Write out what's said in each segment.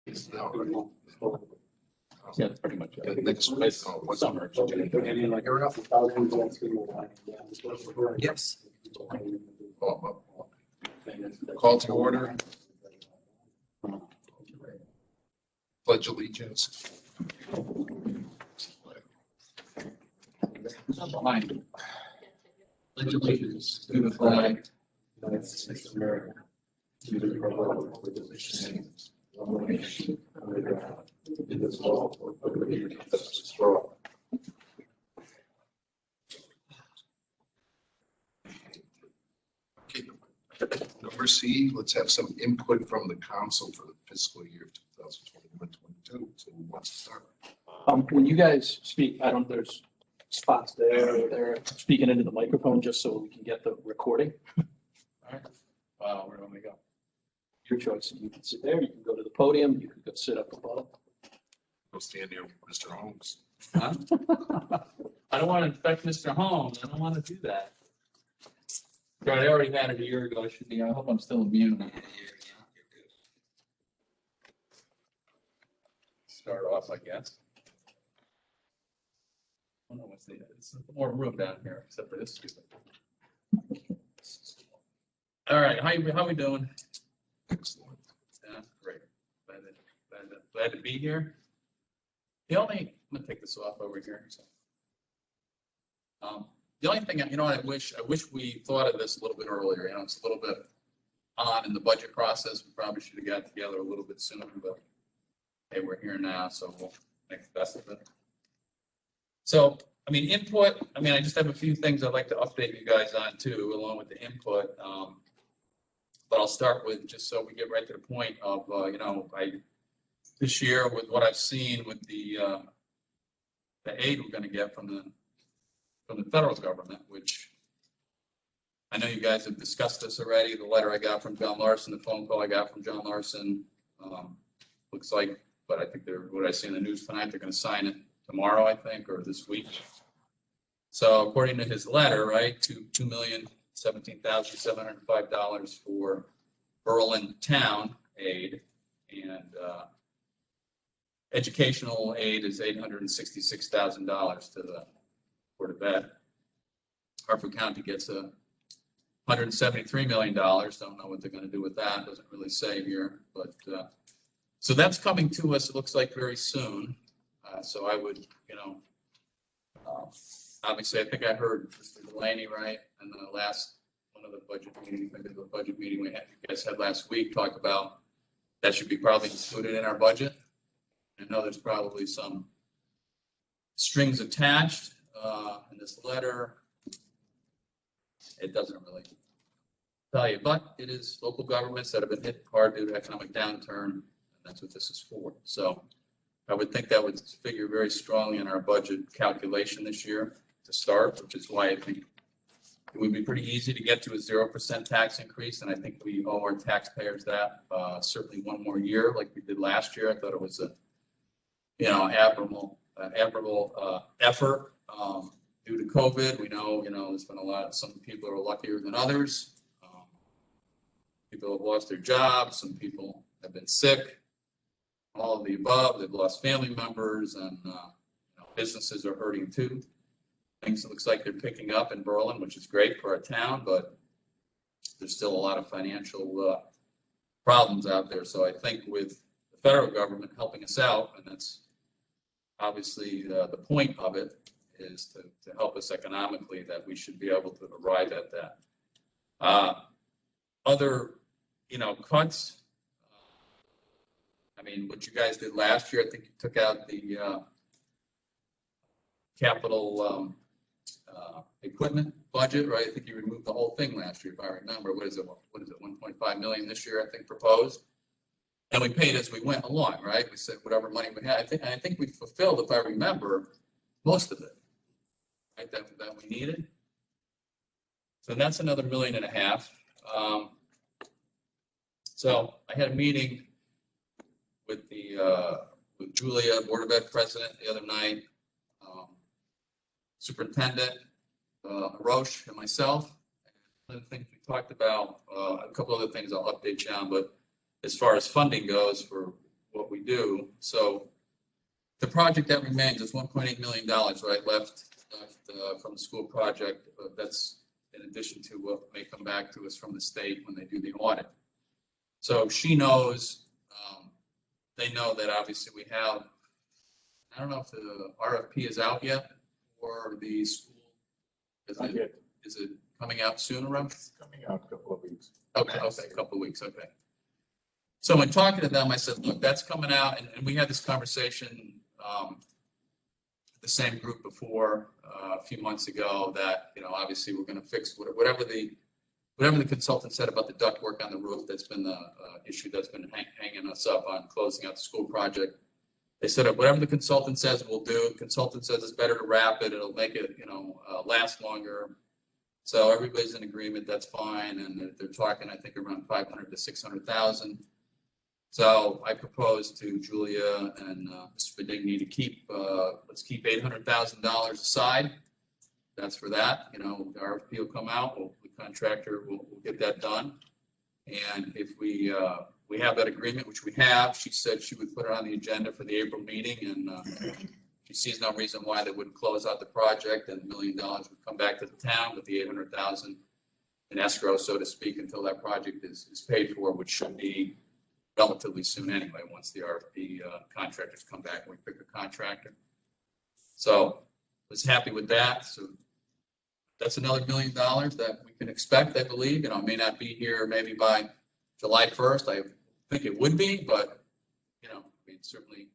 It's now, Yeah, that's pretty much it. next week, what's Summer. you're up? Yes. Call to order. Pledge allegiance. Behind. Pledge allegiance to the flag, United States of America, to the republic which stands one nation under God, indivisible, with liberty and justice for all. Okay. Number C, let's have some input from the council for the fiscal year 2021-22. So who wants to start? When you guys speak, I don't, there's spots there, or they're speaking into the microphone just so we can get the recording. All right. Wow, where do we go? Your choice. You can sit there, you can go to the podium, you can go sit up above. Go stand near Mr. Holmes. Huh? I don't want to infect Mr. Holmes. I don't want to do that. Right, I already had it a year ago. I should be. I hope I'm still immune. Start off, I guess. I don't know what's the. It's more room down here, except for this stupid. All right, how we doing? Excellent. Yeah, great. Glad to be here. I'm gonna take this off over here. So. The only thing, I wish we thought of this a little bit earlier. It's a little bit on in the budget process. We probably should have got together a little bit sooner, but hey, we're here now, so we'll make the best of it. So, input. I just have a few things I'd like to update you guys on too, along with the input. But I'll start with, just so we get right to the point of, this year with what I've seen with the aid we're going to get from the federal government, which I know you guys have discussed this already. The letter I got from John Larson, the phone call I got from John Larson, looks like, but I think what I see in the news tonight, they're going to sign it tomorrow, I think, or this week. So according to his letter, right, to $2,017,705 for Berlin town aid, and educational aid is $866,000 to the Board of Ed. Hartford County gets $173 million. Don't know what they're going to do with that. Doesn't really say here, but so that's coming to us. It looks like very soon. So I would, obviously, I think I heard Mr. Delaney, right, in the last one of the budget meetings, maybe the budget meeting you guys had last week, talk about that should be probably included in our budget. I know there's probably some strings attached in this letter. It doesn't really tell you, but it is local governments that have been hit hard due to economic downturn, and that's what this is for. So I would think that would figure very strongly in our budget calculation this year to start, which is why I think it would be pretty easy to get to a 0% tax increase, and I think we owe our taxpayers that certainly one more year like we did last year. I thought it was a admirable effort. Due to COVID, we know, there's been some people are luckier than others. People have lost their jobs. Some people have been sick. All of the above. They've lost family members, and businesses are hurting too. Things looks like they're picking up in Berlin, which is great for our town, but there's still a lot of financial problems out there. So I think with the federal government helping us out, and that's obviously the point of it, is to help us economically, that we should be able to arrive at that. Other, cuts. What you guys did last year, I think you took out the capital equipment budget, right? I think you removed the whole thing last year, if I remember. What is it? 1.5 million this year, I think, proposed. And we paid as we went along, right? We said whatever money we had. I think we fulfilled, if I remember, most of it, right? That we needed. So that's another $1.5 million. So I had a meeting with with Julia, Board of Ed president, the other night, Superintendent Roche, and myself. One of the things we talked about, a couple other things I'll update you on, but as far as funding goes for what we do. So the project that remains is $1.8 million, right, left from the school project. That's in addition to what may come back to us from the state when they do the audit. So she knows, they know that obviously we have, I don't know if the RFP is out yet for the school. Is it coming out soon, Ron? It's coming out a couple of weeks. Okay, a couple of weeks, okay. So when talking to them, I said, look, that's coming out, and we had this conversation, the same group before, a few months ago, that, obviously we're gonna fix whatever the consultant said about the ductwork on the roof. That's been the issue that's been hanging us up on closing out the school project. They said, whatever the consultant says, we'll do. Consultant says it's better to wrap it. It'll make it, last longer. So everybody's in agreement. That's fine. And they're talking, I think, around 500 to 600,000. So I proposed to Julia and Mr. Benigni to let's keep $800,000 aside. That's for that. The RFP will come out. The contractor will get that done. And if we have that agreement, which we have, she said she would put it on the agenda for the April meeting, and she sees no reason why they wouldn't close out the project, and $1 million would come back to the town with the $800,000 in escrow, so to speak, until that project is paid for, which should be relatively soon anyway, once the RFP contractors come back and we pick a contractor. So was happy with that. So that's another $1 million that we can expect, I believe. It may not be here maybe by July 1st. I think it would be, but certainly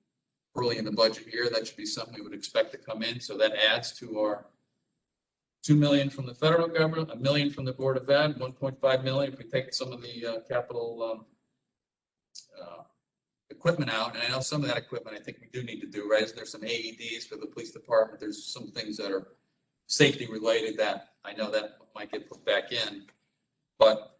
early in the budget year, that should be something we would expect to come in. So that adds to our $2 million from the federal government, $1 million from the Board of Ed, $1.5 million if we take some of the capital equipment out. And I know some of that equipment I think we do need to do, right? There's some AEDs for the police department. There's some things that are safety related that I know that might get put back in, but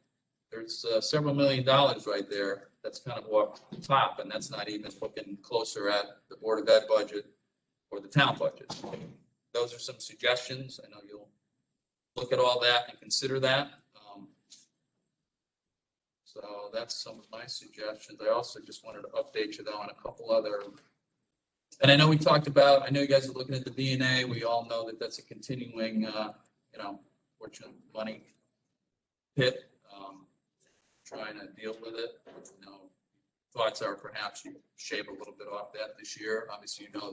there's several $1 million right there. That's kind of off the top, and that's not even looking closer at the Board of Ed budget or the town budget. Those are some suggestions. I know you'll look at all that and consider that. So that's some of my suggestions. I also just wanted to update you though on a couple other. And I know we talked about, I know you guys are looking at the V&A. We all know that that's a continuing, fortunate money pit, trying to deal with it. Thoughts are perhaps you shave a little bit off that this year. Obviously, I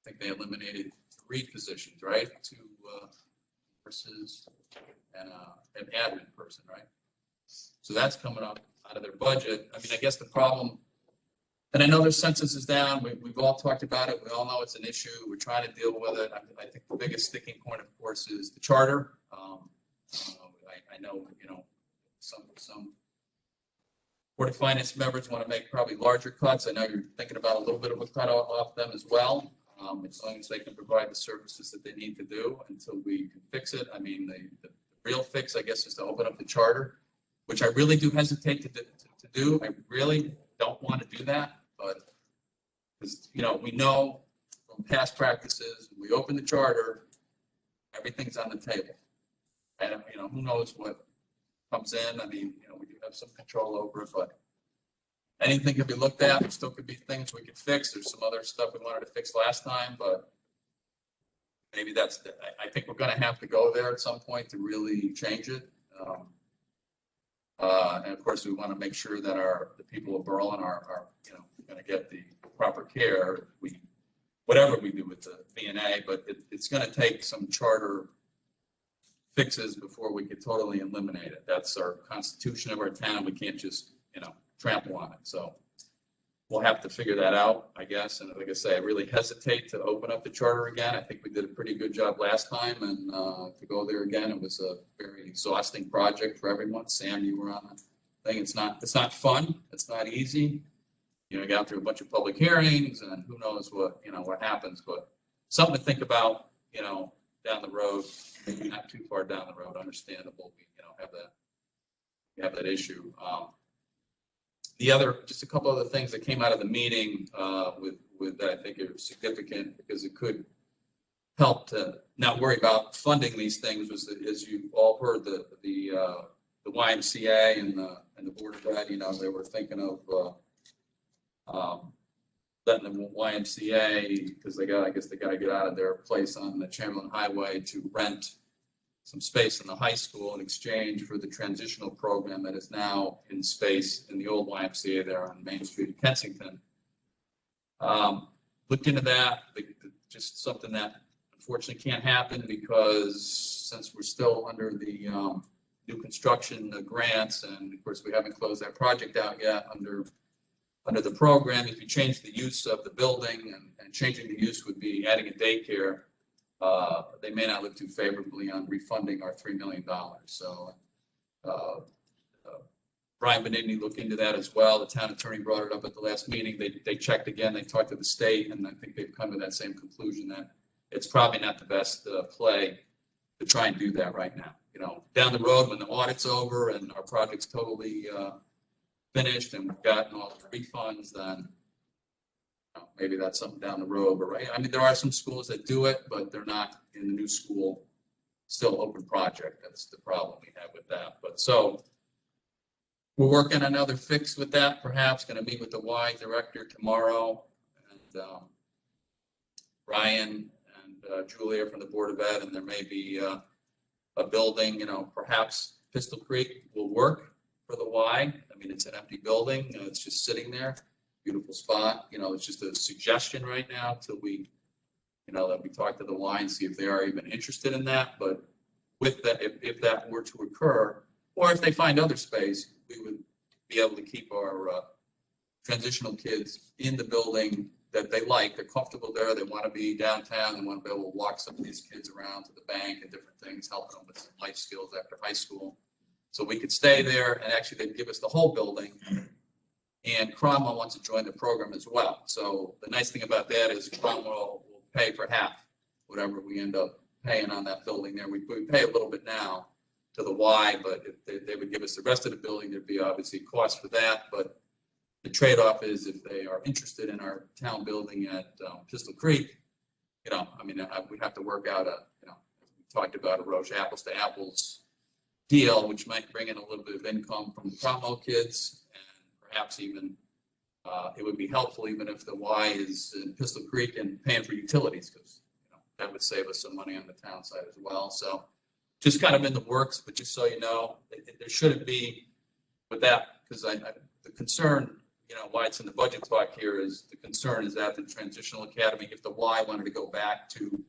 think they eliminated 3 positions, right? 2 nurses and an admin person, right? So that's coming up out of their budget. I guess the problem, and I know their census is down. We've all talked about it. We all know it's an issue. We're trying to deal with it. I think the biggest sticking point, of course, is the charter. I know, some Board of Finance members want to make probably larger cuts. I know you're thinking about a little bit of a cut off them as well, as long as they can provide the services that they need to do until we can fix it. The real fix, I guess, is to open up the charter, which I really do hesitate to do. I really don't want to do that, but because, we know from past practices, we open the charter, everything's on the table. And, who knows what comes in. We do have some control over it, but anything could be looked at. There still could be things we could fix. There's some other stuff we wanted to fix last time, but maybe I think we're going to have to go there at some point to really change it. And of course, we want to make sure that the people of Berlin are going to get the proper care. Whatever we do with the V&A, but it's going to take some charter fixes before we could totally eliminate it. That's our constitution of our town. We can't just, trample on it. So we'll have to figure that out, I guess. And like I say, I really hesitate to open up the charter again. I think we did a pretty good job last time, and to go there again, it was a very exhausting project for everyone. Sam, you were on the thing. It's not fun. It's not easy. You got through a bunch of public hearings, and who knows what happens, but something to think about, down the road, maybe not too far down the road, understandable. We, have that issue. Just a couple other things that came out of the meeting with that I think are significant because it could help to not worry about funding these things was that, as you all heard, the YMCA and the Board of Ed, they were thinking of letting the YMCA, because they got to get out of their place on the Chamberlain Highway to rent some space in the high school in exchange for the transitional program that is now in space in the old YMCA there on Main Street in Kensington. Looked into that, just something that unfortunately can't happen because since we're still under the new construction grants, and of course we haven't closed that project out yet under the program, if you change the use of the building, and changing the use would be adding a daycare, they may not look too favorably on refunding our $3 million. So Brian Benigni looked into that as well. The town attorney brought it up at the last meeting. They checked again, they talked to the state, and I think they've come to that same conclusion that it's probably not the best play to try and do that right now. You know, down the road when the audit's over and our project's totally finished and we've gotten all the refunds, then maybe that's something down the road. But right, I mean, there are some schools that do it, but they're not in the new school, still open project. That's the problem we have with that. But so we're working on another fix with that, perhaps going to meet with the Y director tomorrow, and Ryan and Julia from the Board of Ed, and there may be a building, perhaps Pistol Creek will work for the Y. I mean, it's an empty building, it's just sitting there, beautiful spot. It's just a suggestion right now till we, that we talk to the Y and see if they are even interested in that. But with that, if that were to occur, or if they find other space, we would be able to keep our transitional kids in the building that they like. They're comfortable there. They want to be downtown. They want to be able to walk some of these kids around to the bank and different things, help them with some life skills after high school. So we could stay there, and actually they'd give us the whole building. And Cromwell wants to join the program as well. So the nice thing about that is Cromwell will pay for half, whatever we end up paying on that building there. We pay a little bit now to the Y, but if they would give us the rest of the building, there'd be obviously cost for that. But the trade-off is if they are interested in our town building at Pistol Creek, we have to work out we talked about a Roche apples to apples deal, which might bring in a little bit of income from the Cromwell kids, and perhaps even it would be helpful even if the Y is in Pistol Creek and paying for utilities, because that would save us some money on the town side as well. So just kind of in the works, but just so you know, there shouldn't be with that, because the concern, why it's in the budget talk here is the concern is that the transitional academy, if the Y wanted to go back to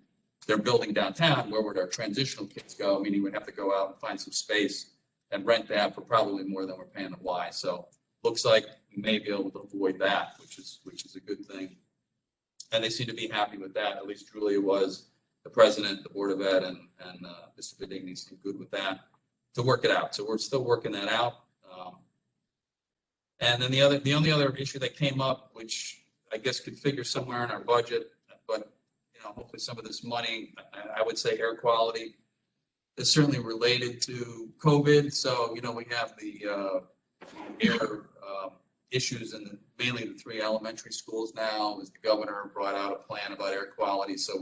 their building downtown, where would our transitional kids go? Meaning we'd have to go out and find some space and rent that for probably more than we're paying the Y. So looks like we may be able to avoid that, which is a good thing. And they seem to be happy with that. At least Julia was, the president, the Board of Ed, and Mr. Benigni seemed good with that to work it out. So we're still working that out. And then the only other issue that came up, which I guess could figure somewhere in our budget, but hopefully some of this money, I would say air quality is certainly related to COVID. So we have the air issues in mainly the 3 elementary schools now, as the governor brought out a plan about air quality. So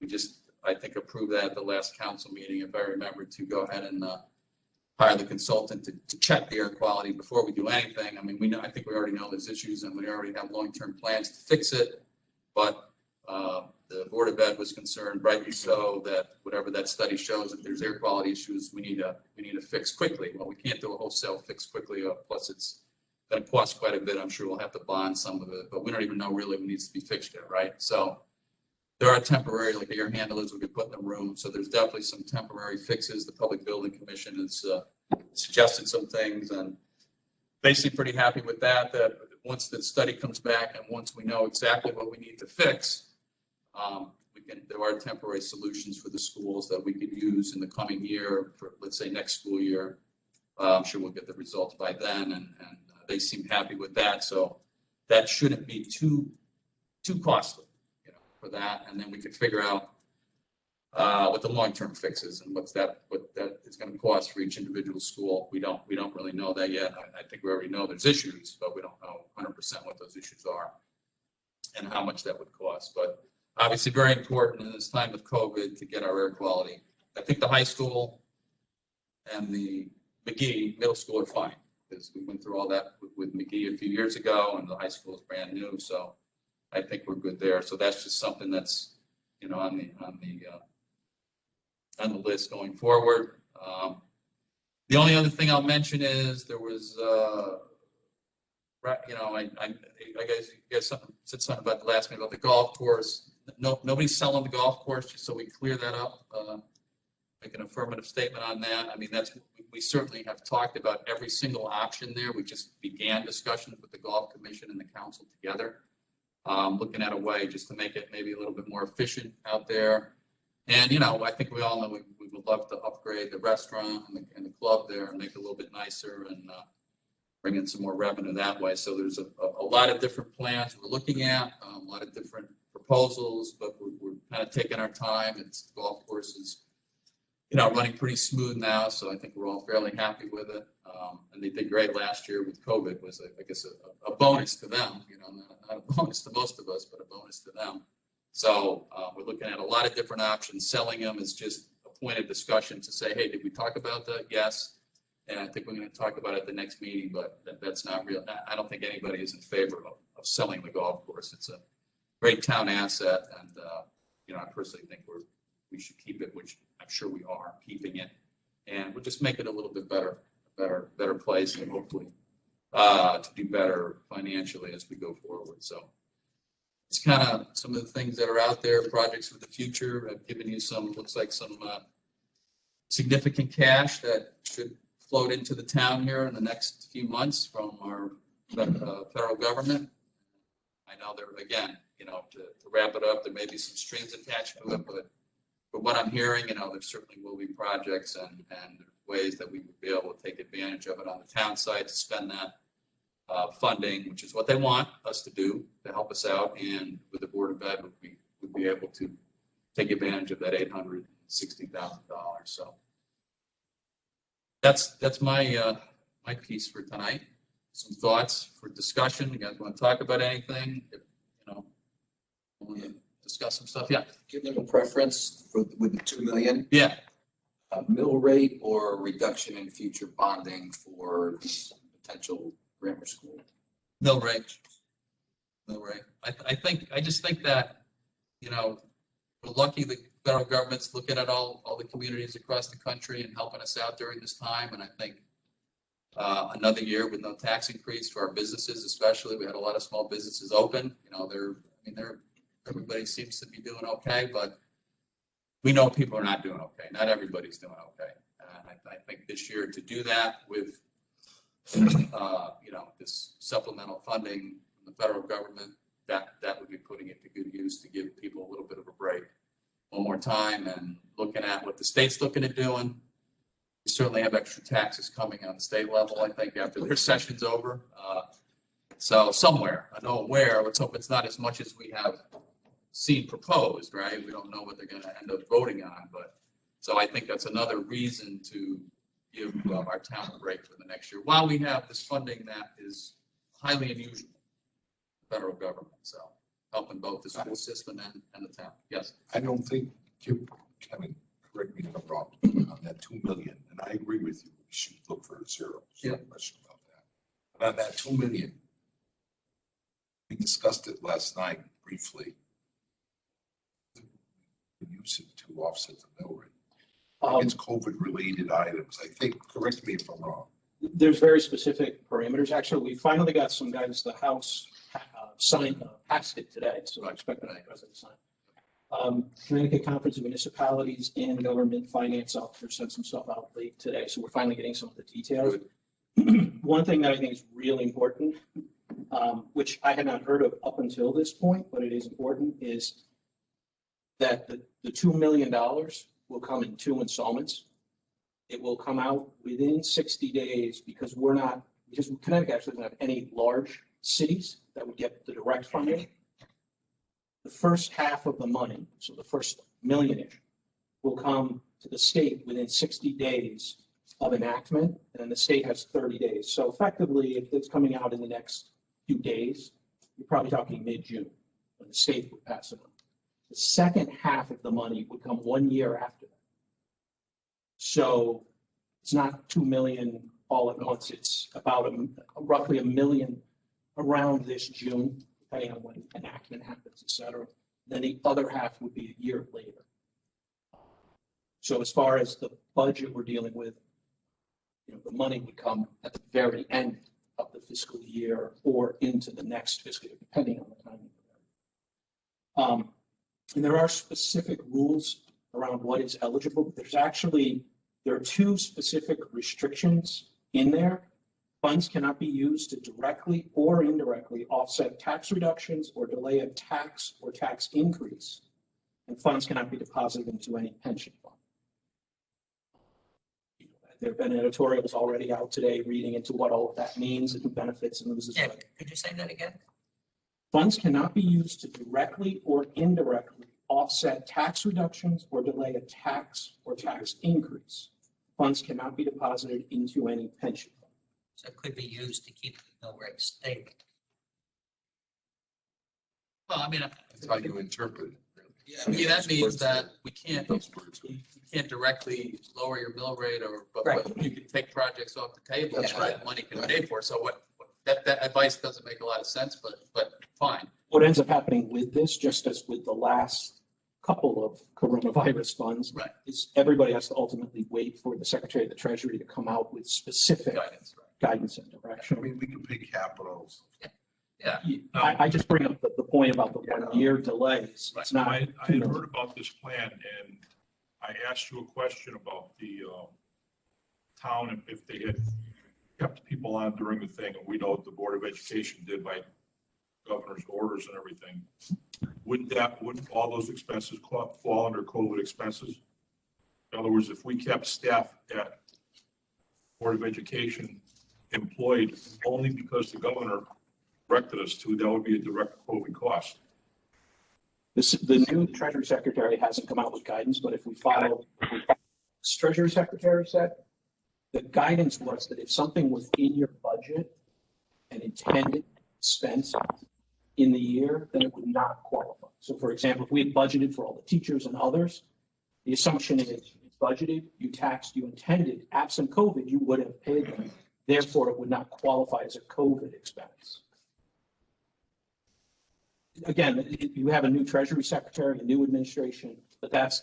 we just, I think, approved that at the last council meeting, if I remember, to go ahead and hire the consultant to check the air quality before we do anything. I mean, I think we already know there's issues and we already have long-term plans to fix it, but the Board of Ed was concerned, rightly so, that whatever that study shows, if there's air quality issues, we need to fix quickly. Well, we can't do a wholesale fix quickly, plus it's going to cost quite a bit. I'm sure we'll have to bond some of it, but we don't even know really what needs to be fixed yet, right? So there are temporary, like air handlers we could put in the room. So there's definitely some temporary fixes. The Public Building Commission has suggested some things, and they seem pretty happy with that. That once the study comes back and once we know exactly what we need to fix, there are temporary solutions for the schools that we could use in the coming year for, let's say, next school year. I'm sure we'll get the results by then, and they seem happy with that. So that shouldn't be too costly, for that. And then we could figure out what the long-term fix is and what that is going to cost for each individual school. We don't really know that yet. I think we already know there's issues, but we don't know 100% what those issues are and how much that would cost. But obviously very important in this time of COVID to get our air quality. I think the high school and the McGee middle school are fine, because we went through all that with McGee a few years ago, and the high school is brand new. So I think we're good there. So that's just something that's, you know, on the list going forward. The only other thing I'll mention is there was, you know, I guess you guys said something about the last meeting about the golf course. No, nobody's selling the golf course, just so we clear that up. Make an affirmative statement on that. I mean, we certainly have talked about every single option there. We just began discussions with the golf commission and the council together, looking at a way just to make it maybe a little bit more efficient out there. And, you know, I think we all know we would love to upgrade the restaurant and the club there and make it a little bit nicer and bring in some more revenue that way. So there's a lot of different plans we're looking at, a lot of different proposals, but we're kind of taking our time. The golf course is, you know, running pretty smooth now, so I think we're all fairly happy with it. And they did great last year with COVID. Was, I guess, a bonus to them. You know, not a bonus to most of us, but a bonus to them. So we're looking at a lot of different options. Selling them is just a point of discussion to say, hey, did we talk about that? Yes. And I think we're going to talk about it at the next meeting, but that's not real. I don't think anybody is in favor of selling the golf course. It's a great town asset, and you know, I personally think we should keep it, which I'm sure we are keeping it, and we'll just make it a little bit better place, and hopefully to do better financially as we go forward. So it's kind of some of the things that are out there, projects for the future. I've given you some, looks like some significant cash that should float into the town here in the next few months from our federal government. I know there, again, you know, to wrap it up, there may be some strings attached to it, but from what I'm hearing, you know, there certainly will be projects and ways that we would be able to take advantage of it on the town side to spend that funding, which is what they want us to do to help us out. And with the Board of Ed, would be able to take advantage of that $860,000. So that's my my piece for tonight. Some thoughts for discussion. You guys want to talk about anything? If, you know, want to discuss some stuff? Yeah. Give them a preference with the 2 million, Yeah. a mill rate or a reduction in future bonding for these potential grammar school. Mill rate. Mill rate. I just think that, you know, we're lucky the federal government's looking at all the communities across the country and helping us out during this time. And I think another year with no tax increase for our businesses, especially, we had a lot of small businesses open. You know, everybody seems to be doing okay, but we know people are not doing okay. Not everybody's doing okay. And I think this year to do that with, you know, this supplemental funding from the federal government, that would be putting it to good use to give people a little bit of a break one more time, and looking at what the state's looking at doing. We certainly have extra taxes coming on the state level, I think, after their session's over. So somewhere, I know where, let's hope it's not as much as we have seen proposed, right? We don't know what they're going to end up voting on, but so I think that's another reason to give our town a break for the next year while we have this funding that is highly unusual, federal government. So helping both the school system and the town. Yes. I don't think, Kevin, correct me if I'm wrong, on that 2 million, and I agree with you, we should look for a zero. Yeah. No question about that. But on that 2 million, we discussed it last night briefly. We use it to offset the mill rate. It's COVID-related items. I think, correct me if I'm wrong. There's very specific parameters. Actually, we finally got some guidance. The House passed it today, so I expect the President to sign. Connecticut Conference of Municipalities and Government Finance Officers sent some stuff out late today, so we're finally getting some of the details. One thing that I think is really important, which I had not heard of up until this point, but it is important, is that the $2 million will come in 2 installments. It will come out within 60 days because Connecticut actually doesn't have any large cities that would get the direct funding. The first half of the money, so the first million-ish, will come to the state within 60 days of enactment, and then the state has 30 days. So effectively, if it's coming out in the next few days, you're probably talking mid-June when the state would pass it on. The second half of the money would come 1 year after that. So it's not 2 million all at once. It's about roughly $1 million around this June, depending on when enactment happens, et cetera. Then the other half would be a year later. So as far as the budget we're dealing with, the money would come at the very end of the fiscal year or into the next fiscal year, depending on the timing. And there are specific rules around what is eligible. But there are two specific restrictions in there. Funds cannot be used to directly or indirectly offset tax reductions or delay a tax or tax increase. And funds cannot be deposited into any pension fund. There have been editorials already out today reading into what all of that means and who benefits and loses. Yeah, could you say that again? Funds cannot be used to directly or indirectly offset tax reductions or delay a tax or tax increase. Funds cannot be deposited into any pension fund. So it could be used to keep the mill rate stable. Well, I mean, That's how you interpret it. Really. Yeah, to me, that means that we Those words. can't directly lower your mill rate but Right. you can take projects off the table That's that right. money can pay for. So that advice doesn't make a lot of sense, but fine. What ends up happening with this, just as with the last couple of coronavirus funds, Right. is everybody has to ultimately wait for the Secretary of the Treasury to come out with specific Guidance, right? guidance and I direction. mean, we can pay capitals. Yeah. I just bring up the point about the 1 year delays. It's not. I had heard about this plan and I asked you a question about the town, if they had kept people on during the thing, and we know what the Board of Education did by governor's orders and everything. Wouldn't all those expenses fall under COVID expenses? In other words, if we kept staff at Board of Education employed only because the governor directed us to, that would be a direct COVID cost. The new Treasury Secretary hasn't come out with guidance, but if we follow what the Treasury Secretary said, the guidance was that if something was in your budget and intended expense in the year, then it would not qualify. So for example, if we had budgeted for all the teachers and others, the assumption is it's budgeted, you taxed, you intended, absent COVID, you would have paid them. Therefore, it would not qualify as a COVID expense. Again, you have a new Treasury Secretary, a new administration, but that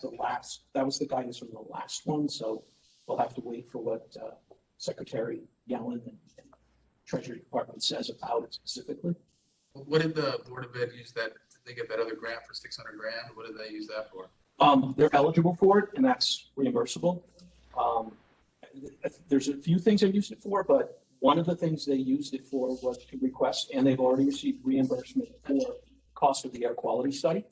was the guidance from the last one. So we'll have to wait for what Secretary Yellen and Treasury Department says about it specifically. What did the Board of Ed use that? Did they get that other grant for 600 grand? What did they use that for? They're eligible for it, and that's reimbursable. There's a few things they used it for, but one of the things they used it for was to request, and they've already received reimbursement for cost of the air quality study,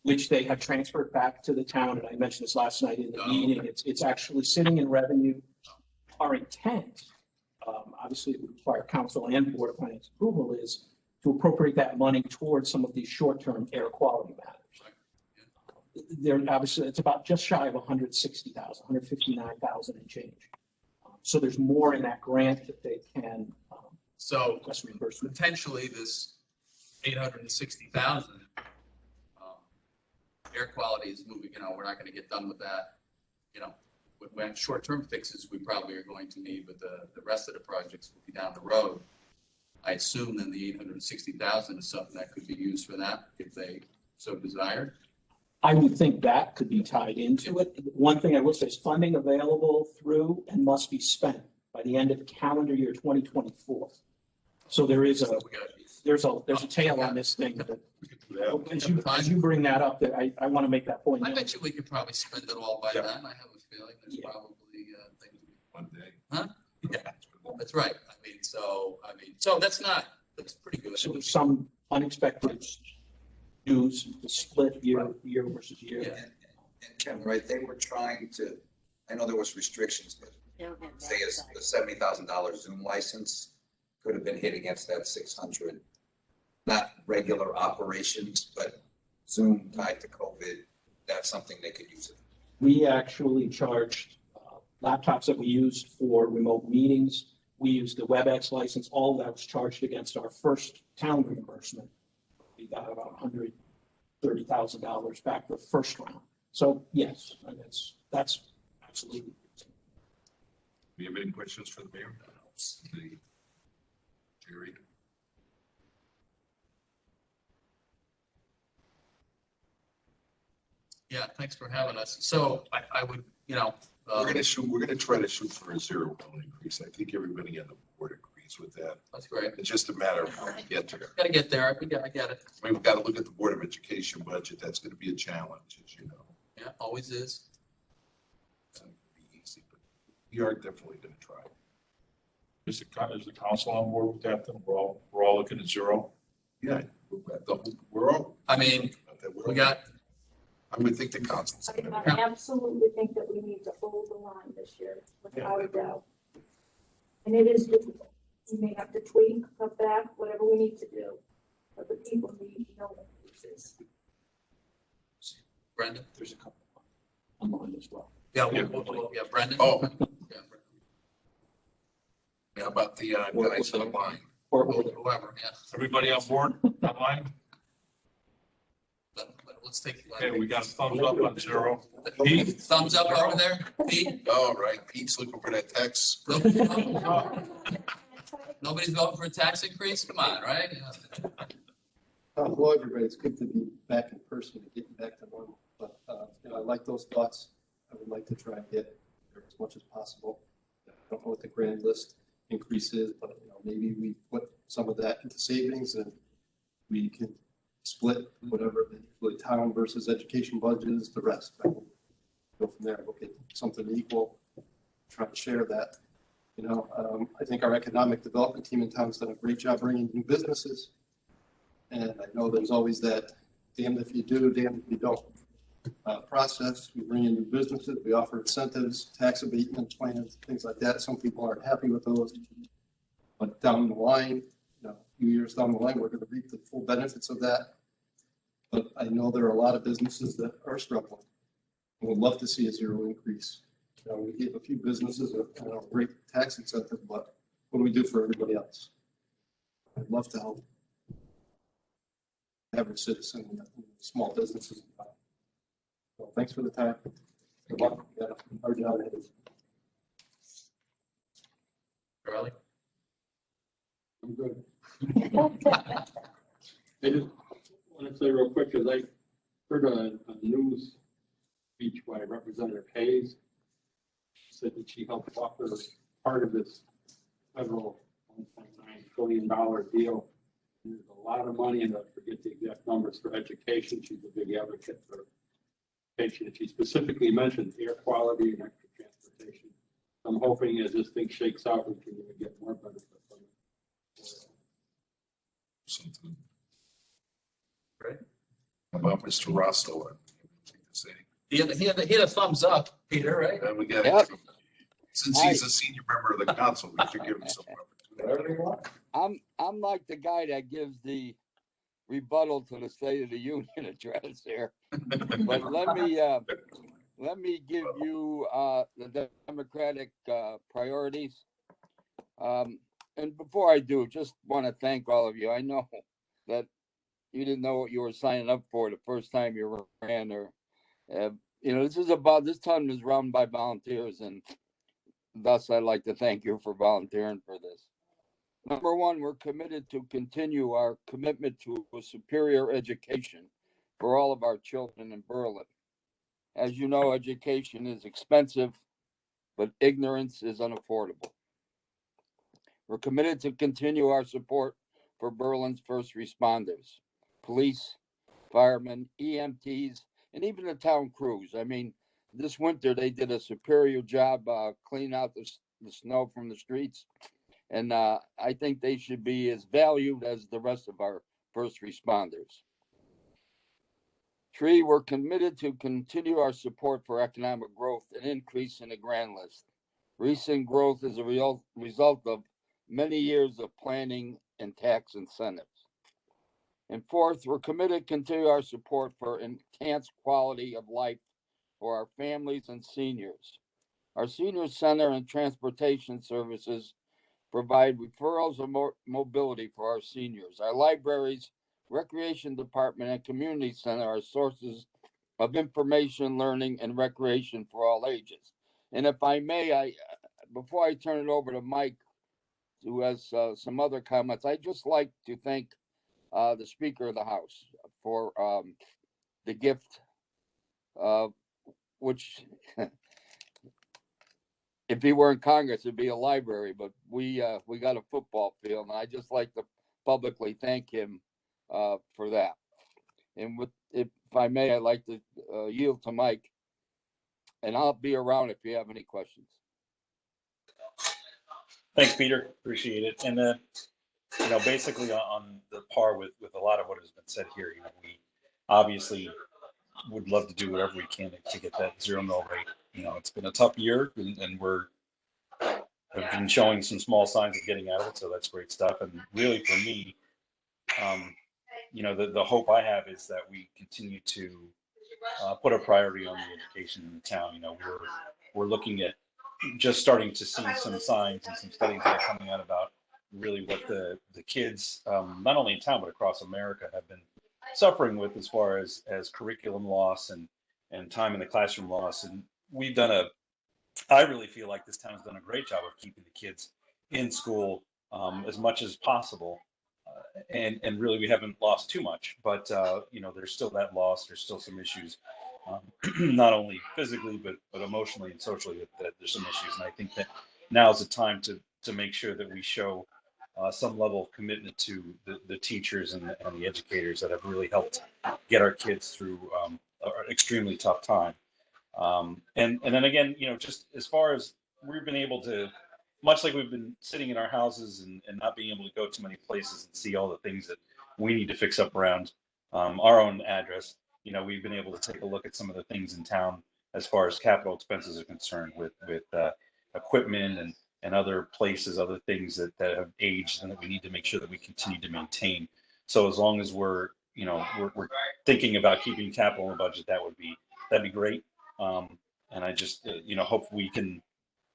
which they have transferred back to the town. And I mentioned this last night in the meeting. It's actually sitting in revenue. Our intent, obviously it would require council and Board of Finance approval, is to appropriate that money towards some of these short-term air quality matters. They're obviously, it's about just shy of 160,000, 159,000 and change. So there's more in that grant that they can request reimbursement. Potentially this 860,000 air quality is moving. We're not going to get done with that. When short-term fixes, we probably are going to need, but the rest of the projects will be down the road. I assume then the 860,000 is something that could be used for that if they so desired. I would think that could be tied into it. One thing I will say is funding available through and must be spent by the end of calendar year 2024. So there's a tail on this thing. That, as you bring that up, that I want to make that point. I bet you we could probably spend it all by then. I have a feeling there's probably things. One day. Huh? Yeah, that's right. So that's pretty good. So there's some unexpected news, the split year versus year. Yeah. And Ken, right, they were trying to, I know there was restrictions, but say a $70,000 Zoom license could have been hit against that 600. Not regular operations, but Zoom tied to COVID, that's something they could use it. We actually charged laptops that we used for remote meetings. We used the WebEx license. All that was charged against our first town reimbursement. We got about $130,000 back the first round. So yes, that's absolutely. Do you have any questions for the mayor? Jerry? Yeah, thanks for having us. So I would, We're gonna try to shoot for a 0 increase. I think everybody on the board agrees with that. that's great. It's just a matter of how we get there. Gotta get there. I get it. We've got to look at the Board of Education budget. That's gonna be a challenge, as you know. Yeah, always is. It's not gonna be easy, but we are definitely gonna try. Is the council on board with that then? We're all looking at 0? Yeah, we're all. I mean, we got, I would think the council's. I absolutely think that we need to hold the line this year, without a doubt. And it is difficult. We may have to tweak, cut back, whatever we need to do, but the people need to know what this is. Brendan. There's a couple on mine as well. Yeah, yeah, Brendan. Oh, Yeah, Brendan. how about the guys on the line? Or, Whoever, yeah. Everybody on board online? But let's take. Okay, we got a thumbs up on 0. Pete? Thumbs up over there, Pete. All right, Pete's looking for that text. Nobody's voting for a tax increase? Come on, right? Yeah. Hello, everybody. It's good to be back in person and getting back to normal. But I like those thoughts. I would like to try and get there as much as possible. I don't know what the grand list increase is, but maybe we put some of that into savings and we can split whatever the town versus education budget is, the rest. I will go from there. Look at something equal. Try to share that. I think our economic development team in town's done a great job bringing new businesses. And I know there's always that damned if you do, damned if you don't process. We bring in new businesses, we offer incentives, tax abatement plans, things like that. Some people aren't happy with those. But down the line, a few years down the line, we're going to reap the full benefits of that. But I know there are a lot of businesses that are struggling and would love to see a 0 increase. We gave a few businesses a great tax incentive, but what do we do for everybody else? I'd love to help average citizen, small businesses. So thanks for the time. Good luck. Yeah, our job is. Charlie? I'm good. I just want to say real quick, because I heard a news speech by Representative Hayes, said that she helped offer part of this federal $1.9 trillion deal. And there's a lot of money, and I forget the exact numbers, for education. She's a big advocate for education. She specifically mentioned air quality and extra transportation. I'm hoping as this thing shakes out, we can even get more benefit from it. Something. Great. How about Mr. Rosso? He had a thumbs up, Peter, right? And we got, Yep. since he's a senior member of the council, we should give him some opportunity. I'm like the guy that gives the rebuttal to the State of the Union address here. But let me give you the Democratic priorities. And before I do, just want to thank all of you. I know that you didn't know what you were signing up for the first time you ran, or this time is run by volunteers, and thus I'd like to thank you for volunteering for this. Number one, we're committed to continue our commitment to a superior education for all of our children in Berlin. As you know, education is expensive, but ignorance is unaffordable. We're committed to continue our support for Berlin's first responders, police, firemen, EMTs, and even the town crews. I mean, this winter they did a superior job cleaning out the snow from the streets. And I think they should be as valued as the rest of our first responders. 3, we're committed to continue our support for economic growth and increase in the grand list. Recent growth is a result of many years of planning and tax incentives. And 4th, we're committed to continue our support for enhanced quality of life for our families and seniors. Our senior center and transportation services provide referrals of mobility for our seniors. Our libraries, recreation department, and community center are sources of information, learning, and recreation for all ages. And if I may, before I turn it over to Mike, who has some other comments, I'd just like to thank the Speaker of the House for the gift which if he were in Congress, it'd be a library, but we got a football field, and I just like to publicly thank him for that. And if I may, I'd like to yield to Mike, and I'll be around if you have any questions. Thanks, Peter. Appreciate it. And basically on the par with a lot of what has been said here, we obviously would love to do whatever we can to get that 0 mill rate. It's been a tough year, and have been showing some small signs of getting out of it, so that's great stuff. And really, for me, the hope I have is that we continue to put a priority on the education in the town. We're looking at just starting to see some signs and some studies that are coming out about really what the kids, not only in town but across America, have been suffering with as far as curriculum loss and time in the classroom loss. And I really feel like this town has done a great job of keeping the kids in school as much as possible. And really, we haven't lost too much, but there's still that loss. There's still some issues, not only physically but emotionally and socially. That there's some issues, and I think that now is the time to make sure that we show some level of commitment to the teachers and the educators that have really helped get our kids through an extremely tough time. And then again, just as far as we've been able to, much like we've been sitting in our houses and not being able to go to many places and see all the things that we need to fix up around our own address, we've been able to take a look at some of the things in town as far as capital expenses are concerned with equipment and other places, other things that have aged and that we need to make sure that we continue to maintain. So as long as we're thinking about keeping capital in the budget, that'd be great. And I just, hope we can,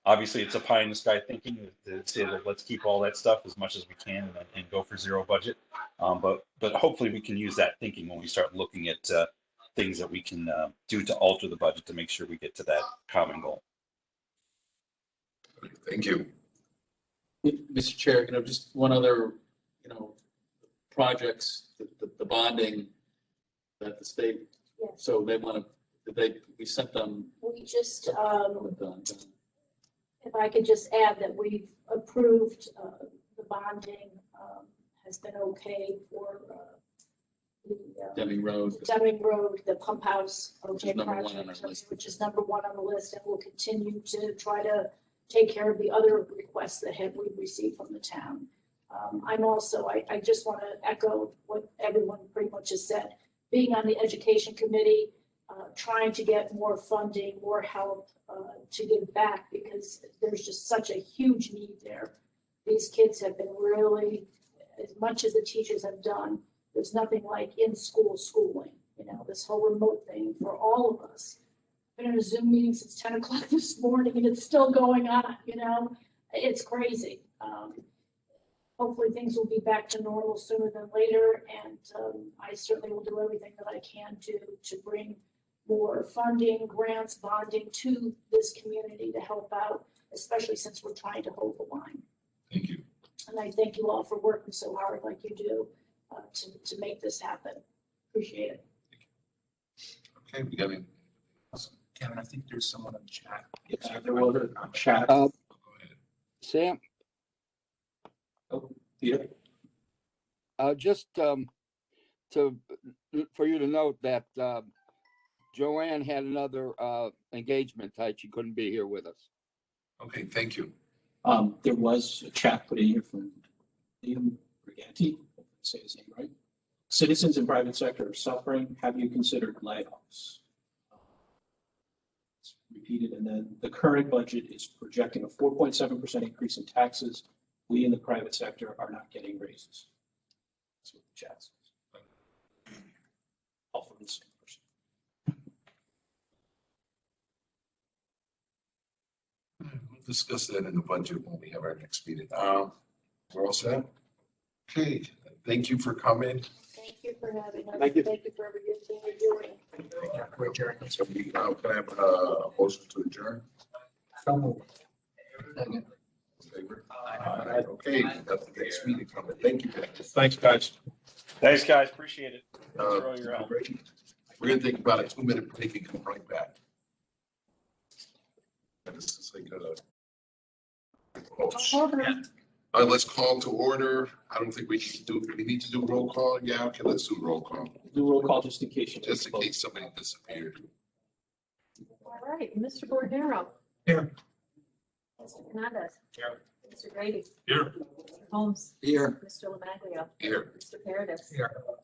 obviously it's a pie in the sky thinking to say that let's keep all that stuff as much as we can and go for 0 budget. But hopefully we can use that thinking when we start looking at things that we can do to alter the budget to make sure we get to that common goal. Thank you. Mr. Chair, just one other, projects, the bonding that the state, Yes. so they want to, we sent them. We just, if I could just add that we've approved, the bonding, has been okay for, the Deming Road. the pump house, Which is number 1 on our project, list. which is number 1 on the list, and we'll continue to try to take care of the other requests that we've received from the town. I'm also, I just want to echo what everyone pretty much has said. Being on the education committee, trying to get more funding, more help to give back, because there's just such a huge need there. These kids have been really, as much as the teachers have done, there's nothing like in-school schooling, this whole remote thing for all of us. I've been in a Zoom meeting since 10 o'clock this morning and it's still going on, it's crazy. Hopefully things will be back to normal sooner than later, and I certainly will do everything that I can to bring more funding, grants, bonding to this community to help out, especially since we're trying to hold the line. Thank you. And I thank you all for working so hard like you do to make this happen. Appreciate it. Okay, we got any? Kevin, I think there's someone in chat. Yeah, there was a chat. Go ahead. Sam, Peter? just for you to note that Joanne had another engagement tonight. She couldn't be here with us. Okay, thank you. There was a chat put in here from Liam Briganti, say his name right. Citizens in private sector are suffering. Have you considered layoffs? It's repeated, and then the current budget is projecting a 4.7% increase in taxes. We in the private sector are not getting raises. That's what the chat says. All from the same person. We'll discuss that in the budget when we have our next meeting. We're all set? Okay, thank you for coming. Thank you for having us. Thank you. Thank you for everything you're doing. So we, can I have a motion to adjourn? Favor? Okay, that's the next meeting coming. Thank you, guys. Thanks, guys. Thanks, guys. Appreciate it. Thanks for all your Uh, help. great. We're gonna take about a 2-minute break and come right back. This is like all right, let's call to order. I don't think we need to do roll call. Yeah, okay, let's do roll call, Do roll call just in case. just in case somebody disappeared. All right, Mr. Bornero. Here. Mr. Hernandez. Here. Mr. Grady. Here. Mr. Holmes. Here. Mr. Lomaglia. Here. Mr. Paradis.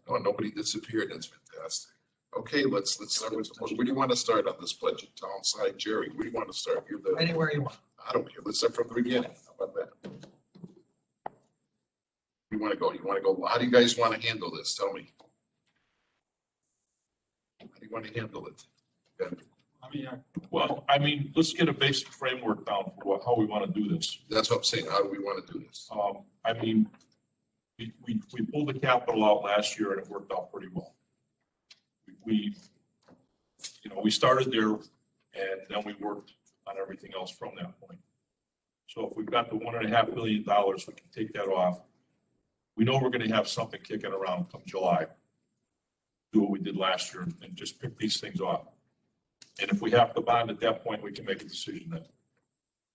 Oh, nobody disappeared. That's fantastic. Okay, let's start with, where do you want to start on this budget? Town side, Jerry, where do you want to start? You're the, Anywhere you want. I don't care. Let's start from the beginning. How about that? You want to go? How do you guys want to handle this? Tell me. How do you want to handle it? Okay. I mean, let's get a basic framework down for how we want to do this. That's what I'm saying. How do we want to do this? I mean, we pulled the capital out last year and it worked out pretty well. We started there and then we worked on everything else from that point. So if we've got the $1.5 billion, we can take that off. We know we're going to have something kicking around come July. Do what we did last year and just pick these things off. And if we have to bond at that point, we can make a decision then.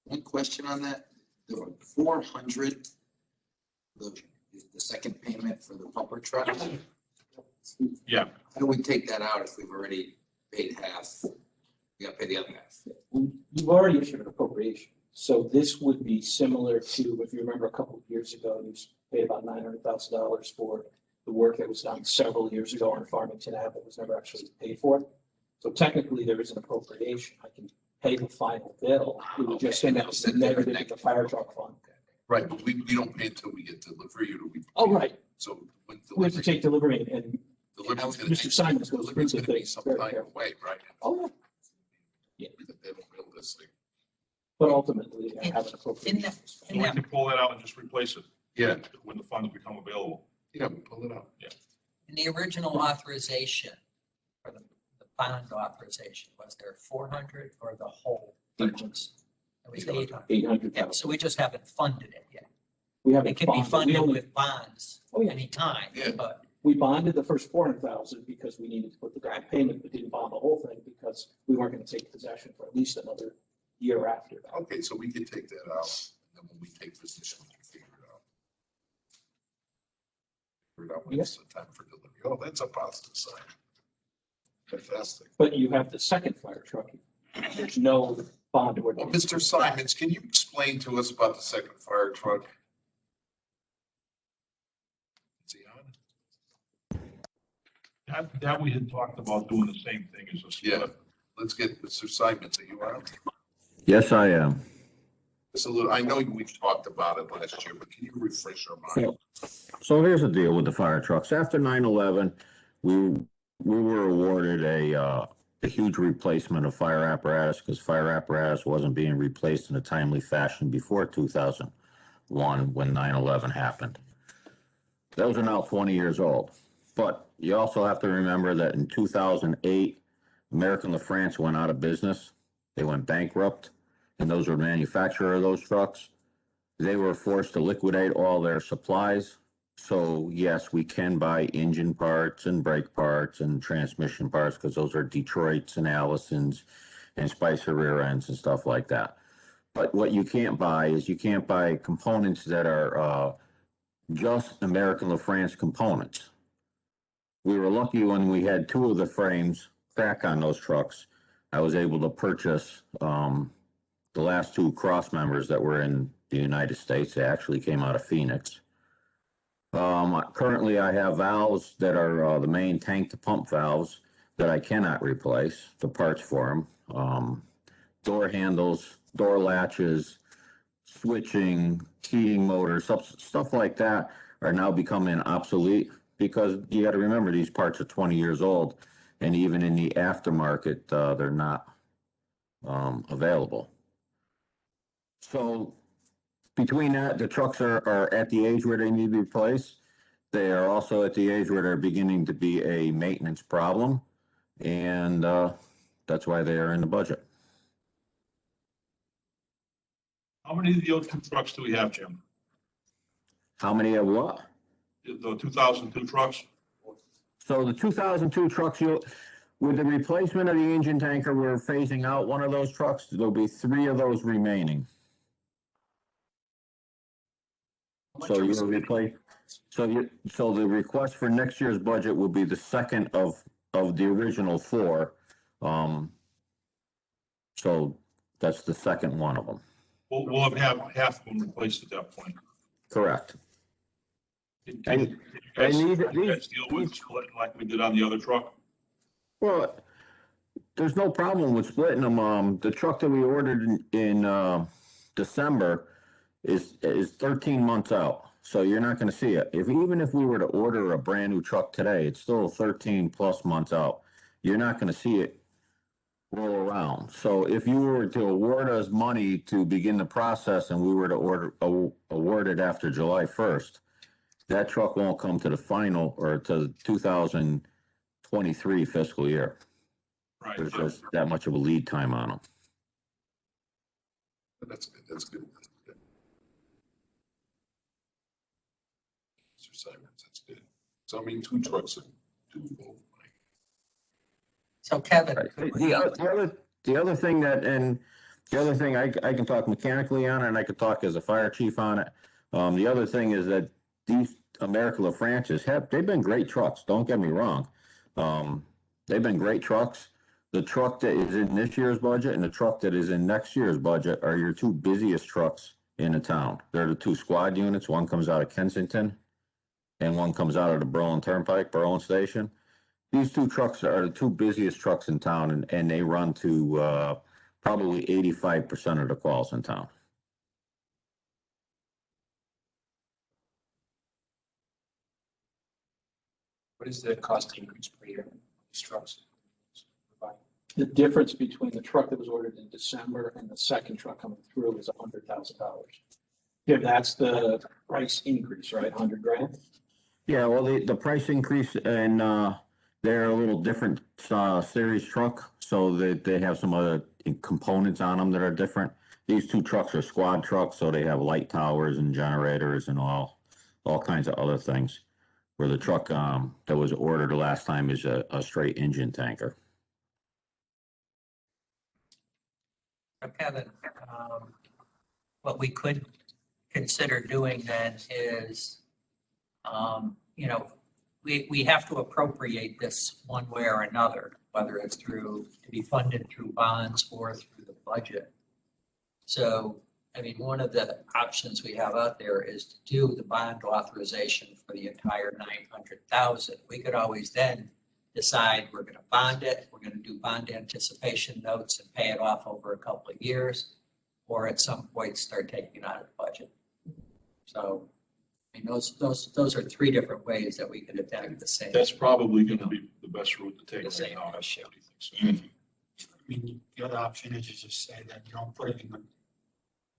One question on that, the 400, the second payment for the pumper truck, Yeah, how do we take that out if we've already paid half? We got to pay the other half. You've already issued an appropriation. So this would be similar to, if you remember a couple of years ago, you paid about $900,000 for the work that was done several years ago on Farmington Ave that was never actually paid for. So technically there is an appropriation. I can pay the final bill. It would just end up negative in the fire truck fund. Right, but we don't pay until we get delivery, or do we? Oh, right. So when We have to take delivery and delivery's gonna Mr. Simons goes through delivery's the gonna be thing some very time carefully. away, right? Oh, yeah. They don't build this thing. But ultimately, I have an appropriation. so we can pull that out and just replace it Yeah, when the funds become available. yeah, we pull it out. In the original authorization, or the bond authorization, was there 400 or the whole? It was 800. 800,000. Yeah, so we just haven't funded it yet. We haven't It can be bonded. We funded only- with bonds Oh, yeah. anytime, Yeah. but We bonded the first 400,000 because we needed to put the down payment, but didn't bond the whole thing because we weren't going to take possession for at least another year after that. Okay, so we can take that out, and then when we take possession, we can figure it out. Figure it out when it's the time for delivery. Oh, that's a positive sign. Fantastic. But you have the second fire truck. There's no bond Well, ordinance. Mr. Simons, can you explain to us about the second fire truck? Is he on? That we had talked about doing the same thing as a Yeah, split. let's get Mr. Simons, are you on? Yes, I am. It's a little, I know we've talked about it last year, but can you refresh our mind? So here's the deal with the fire trucks. After 9/11, we were awarded a huge replacement of fire apparatus because fire apparatus wasn't being replaced in a timely fashion before 2001 when 9/11 happened. Those are now 20 years old. But you also have to remember that in 2008, American LaFrance went out of business. They went bankrupt, and those were manufacturer of those trucks. They were forced to liquidate all their supplies. So yes, we can buy engine parts and brake parts and transmission parts because those are Detroits and Allisons and Spicer rear ends and stuff like that. But what you can't buy is you can't buy components that are just American LaFrance components. We were lucky when we had two of the frames crack on those trucks. I was able to purchase the last two cross members that were in the United States. They actually came out of Phoenix. Currently, I have valves that are the main tank to pump valves that I cannot replace, the parts for them. Door handles, door latches, switching, heating motors, stuff like that are now becoming obsolete because you got to remember these parts are 20 years old, and even in the aftermarket, they're not available. So between that, the trucks are at the age where they need to be replaced. They are also at the age where they're beginning to be a maintenance problem, and that's why they are in the budget. How many of the old two trucks do we have, Jim? How many of what? The 2002 trucks? So the 2002 trucks, With the replacement of the engine tanker, we're phasing out one of those trucks. There'll be 3 of those remaining. So you'll replace, so the request for next year's budget will be the second of the original 4. So that's the second one of them. We'll have half of them replaced at that point. Correct. Did And- you guys and deal with splitting like we did on the other truck? Well, there's no problem with splitting them. The truck that we ordered in December is 13 months out. So you're not gonna see it. Even if we were to order a brand new truck today, it's still 13 plus months out. You're not gonna see it roll around. So if you were to award us money to begin the process and we were to award it after July 1st, that truck won't come to the final or to the 2023 fiscal year. Right. There's just that much of a lead time on them. That's good, that's good. Mr. Simons, that's good. So I mean, 2 trucks are doable. So Kevin, Right. could we- The other thing I can talk mechanically on it, and I could talk as a fire chief on it. The other thing is that these America LaFrancis they've been great trucks. Don't get me wrong. They've been great trucks. The truck that is in this year's budget and the truck that is in next year's budget are your 2 busiest trucks in the town. They're the 2 squad units. One comes out of Kensington and one comes out of the Berlin Turnpike, Berlin Station. These 2 trucks are the 2 busiest trucks in town, and they run to probably 85% of the calls in town. What is the cost increase per year on these trucks? The difference between the truck that was ordered in December and the second truck coming through is $100,000. Yeah, that's the price increase, right? 100 grand? Yeah, well, the price increase, and they're a little different series truck, so they have some other components on them that are different. These 2 trucks are squad trucks, so they have light towers and generators and all kinds of other things. Where the truck that was ordered the last time is a straight engine tanker. so Kevin, what we could consider doing then is, we have to appropriate this one way or another, whether it's to be funded through bonds or through the budget. So, I mean, one of the options we have out there is to do the bond authorization for the entire 900,000. We could always then decide we're going to bond it, we're going to do bond anticipation notes and pay it off over a couple of years, or at some point start taking it out of the budget. So, I mean, those are 3 different ways that we could attack the same. That's probably gonna be the best route to take The right same now. issue. I mean, the other option is to just say that you don't put it in the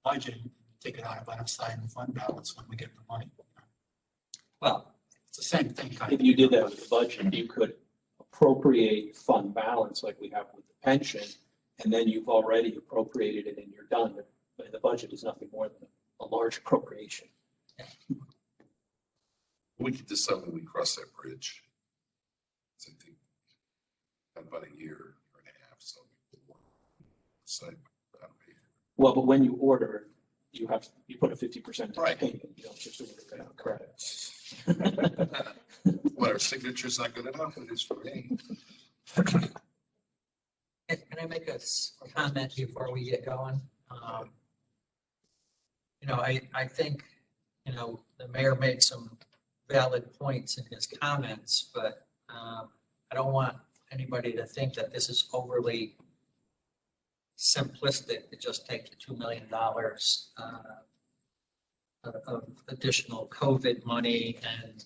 budget, take it out of unassigned fund balance when we get the money. Well, It's the same thing. kind If of. you did that with the budget, you could appropriate fund balance like we have with the pension, and then you've already appropriated it and you're done. But the budget is nothing more than a large appropriation. We could decide when we cross that bridge. So I think about a year and a half, so we decide how to pay for Well, but when you order, you put a 50% down Right. payment, you don't just order it out credit. it. Well, our signature's not good enough, it is for me. can I make a comment before we get going? I think, the mayor made some valid points in his comments, but I don't want anybody to think that this is overly simplistic to just take the $2 million of additional COVID money and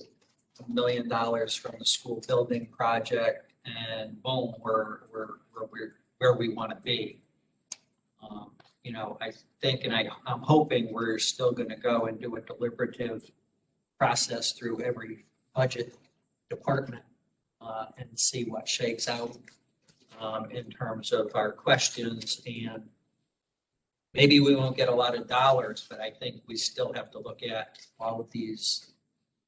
$1 million from the school building project, and boom, we're where we want to be. I think, and I'm hoping we're still going to go and do a deliberative process through every budget department and see what shakes out in terms of our questions. And maybe we won't get a lot of dollars, but I think we still have to look at all of these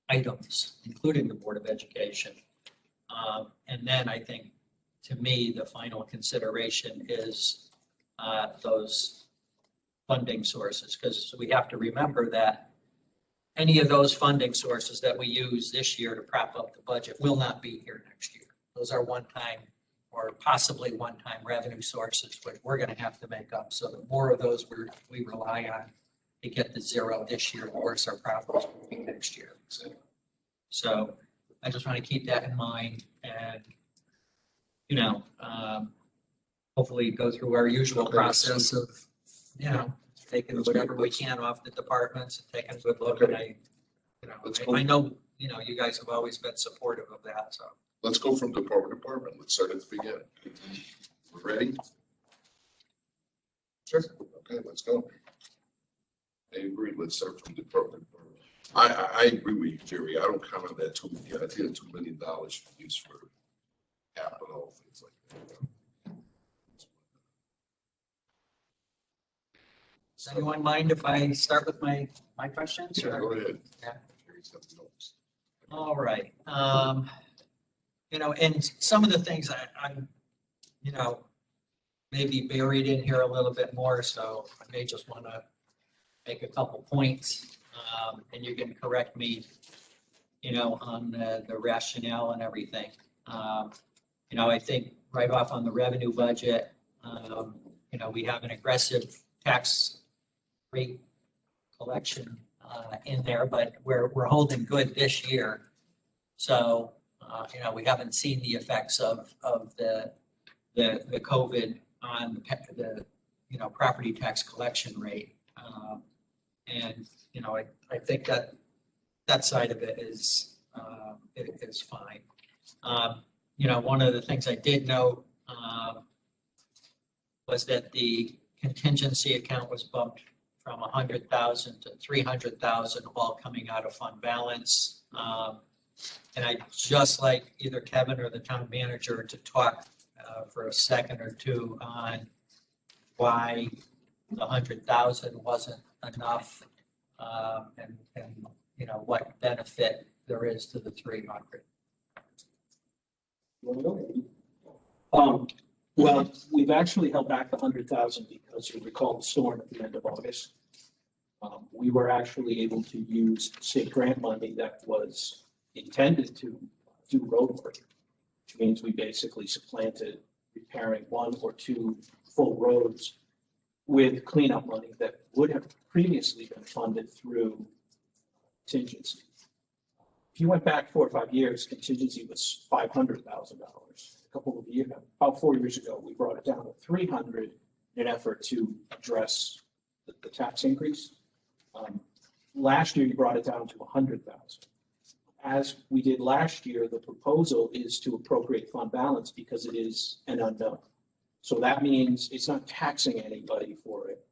items, including the Board of Education. And then I think to me, the final consideration is those funding sources, because we have to remember that any of those funding sources that we use this year to prop up the budget will not be here next year. Those are one-time or possibly one-time revenue sources, which we're going to have to make up. So the more of those we rely on to get the zero this year, the worse our problems will be next year. So I just want to keep that in mind and, you know, hopefully go through our usual process of, you know, taking whatever we can off the departments and taking a good look. And I know, you know, you guys have always been supportive of that, so. Let's go from department to department. Let's start at the beginning. We're ready? Sure. Okay, let's go. I agree. Let's start from department. I agree with you, Jerry. I don't comment that $2 million. I think $2 million should be used for capital, things like that. Does anyone mind if I start with my questions? Yeah, or- go ahead. Yeah. Jerry's got the notes. All right. You know, and some of the things I'm, you know, maybe buried in here a little bit more, so I may just want to make a couple points, and you can correct me, you know, on the rationale and everything. You know, I think right off on the revenue budget, you know, we have an aggressive tax rate collection in there, but we're holding good this year. So, you know, we haven't seen the effects of the COVID on the, you know, property tax collection rate. And, you know, I think that side of it is fine. You know, one of the things I did note was that the contingency account was bumped from 100,000 to 300,000, all coming out of fund balance. And I'd just like either Kevin or the town manager to talk for a second or two on why the 100,000 wasn't enough, and you know, what benefit there is to the 300. Well, we've actually held back the 100,000 because you recall the storm at the end of August. We were actually able to use state grant money that was intended to do road work, which means we basically supplanted repairing one or two full roads with cleanup money that would have previously been funded through contingency. If you went back 4 or 5 years, contingency was $500,000. A couple of years, about 4 years ago, we brought it down to 300 in an effort to address the tax increase. Last year, you brought it down to 100,000. As we did last year, the proposal is to appropriate fund balance because it is an unknown. So that means it's not taxing anybody for it.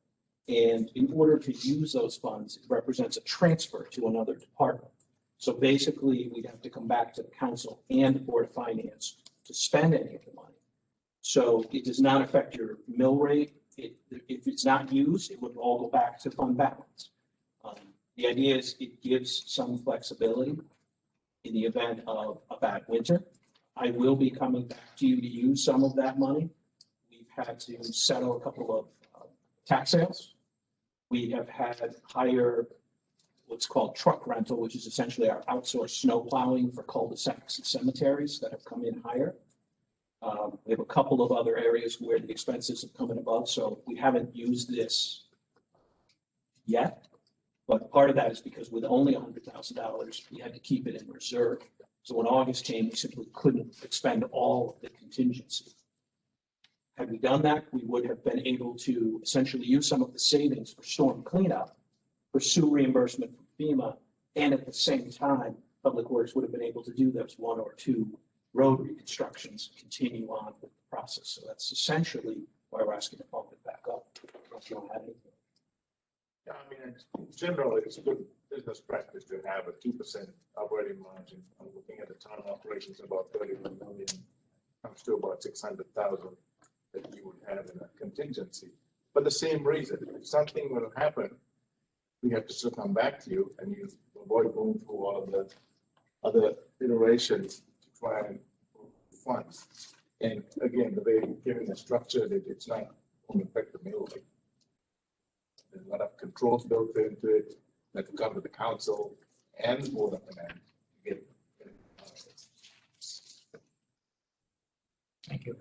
And in order to use those funds, it represents a transfer to another department. So basically, we'd have to come back to the council and the Board of Finance to spend any of the money. So it does not affect your mill rate. If it's not used, it would all go back to fund balance. The idea is it gives some flexibility in the event of a bad winter. I will be coming back to you to use some of that money. We've had to settle a couple of tax sales. We have had higher what's called truck rental, which is essentially our outsourced snow plowing for cul-de-sacs and cemeteries that have come in higher. We have a couple of other areas where the expenses have come in above, so we haven't used this yet. But part of that is because with only $100,000, we had to keep it in reserve. So when August came, we simply couldn't expend all of the contingency. Had we done that, we would have been able to essentially use some of the savings for storm cleanup, pursue reimbursement from FEMA, and at the same time, Public Works would have been able to do those 1 or 2 road reconstructions, continue on with the process. So that's essentially why we're asking to bump it back up. If you don't have anything. Yeah, I mean, generally, it's a good business practice to have a 2% operating margin. I'm looking at the town operations, about 31 million, comes to about 600,000 that you would have in a contingency. But the same reason, if something will happen, we have to still come back to you and you avoid going through all of the other iterations to try and move funds. And again, the way giving a structure that it's not going to affect the mill rate. There's a lot of controls built into it that come with the council and board of finance. Thank you.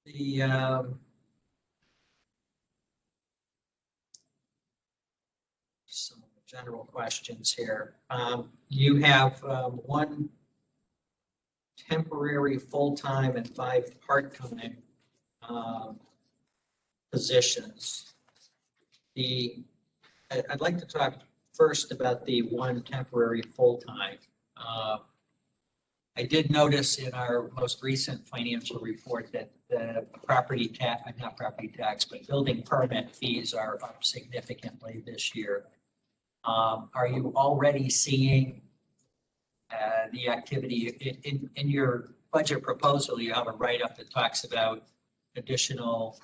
The, some general questions here. You have one temporary full-time and 5 part-time positions. I'd like to talk first about the one temporary full-time. I did notice in our most recent financial report that the not property tax, but building permit fees are up significantly this year. Are you already seeing the activity in your budget proposal? You have a write-up that talks about additional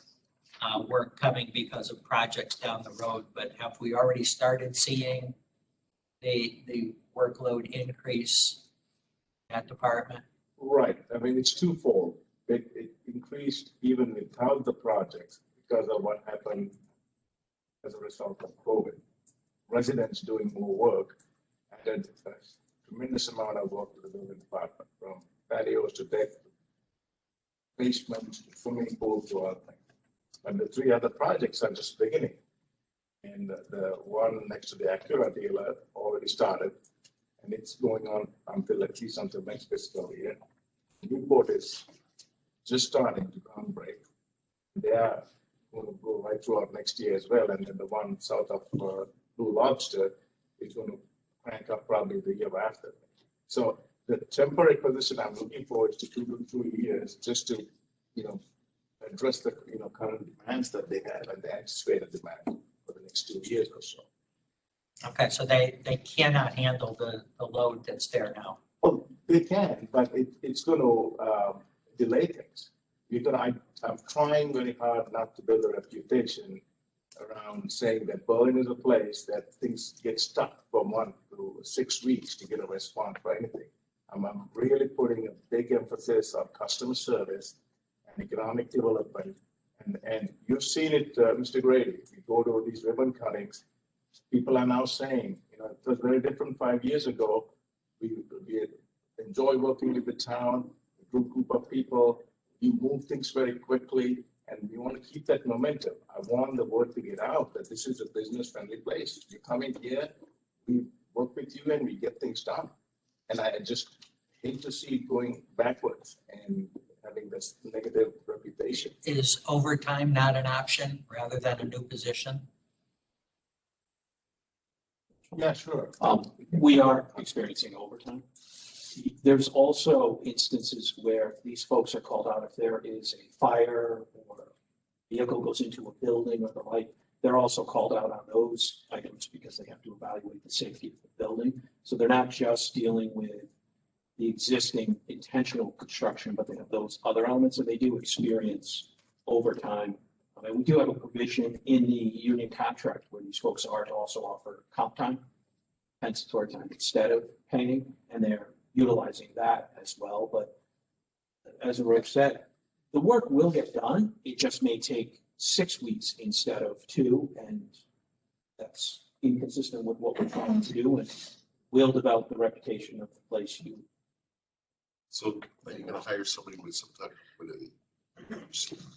work coming because of projects down the road, but have we already started seeing the workload increase in that department? Right. I mean, it's twofold. It increased even without the projects because of what happened as a result of COVID. Residents doing more work added a tremendous amount of work to the building department, from patios to deck, basements, to swimming pools, to other things. And the 3 other projects are just beginning. And the one next to the Acura dealer already started, and it's going on until at least until next fiscal year. Newport is just starting to groundbreak. They are going to go right throughout next year as well. And then the one south of Blue Lobster is going to crank up probably the year after. So the temporary position I'm looking for is to 2 to 3 years just to, address the, current demands that they have and the anticipated demand for the next 2 years or so. Okay, so they cannot handle the load that's there now. Well, they can, but it's going to delay things. I'm trying very hard not to build a reputation around saying that Berlin is a place that things get stuck from 1 to 6 weeks to get a response for anything. I'm really putting a big emphasis on customer service and economic development. And you've seen it, Mr. Grady. If you go to these ribbon cuttings, people are now saying, it was very different 5 years ago. We enjoy working with the town, a group of people. You move things very quickly, and we want to keep that momentum. I want the word to get out that this is a business-friendly place. You come in here, we work with you, and we get things done. And I just hate to see it going backwards and having this negative reputation. Is overtime not an option rather than a new position? Yeah, sure. We are experiencing overtime. There's also instances where these folks are called out if there is a fire or a vehicle goes into a building or the like. They're also called out on those items because they have to evaluate the safety of the building. So they're not just dealing with the existing intentional construction, but they have those other elements, and they do experience overtime. And we do have a provision in the union contract where these folks are to also offer comp time, compensatory time instead of paying, and they're utilizing that as well. But as Roach said, the work will get done. It just may take 6 weeks instead of 2, and that's inconsistent with what we're trying to do, and will develop the reputation of the place you. So are you going to hire somebody with some type of,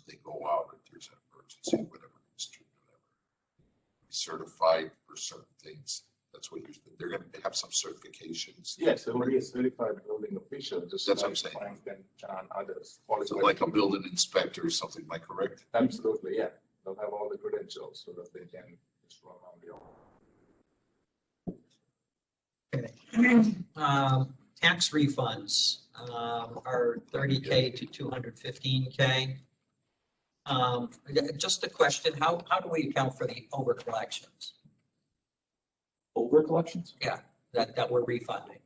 they go out if there's an emergency, whatever, certified for certain things? That's what they're going to have some certifications. Yes, there will be a certified building official, just That's like what I'm saying. Frank and John, others. So like a building inspector or something, am I correct? Absolutely, yeah. They'll have all the credentials so that they can just run on the own. Tax refunds are 30K to 215K. Just a question, how do we account for the over collections? Over collections? Yeah, that we're refunding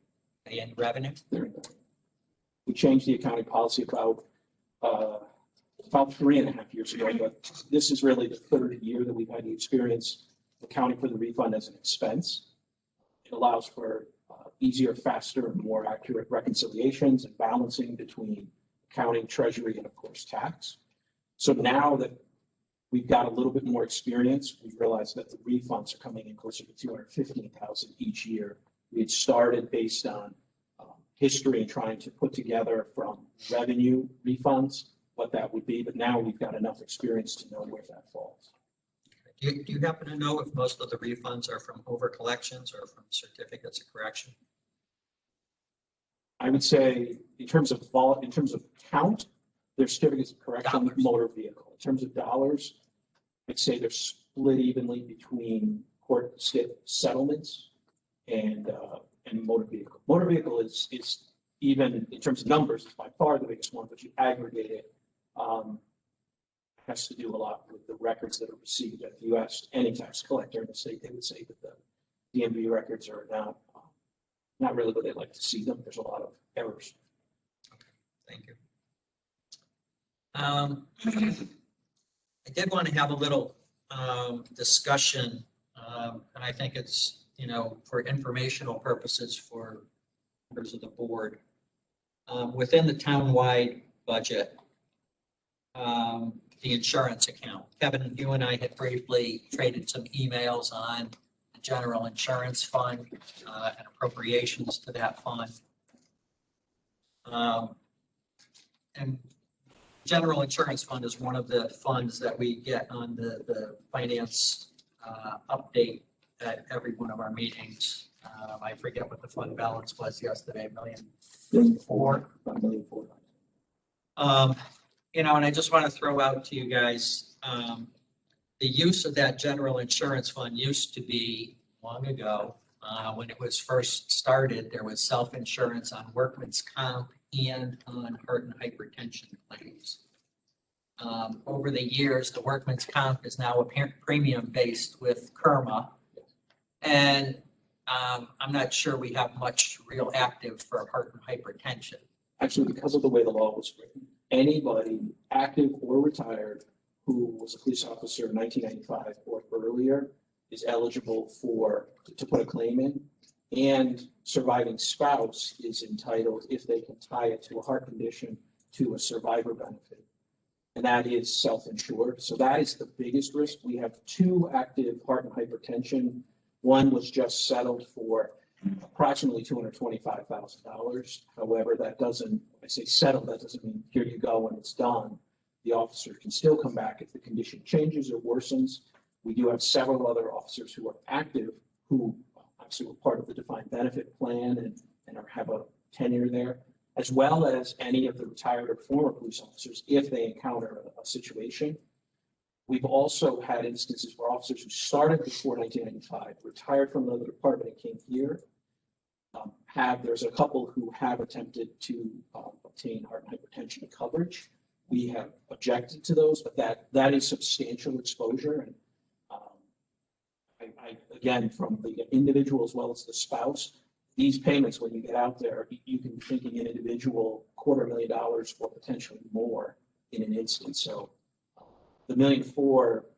in revenue? We changed the accounting policy about 3.5 years ago, but this is really the 3rd year that we've had the experience accounting for the refund as an expense. It allows for easier, faster, and more accurate reconciliations and balancing between accounting, treasury, and of course, tax. So now that we've got a little bit more experience, we've realized that the refunds are coming in closer to 215,000 each year. We had started based on history and trying to put together from revenue refunds what that would be, but now we've got enough experience to know where that falls. Do you happen to know if most of the refunds are from over collections or from certificates of correction? I would say in terms of count, there's certificates of correction, Dollars. motor vehicle. In terms of dollars, I'd say they're split evenly between court settlements and motor vehicle. Motor vehicle is even in terms of numbers, is by far the biggest one, but you aggregate it. Has to do a lot with the records that are received. If you asked any tax collector in the state, they would say that the DMV records are not really what they'd like to see them. There's a lot of errors. Thank you. I did want to have a little discussion, and I think it's, for informational purposes for members of the board. Within the townwide budget, the insurance account. Kevin, you and I had briefly traded some emails on the general insurance fund and appropriations to that fund. And general insurance fund is one of the funds that we get on the finance update at every one of our meetings. I forget what the fund balance was yesterday, $1,400,000. About $1,400,000. And I just want to throw out to you guys, the use of that general insurance fund used to be long ago, when it was first started, there was self-insurance on workman's comp and on heart and hypertension claims. Over the years, the workman's comp is now a premium based with KERMA. And I'm not sure we have much real active for heart and hypertension. Actually, because of the way the law was written, anybody active or retired who was a police officer in 1995 or earlier is eligible to put a claim in, and surviving spouse is entitled, if they can tie it to a heart condition, to a survivor benefit. And that is self-insured. So that is the biggest risk. We have 2 active heart and hypertension. One was just settled for approximately $225,000. However, that doesn't, I say settled, that doesn't mean here you go when it's done. The officer can still come back if the condition changes or worsens. We do have several other officers who are active who obviously were part of the defined benefit plan and have a tenure there, as well as any of the retired or former police officers if they encounter a situation. We've also had instances where officers who started before 1995, retired from another department and came here, there's a couple who have attempted to obtain heart and hypertension coverage. We have objected to those, but that is substantial exposure. And again, from the individual as well as the spouse, these payments, when you get out there, you can be thinking an individual $250,000 or potentially more in an instance. So the $1.4 million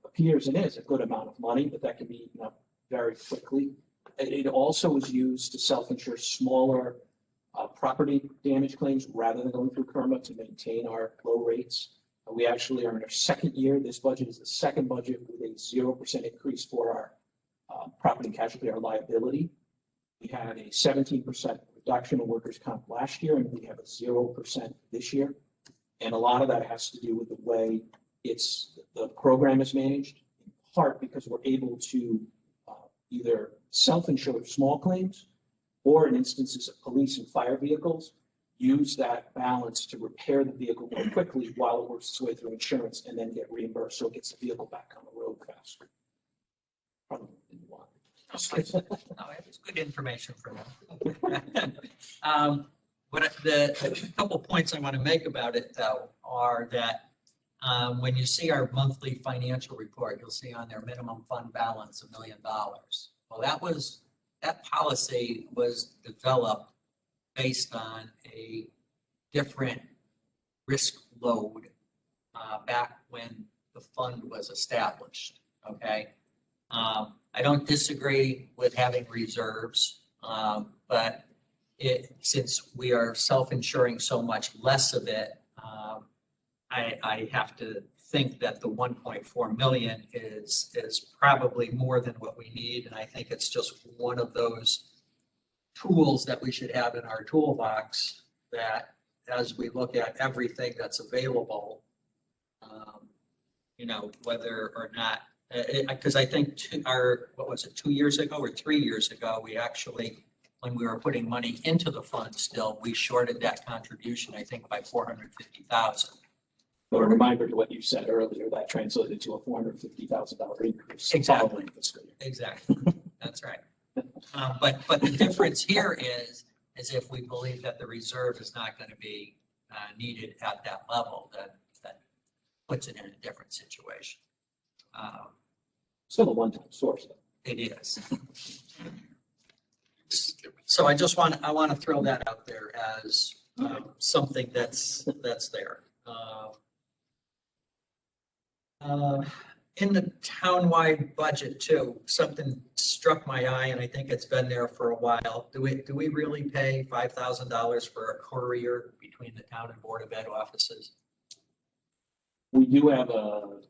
appears and is a good amount of money, but that can be eaten up very quickly. It also is used to self-insure smaller property damage claims rather than going through KERMA to maintain our low rates. We actually are in our second year. This budget is the second budget with a 0% increase for our property and casualty, our liability. We had a 17% reduction in workers' comp last year, and we have a 0% this year. And a lot of that has to do with the way the program is managed, in part because we're able to either self-insure small claims or in instances of police and fire vehicles, use that balance to repair the vehicle more quickly while it works its way through insurance and then get reimbursed so it gets the vehicle back on the road faster. Probably didn't want it. No, it's good information for them. But the couple points I want to make about it, though, are that when you see our monthly financial report, you'll see on their minimum fund balance $1 million. Well, that policy was developed based on a different risk load back when the fund was established. Okay. I don't disagree with having reserves. But since we are self-insuring so much less of it, I have to think that the 1.4 million is probably more than what we need. And I think it's just one of those tools that we should have in our toolbox that as we look at everything that's available, whether or not, because I think what was it, 2 years ago or 3 years ago, we actually, when we were putting money into the fund still, we shorted that contribution, I think, by 450,000. But a reminder to what you said earlier, that translated to a $450,000 increase. Exactly. Following fiscal year. Exactly. That's right. But the difference here is if we believe that the reserve is not going to be needed at that level, that puts it in a different situation. Still a one-time source, though. It is. So I want to throw that out there as something that's there. In the townwide budget too, something struck my eye, and I think it's been there for a while. Do we really pay $5,000 for a courier between the town and Board of Ed offices? We do have a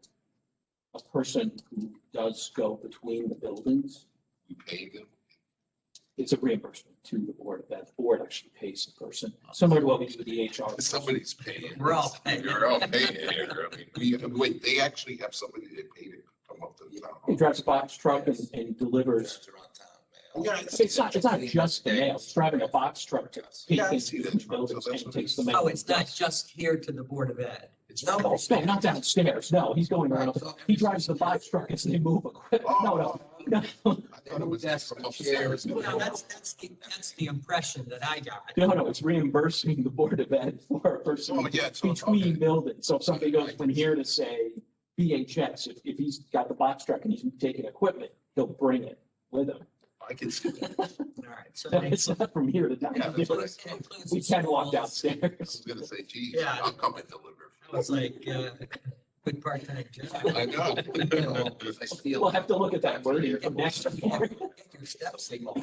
person who does go between the buildings. We pay them. It's a reimbursement to the board. That the board actually pays the person, similar to what we do with the HR. Somebody's paying. We're all paying. You're all paying here. I mean, wait, they actually have somebody they pay to come up to the town. He drives a box truck and delivers. Yeah, It's not just the mail. It's driving a box truck to take Yeah, I things see to that the truck. buildings So that's and what takes it the is. mail. Oh, it's not just here to the Board of Ed. No, not downstairs. No, he's going around. He drives the box truck as they move equipment. No. I thought it was just from upstairs. No, that's the impression that I got. No, it's reimbursing the Board of Ed for a person Oh, yeah, so it's between okay. buildings. So if somebody goes from here to say BHS, if he's got the box truck and he's taking equipment, he'll bring it with him. I can see that. All right, so It's not from here to down. Yeah, that's what I it includes We can walk schools. I was downstairs. gonna say, geez, Yeah. I'll come and deliver. I was like, good part-time job. I know. I feel. We'll have to look at that wording for next year. Get your step signal.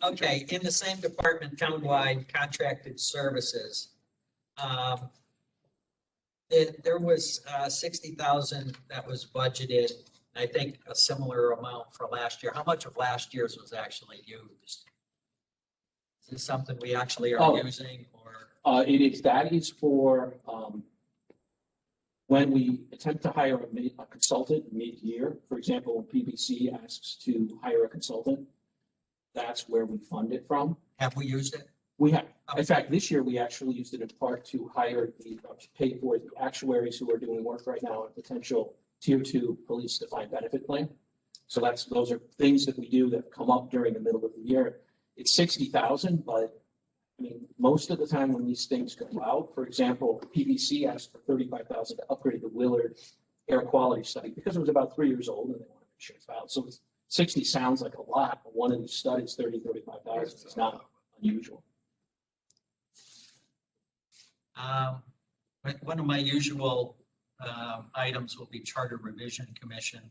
Okay, in the same department, townwide contracted services. There was 60,000 that was budgeted. I think a similar amount for last year. How much of last year's was actually used? Is this something we actually are using or? That is for, when we attempt to hire a consultant mid-year, for example, when PBC asks to hire a consultant, that's where we fund it from. Have we used it? We have, in fact, this year we actually used it in part to pay for the actuaries who are doing work right now on potential tier 2 police defined benefit plan. So those are things that we do that come up during the middle of the year. It's 60,000, but I mean, most of the time when these things go out, for example, PBC asked for 35,000 to upgrade the Willard air quality study because it was about 3 years old and they wanted to make sure it's valid. So 60 sounds like a lot, but one of these studies, 35,000 is not unusual. One of my usual items will be Charter Revision Commission.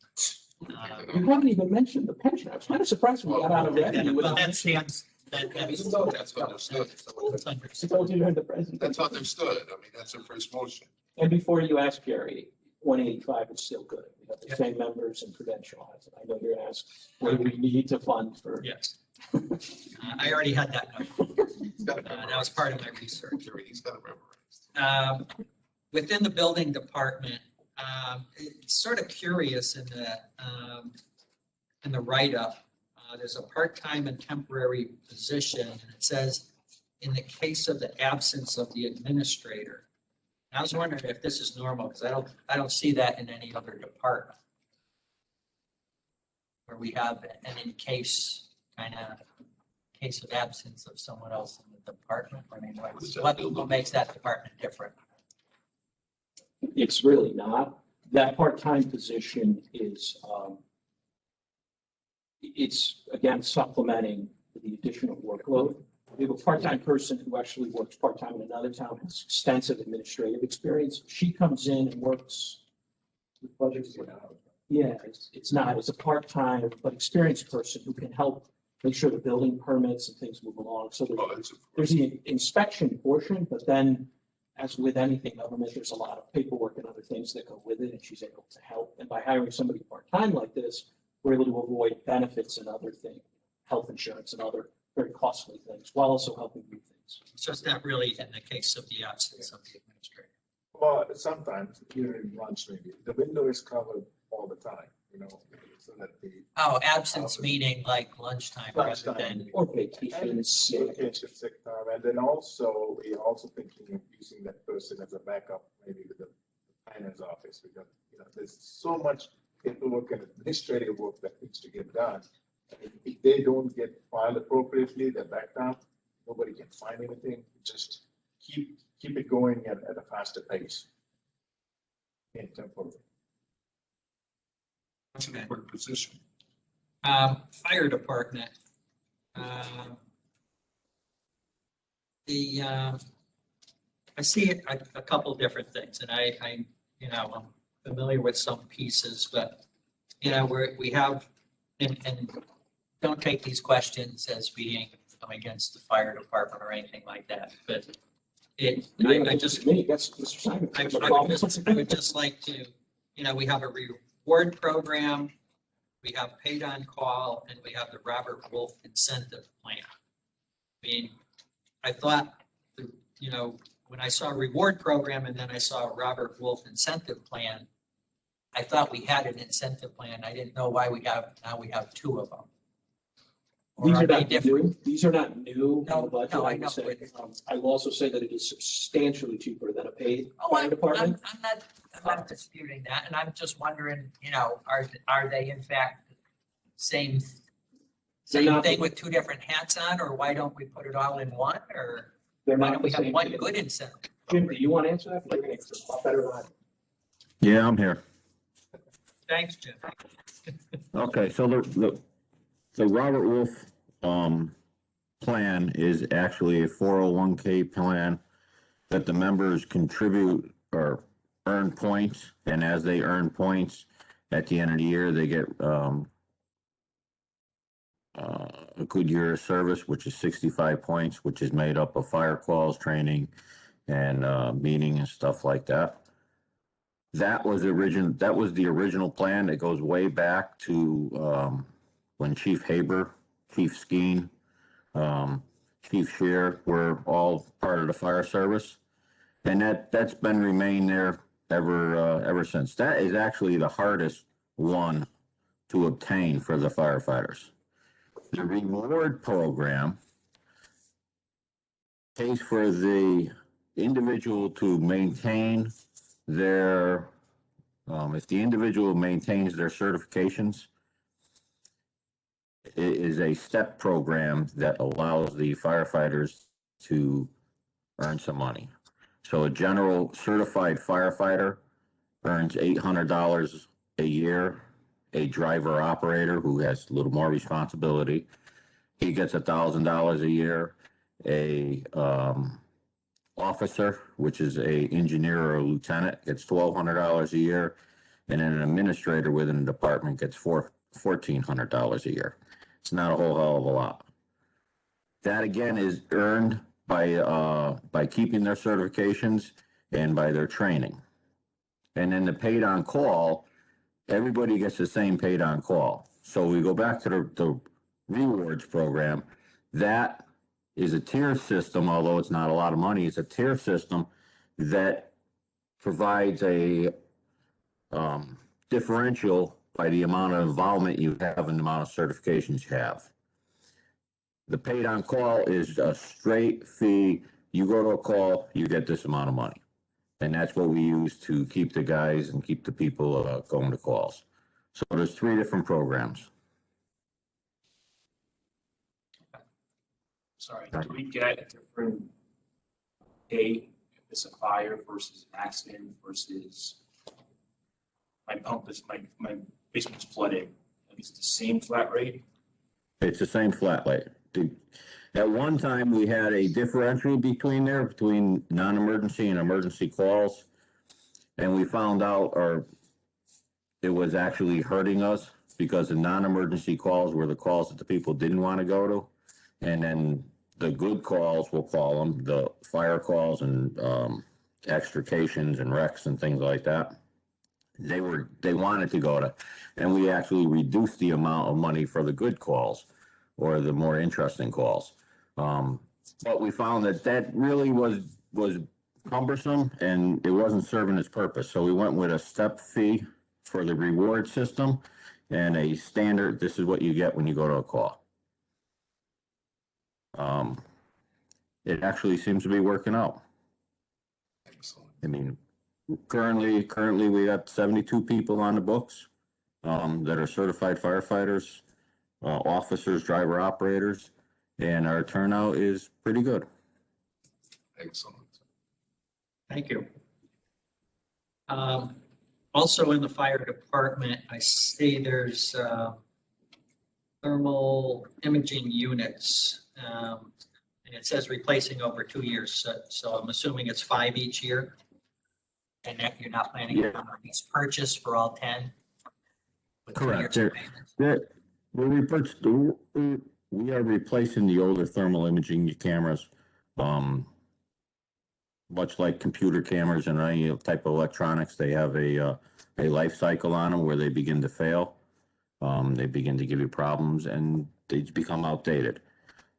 You haven't even mentioned the pension. I was kind of surprised when we got out of revenue Well, without. that's That's understood. I told you during the presentation. That's understood. I mean, that's the first motion. And before you ask, Gary, 185 is still good. We have the same members and credentials. I know you're going to ask, what do we need to fund for? Yes. I already had that note. That was part of my research. He's got it memorized. Within the building department, it's sort of curious in the write-up, there's a part-time and temporary position, and it says, in the case of the absence of the administrator. I was wondering if this is normal, because I don't see that in any other department. Where we have an in case of absence of someone else in the department. I mean, what makes that department different? It's really not. That part-time position is, it's again supplementing the additional workload. We have a part-time person who actually works part-time in another town, has extensive administrative experience. She comes in and works with budgets. Yeah, it's not. It's a part-time but experienced person who can help make sure the building permits and things move along. So Oh, that's, there's the inspection portion, but then as with anything government, there's a lot of paperwork and other things that go with it, and she's able to help. And by hiring somebody part-time like this, we're able to avoid benefits and other things, health insurance and other very costly things, while also helping do things. It's just not really in the case of the absence of the administrator. Well, sometimes during lunch maybe, the window is covered all the time, so that the. Oh, absence meaning like lunchtime rather Lunchtime. than, Or vacations. Vacation, sick time, and then also, we're also thinking of using that person as a backup, maybe with the finance office, because, there's so much paperwork and administrative work that needs to get done. If they don't get filed appropriately, they're backed up, nobody can find anything, just keep it going at a faster pace. In tempo. that's an important position. fire department. I see a couple different things, and I'm familiar with some pieces, but, we have, and don't take these questions as being against the fire department or anything like that, but I just, That's Mr. Simon. I would just like to, we have a reward program, we have paid on call, and we have the Robert Wolf incentive plan. I mean, I thought, when I saw a reward program and then I saw a Robert Wolf incentive plan, I thought we had an incentive plan. I didn't know why now we have two of them. Or These are they not different? new. These are not new. No, in the budget, no, I would know, say. but- I will also say that it is substantially cheaper than a paid Oh, fire I'm department. not disputing that, and I'm just wondering, are they in fact same not- thing with two different hats on, or why don't we put it all in one, or They're why not don't we the have same one thing. good incentive? Jim, do you want to answer that? You're gonna answer a lot better than I do. Yeah, I'm here. Thanks, Jim. Okay, so the Robert Wolf, plan is actually a 401k plan that the members contribute or earn points, and as they earn points, at the end of the year, they get, a good year of service, which is 65 points, which is made up of fire calls, training, and, meeting and stuff like that. That was the original plan. It goes way back to, when Chief Haber, Chief Skeen, Chief Shear were all part of the fire service. And that's been remained there ever since. That is actually the hardest one to obtain for the firefighters. The reward program pays for the individual to maintain their, if the individual maintains their certifications, it is a step program that allows the firefighters to earn some money. So a general certified firefighter earns $800 a year. A driver operator who has a little more responsibility, he gets $1,000 a year. A officer, which is a engineer or a lieutenant, gets $1,200 a year, and then an administrator within the department gets $1,400 a year. It's not a whole hell of a lot. That again is earned by keeping their certifications and by their training. And then the paid on call, everybody gets the same paid on call. So we go back to the rewards program. That is a tier system, although it's not a lot of money. It's a tier system that provides a differential by the amount of involvement you have and the amount of certifications you have. The paid on call is a straight fee. You go to a call, you get this amount of money. And that's what we use to keep the guys and keep the people going to calls. So there's 3 different programs. Sorry, do we get a different pay if it's a fire versus an accident versus my basement's flooding? Is it the same flat rate? It's the same flat rate. At one time, we had a differential between non-emergency and emergency calls. And we found out, or it was actually hurting us because the non-emergency calls were the calls that the people didn't want to go to. And then the good calls, we'll call them, the fire calls and extrications and wrecks and things like that, they wanted to go to. And we actually reduced the amount of money for the good calls or the more interesting calls. But we found that really was cumbersome and it wasn't serving its purpose. So we went with a step fee for the reward system and a standard, this is what you get when you go to a call. It actually seems to be working out. Excellent. I mean, currently we got 72 people on the books that are certified firefighters, officers, driver operators, and our turnout is pretty good. Excellent. Thank you. Also in the fire department, I see there's thermal imaging units. And it says replacing over 2 years. So I'm assuming it's 5 each year. And that you're not planning on these purchase for all 10? With 2 Correct. years of payments? We are replacing the older thermal imaging cameras, much like computer cameras and any type of electronics. They have a life cycle on them where they begin to fail. They begin to give you problems and they become outdated.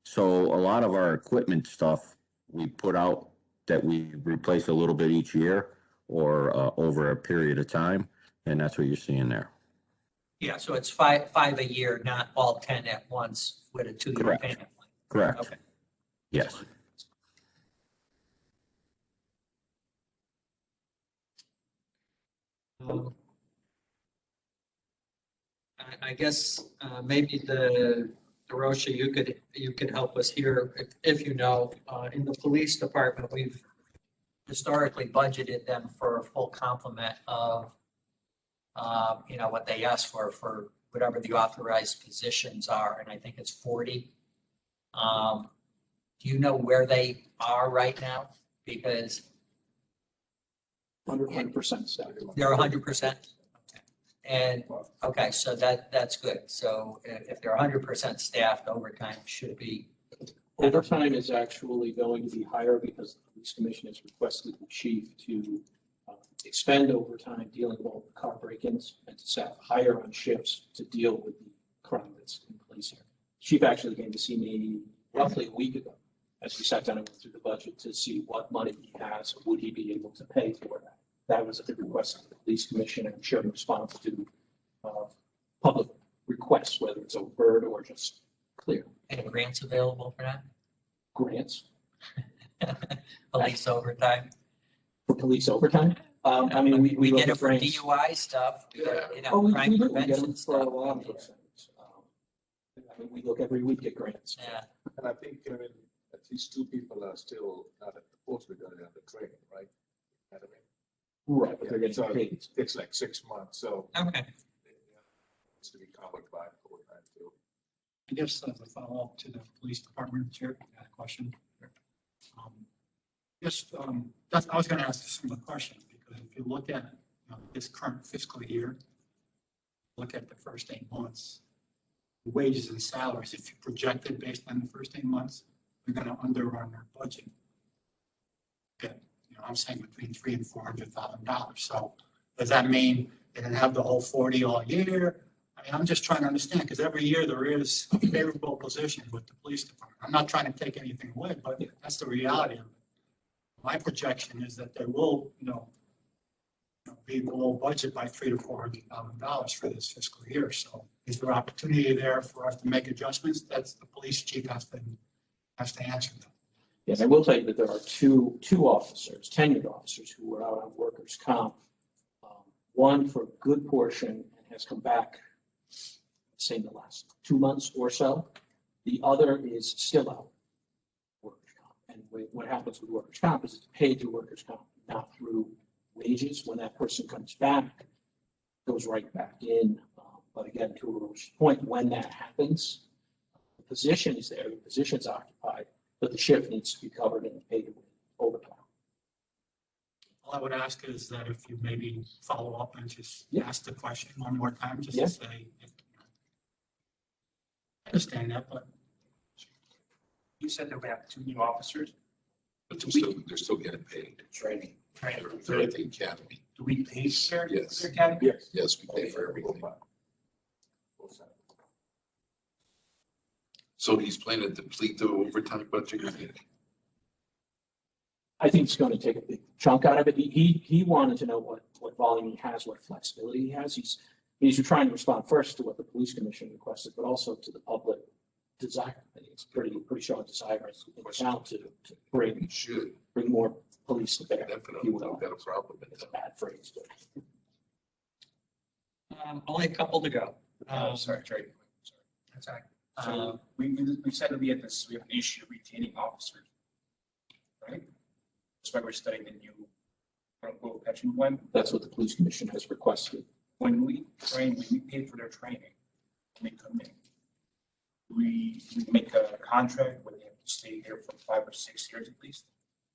So a lot of our equipment stuff we put out that we replace a little bit each year or over a period of time, and that's what you're seeing there. Yeah, so it's five a year, not all 10 at once with a 2 year Correct. payment. Correct. Okay. Yes. I guess maybe DeRocha, you could help us here if you know. In the police department, we've historically budgeted them for a full complement of what they ask for whatever the authorized positions are, and I think it's 40. Do you know where they are right now? Because 100% staff. they're 100%. And, okay, so that's good. So if they're 100% staffed, overtime should be. Overtime is actually going to be higher because the police commission has requested the chief to expend overtime dealing with all the car break-ins and to staff higher on shifts to deal with the crime that's in place here. Chief actually came to see me roughly a week ago as we sat down and went through the budget to see what money he has, would he be able to pay for that. That was at the request of the police commission and sure in response to public requests, whether it's overt or just clear. Any grants available for that? Grants Police overtime? for police overtime. I mean, we get look it for at grants. DUI stuff, we get, We crime do. We get prevention them for stuff. a lot of those things. I mean, we look every week at grants. Yeah, And I think, I mean, at least 2 people are still not at the post because they're under training, right? You know what I mean? Right, but they're Yeah, getting so paid. it's like 6 months, so. okay. It's to be covered by overtime too. I guess as a follow-up to the police department chair, I had a question. I was gonna ask a similar question, because if you look at this current fiscal year, look at the first 8 months, the wages and salaries, if you project it based on the first 8 months, we're gonna underrun our budget. Okay, I'm saying between $300,000 and $400,000. So does that mean they didn't have the whole 40 all year? I mean, I'm just trying to understand, because every year there is a favorable position with the police department. I'm not trying to take anything away, but that's the reality of it. My projection is that they will, be below budget by $300,000 to $400,000 for this fiscal year. So is there opportunity there for us to make adjustments? That's the police chief has to answer them. Yes, I will tell you that there are two officers, tenured officers, who were out on workers' comp. One for a good portion and has come back, say in the last 2 months or so. The other is still out workers' comp. And what happens with workers' comp is it's paid through workers' comp, not through wages. When that person comes back, it goes right back in. But again, to Roche's point, when that happens, the position is there, the position's occupied, but the shift needs to be covered and paid with overtime. All I would ask is that if you maybe follow up and just ask the question one more time, just Yeah. to say, I understand that, but You said that we have 2 new officers. But they're still getting paid. Training. Right. They're at the academy. Do we pay for Yes. their academy? Yes. Yes, we pay for everything. So he's planning to deplete the overtime budget. I think it's going to take a big chunk out of it. He wanted to know what volume he has, what flexibility he has. He's trying to respond first to what the police commission requested, but also to the public desire. I think it's pretty strong desire in the town to bring more police to bear. Definitely, I've got a problem with It's a that. bad phrase, but Only a couple to go. Sorry, Trey. Sorry. That's all right. So we said that we have an issue retaining officers, right? That's why we're studying the new quote-unquote pension plan. that's what the police commission has requested. When we pay for their training, when they come in, we make a contract where they have to stay here for 5 or 6 years at least.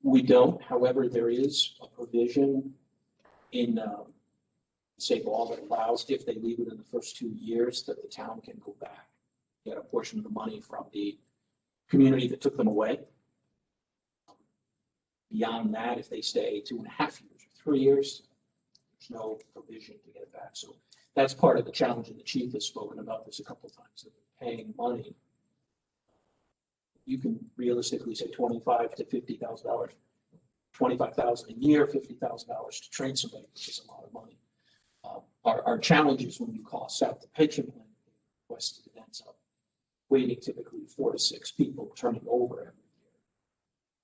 We don't, however, there is a provision in state law that allows, if they leave within the first 2 years, that the town can go back, get a portion of the money from the community that took them away. Beyond that, if they stay 2.5 years or 3 years, there's no provision to get it back. So that's part of the challenge, and the chief has spoken about this a couple of times, that paying money. You can realistically say $25,000 to $50,000, $25,000 a year, $50,000 to train somebody, which is a lot of money. Our challenge is when you cost out the pension plan requested, it ends up waiting typically 4 to 6 people turning over every year.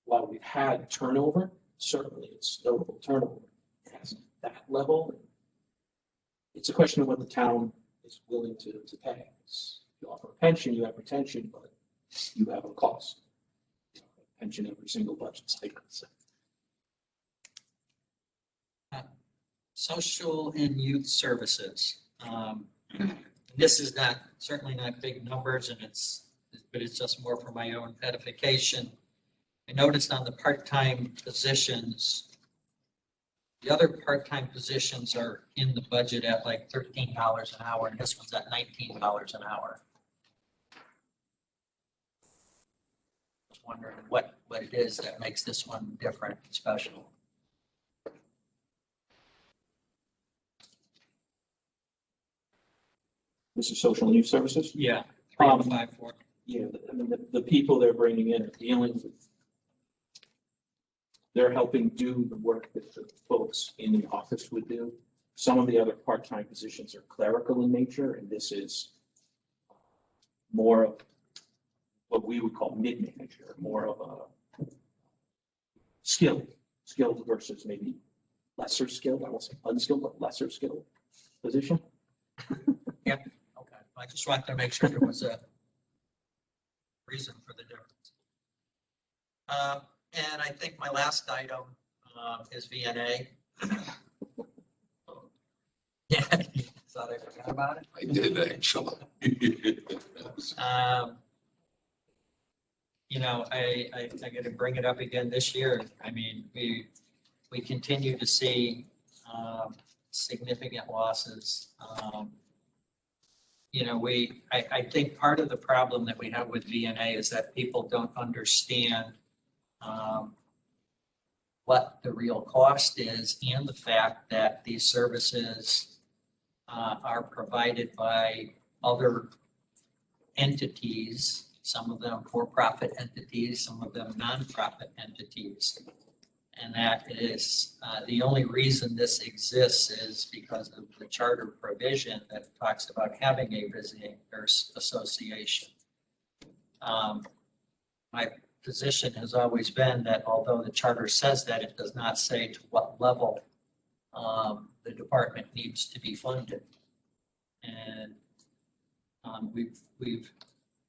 While we've had turnover, certainly it's notable turnover. It hasn't at that level. It's a question of what the town is willing to pay. You offer a pension, you have retention, but you have a cost. Pension every single budget cycle. So. Social and youth services. This is certainly not big numbers, but it's just more for my own edification. I noticed on the part-time positions, the other part-time positions are in the budget at like $13 an hour, and this one's at $19 an hour. I was wondering what it is that makes this one different, special. This is social and youth services? Yeah. 354. Yeah, I mean, the people they're bringing in are dealing with, they're helping do the work that the folks in the office would do. Some of the other part-time positions are clerical in nature, and this is more of what we would call mid-manager, more of a skilled versus maybe lesser skilled. I won't say unskilled, but lesser skilled position. Yeah, okay. I just wanted to make sure there was a reason for the difference. And I think my last item is VNA. Yeah, thought I forgot about it. I did actually. I got to bring it up again this year. I mean, we continue to see significant losses. I think part of the problem that we have with VNA is that people don't understand what the real cost is, and the fact that these services are provided by other entities, some of them for-profit entities, some of them non-profit entities. And that is the only reason this exists is because of the charter provision that talks about having a visiting nurse association. My position has always been that although the charter says that, it does not say to what level the department needs to be funded. And we've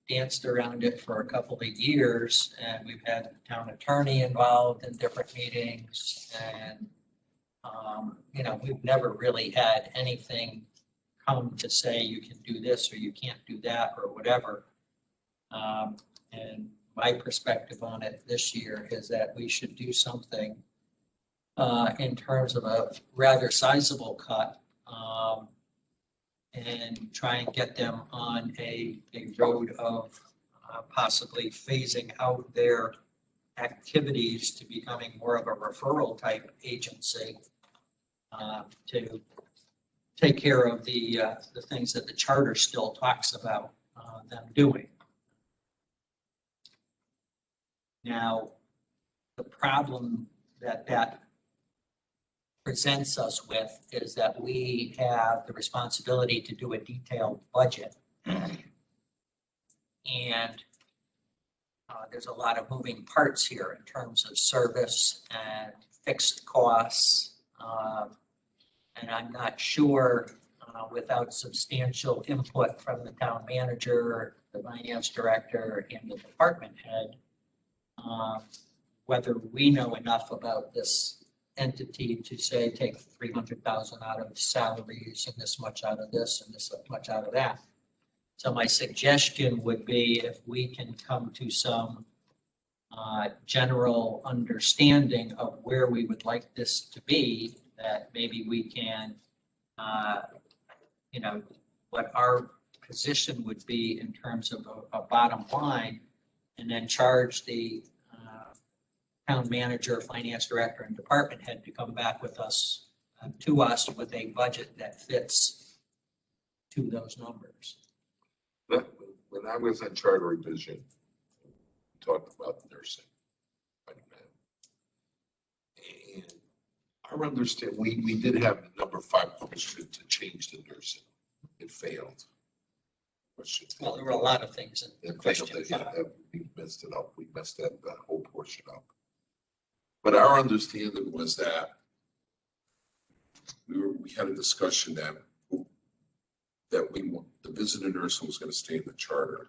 danced around it for a couple of years, and we've had the town attorney involved in different meetings, and we've never really had anything come to say you can do this or you can't do that or whatever. And my perspective on it this year is that we should do something in terms of a rather sizable cut and try and get them on a road of possibly phasing out their activities to becoming more of a referral type agency to take care of the things that the charter still talks about them doing. Now, the problem that presents us with is that we have the responsibility to do a detailed budget. And there's a lot of moving parts here in terms of service and fixed costs. And I'm not sure, without substantial input from the town manager, the finance director, and the department head, whether we know enough about this entity to say, take 300,000 out of salaries and this much out of this and this much out of that. So my suggestion would be if we can come to some general understanding of where we would like this to be, that maybe we can, what our position would be in terms of a bottom line, and then charge the town manager, finance director, and department head to come back with us, to us with a budget that fits to those numbers. When I was on charter revision, we talked about nursing. And I understand, we did have the number 5 question to change the nursing. It failed. Well, there were a lot of things in question. We messed it up. We messed that whole portion up. But our understanding was that we had a discussion that the visitor nursing was going to stay in the charter.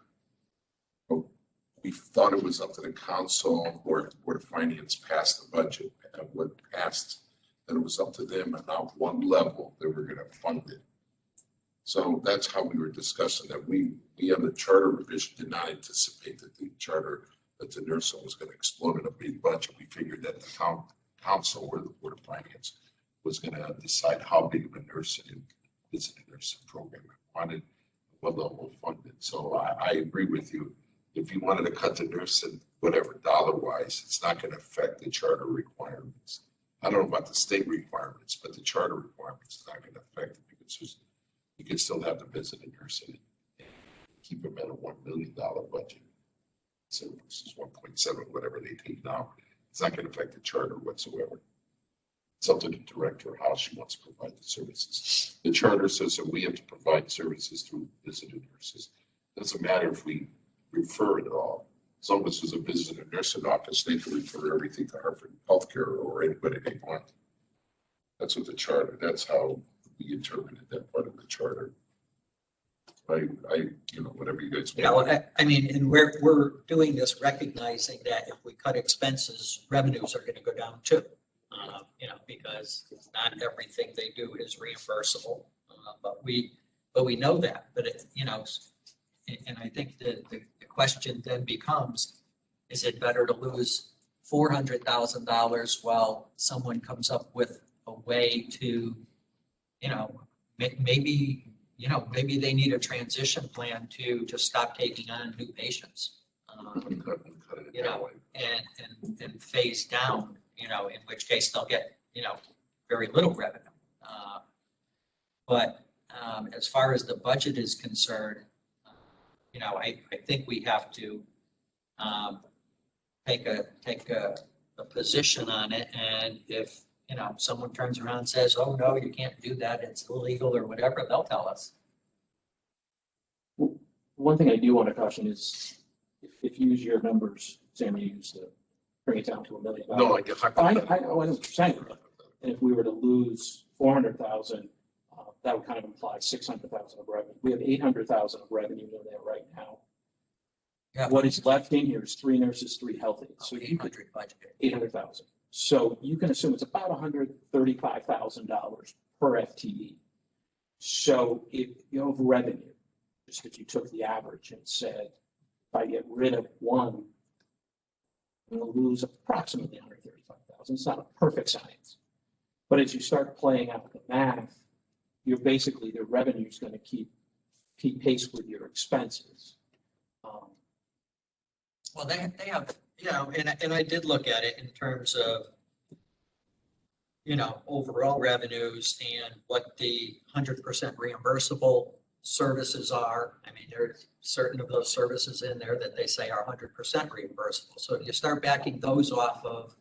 But we thought it was up to the council or Board of Finance passed the budget, and what passed, that it was up to them at not one level they were going to fund it. So that's how we were discussing that. We on the charter revision did not anticipate that the nursing was going to explode in a big budget. We figured that the town council or the Board of Finance was going to decide how big of a nursing and visitor nursing program it wanted, what level of funding. So I agree with you. If you wanted to cut the nursing, whatever dollar wise, it's not going to affect the charter requirements. I don't know about the state requirements, but the charter requirements is not going to affect it because you can still have the visitor nursing and keep them at a $1 million budget. So this is 1.7, whatever they take now. It's not going to affect the charter whatsoever. It's up to the director how she wants to provide the services. The charter says that we have to provide services through visitor nurses. Doesn't matter if we refer it at all. As long as there's a visitor nursing office, they can refer everything to Hartford Healthcare or anybody they want. That's what the charter, that's how we interpreted that part of the charter. Whatever you guys want. Yeah, I mean, and we're doing this recognizing that if we cut expenses, revenues are going to go down too. Because not everything they do is reimbursable, but we know that. But and I think the question then becomes: is it better to lose $400,000 while someone comes up with a way to, maybe they need a transition plan to just stop taking on new patients, and phase down, in which case they'll get, very little revenue. But as far as the budget is concerned, I think we have to take a position on it. And if, someone turns around and says, oh, no, you can't do that, it's illegal or whatever, they'll tell us. One thing I do want to caution is if you use your numbers, Sam, you used to bring it down to $1 million. No, I guess I know what you're saying. And if we were to lose 400,000, that would kind of imply 600,000 of revenue. We have 800,000 of revenue in there right now. Yeah. What is left in here is 3 nurses, 3 health aides. So 800 budget. 800,000. So you can assume it's about $135,000 per FTE. So if you have revenue, just if you took the average and said, if I get rid of one, we'll lose approximately 135,000. It's not a perfect science. But as you start playing out the math, you're basically, the revenue's gonna keep pace with your expenses. Well, they have, and I did look at it in terms of, overall revenues and what the 100% reimbursable services are. I mean, there's certain of those services in there that they say are 100% reimbursable. So if you start backing those off of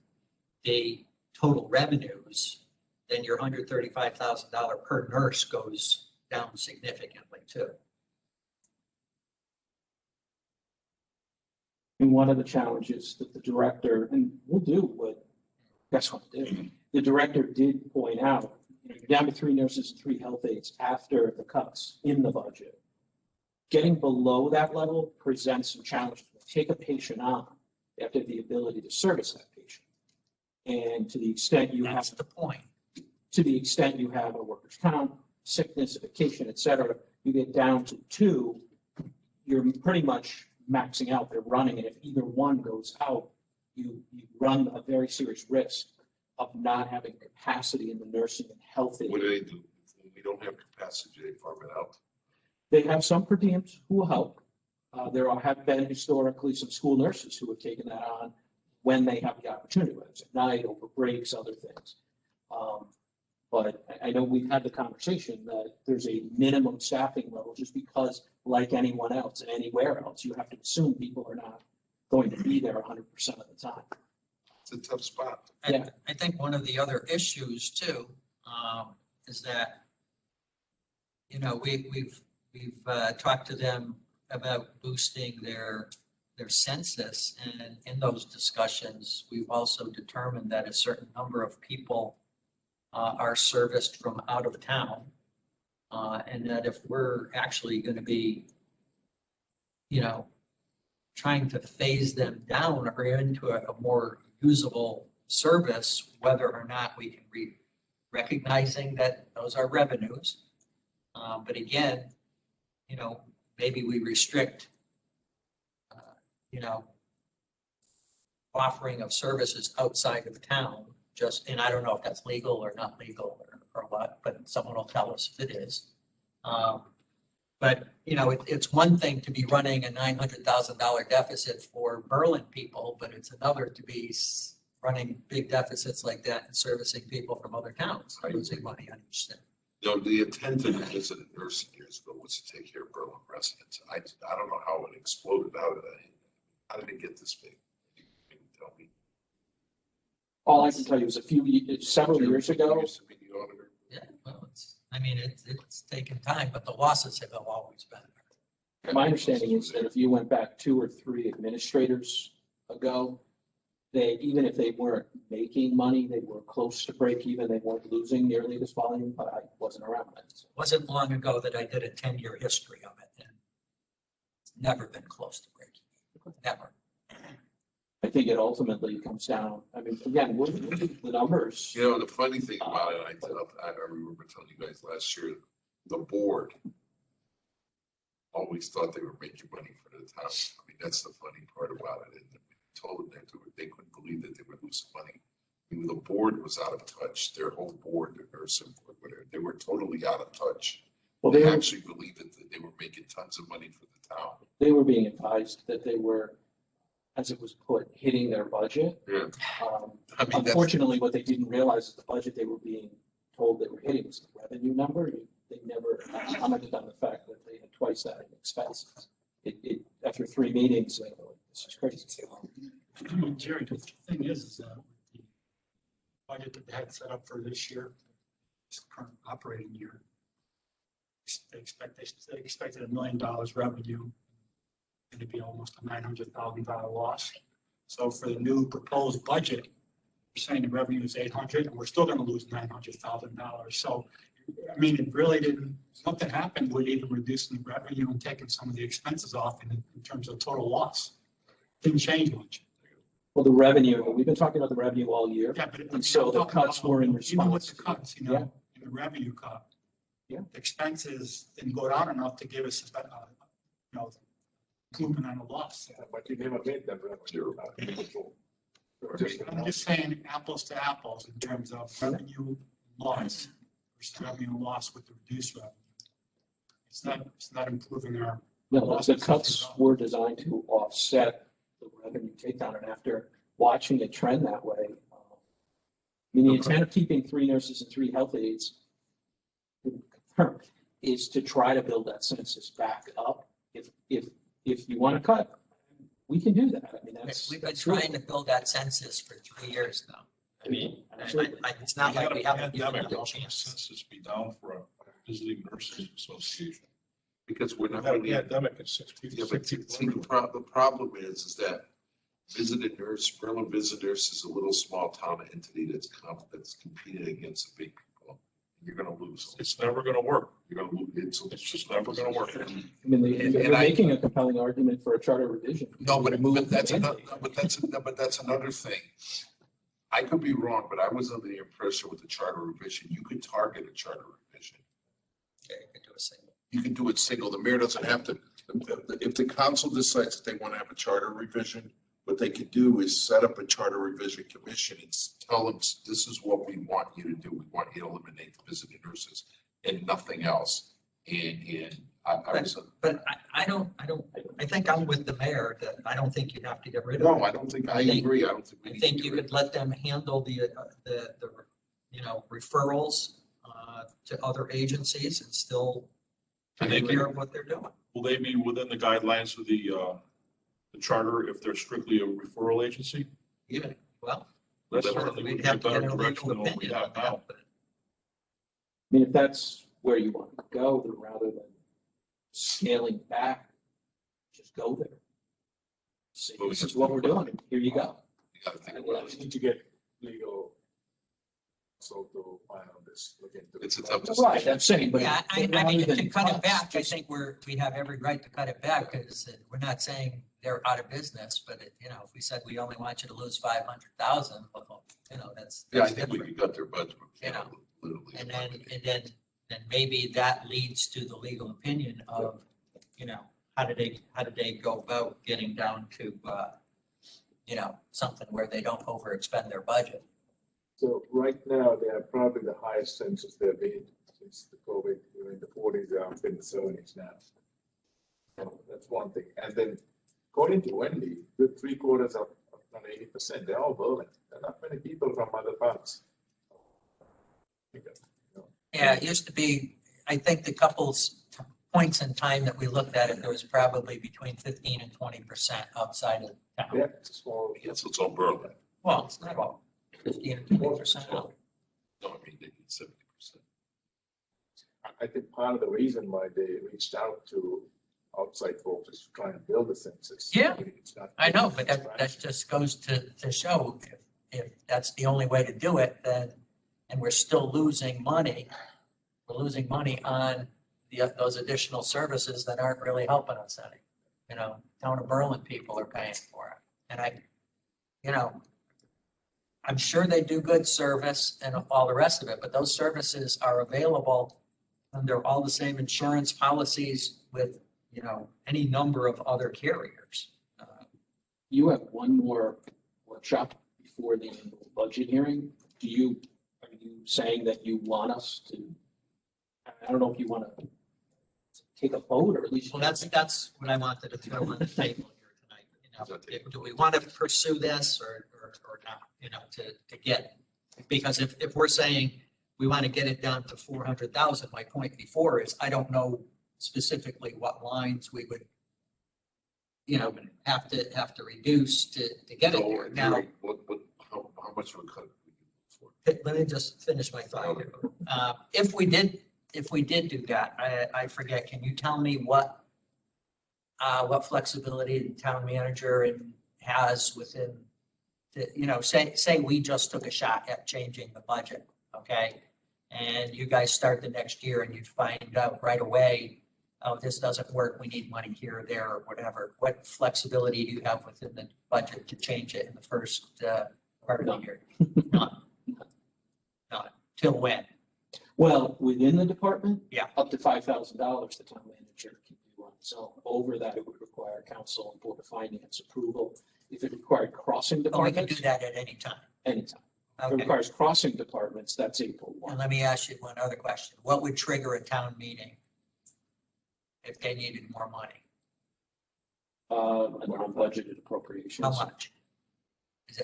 the total revenues, then your $135,000 per nurse goes down significantly too. And one of the challenges that the director, and we'll do what that's what to do. The director did point out, you're down to 3 nurses and 3 health aides after the cuts in the budget. Getting below that level presents some challenges. Take a patient on, you have to have the ability to service that patient. And to the extent you That's have, the point. to the extent you have a workers' comp, sickness, vacation, et cetera, you get down to 2, you're pretty much maxing out, they're running, and if either one goes out, you run a very serious risk of not having capacity in the nursing and health. What do they do? If we don't have capacity, they farm it out. They have some per diems who will help. There have been historically some school nurses who have taken that on when they have the opportunity, whether it's at night, over breaks, other things. But I know we've had the conversation that there's a minimum staffing level just because, like anyone else and anywhere else, you have to assume people are not going to be there 100% of the time. It's a tough spot. Yeah. I think one of the other issues too, is that, we've talked to them about boosting their census, and in those discussions, we've also determined that a certain number of people are serviced from out of town, and that if we're actually going to be, trying to phase them down or into a more usable service, whether or not we can recognizing that those are revenues. But again, maybe we restrict, offering of services outside of town, and I don't know if that's legal or not legal or what, but someone will tell us if it is. But, it's one thing to be running a $900,000 deficit for Berlin people, but it's another to be running big deficits like that and servicing people from other towns, losing money on each thing. The intent of the visit of nursing years ago was to take care of Berlin residents. I don't know how it exploded out of that. How did it get this big? You can tell me. All I can tell you is several years ago, Used to be the auditor. Yeah, well, it's taken time, but the losses have always been there. my understanding is that if you went back 2 or 3 administrators ago, even if they weren't making money, they were close to break even. They weren't losing nearly this volume, but I wasn't around then. So. It wasn't long ago that I did a 10-year history of it, and it's never been close to break even. Never. I think it ultimately comes down, I mean, again, what are the numbers? The funny thing about it, I remember telling you guys last year, the board always thought they were making money for the town. I mean, that's the funny part about it. And we told them that they couldn't believe that they were losing money. I mean, the board was out of touch. Their whole board, the nursing board, whatever, they were totally out of touch. Well, they actually believed that they were making tons of money for the town. They were being advised that they were, as it was put, hitting their budget. Yeah. Unfortunately, what they didn't realize is the budget they were being told they were hitting was the revenue number. They never commented on the fact that they had twice that in expenses. After 3 meetings, they were like, this is crazy. Jerry, the thing is the budget that they had set up for this year, this current operating year, they expected $1 million revenue, and it'd be almost a $900,000 loss. So for the new proposed budget, we're saying the revenue is 800, and we're still going to lose $900,000. So, I mean, it really didn't. Something happened with even reducing the revenue and taking some of the expenses off in terms of total loss. Didn't change much. Well, the revenue, we've been talking about the revenue all year. Yeah, but and so the cuts were in response. Even with the cuts, in the revenue cut, Yeah. the expenses didn't go down enough to give us, improvement on the loss. But you never made that revenue. I'm just saying apples to apples in terms of revenue loss versus revenue loss with the reduced revenue. It's not improving our. No, the cuts were designed to offset the revenue takedown, and after watching it trend that way, I mean, the intent of keeping 3 nurses and 3 health aides is to try to build that census back up. If you want to cut, we can do that. I mean, We've been trying to build that census for 3 years now. I mean, it's not like we haven't given Pandemic, it a how can the chance. census be down for a visiting nurses association? Because we're We not had a really. pandemic at 6 people. Yeah, but see, the problem is that visited nurse, Berlin visitors is a little small town entity that's competing against the big people. You're gonna lose. It's never gonna work. You're gonna lose. It's just never gonna work. I mean, they're making a compelling argument for a charter revision. No, but that's another, Mandate. but that's another thing. I could be wrong, but I was under the impression with the charter revision, you could target a charter revision. Yeah, you can do a single. You can do it single. The mayor doesn't have to, if the council decides that they want to have a charter revision, what they could do is set up a charter revision commission and tell them, this is what we want you to do. We want you to eliminate the visiting nurses and nothing else. But I think I'm with the mayor that I don't think you have to get rid of it. No, I don't think, I agree. I don't think. we I need think to you get rid could let them handle the referrals to other agencies and still And they take can- care of what they're doing. Will they be within the guidelines of the charter if they're strictly a referral agency? Yeah, well, That we'd certainly would be a have to better get a direction legal than what we opinion on have now. that, but. I mean, if that's where you want to go, then rather than scaling back, just go there. See, Well, this is what we're doing. Here you go. You gotta think Well, about we it. need to get legal. So to find out this, look into. It's a tough Right, I'm saying, but. Yeah, I but mean, rather to than cut it cuts, back, I just- think we have every right to cut it back because we're not saying they're out of business, but if we said we only want you to lose 500,000, well, that's. Yeah, I that's think we different. could cut their budget. You know, Literally. And then maybe that leads to the legal opinion of, how did they go about getting down to, something where they don't overexpend their budget. So right now, they are probably the highest census they've been since the COVID, in the 40s, they're up in the 70s now. So that's one thing. And then according to Wendy, good 3/4 of, not 80%, they're all Berlin. There are not many people from other parts. Yeah, it used to be, I think the points in time that we looked at it, there was probably between 15 and 20% outside of town. Yeah, it's a small. Yeah, so it's all Berlin. Well, it's not all 15 and 20% out. No, I mean, they need 70%. I think part of the reason why they reached out to outside folks is to try and build a census. Yeah, It's not- I know, but that just goes to show if that's the only way to do it, then, and we're still losing money. We're losing money on those additional services that aren't really helping us any. Town of Berlin people are paying for it. And I'm sure they do good service and all the rest of it, but those services are available under all the same insurance policies with, any number of other carriers. You have one more workshop before the annual budget hearing. Are you saying that you want us to, I don't know if you want to take a vote or at least. Well, that's what I wanted to throw on the table here tonight. Do we want to pursue this or not, to get, because if we're saying we want to get it down to 400,000, my point before is I don't know specifically what lines we would, have to reduce to get it So, there. Now, how much of a cut? let me just finish my thought here. If we did do that, I forget, can you tell me what flexibility the town manager has within, say we just took a shot at changing the budget, okay? And you guys start the next year and you find out right away, oh, this doesn't work, we need money here or there or whatever. What flexibility do you have within the budget to change it in the first part of the year? None. Till when? Well, within the department? Yeah. Up to $5,000, the town manager can do on its own. Over that, it would require council and board of finance approval. If it required crossing Oh, we can departments. do that at any time. Anytime. If it Okay. requires crossing departments, that's April And let me ask you one other question. What would trigger a town meeting if they needed more money? An unbudgeted appropriations. How much?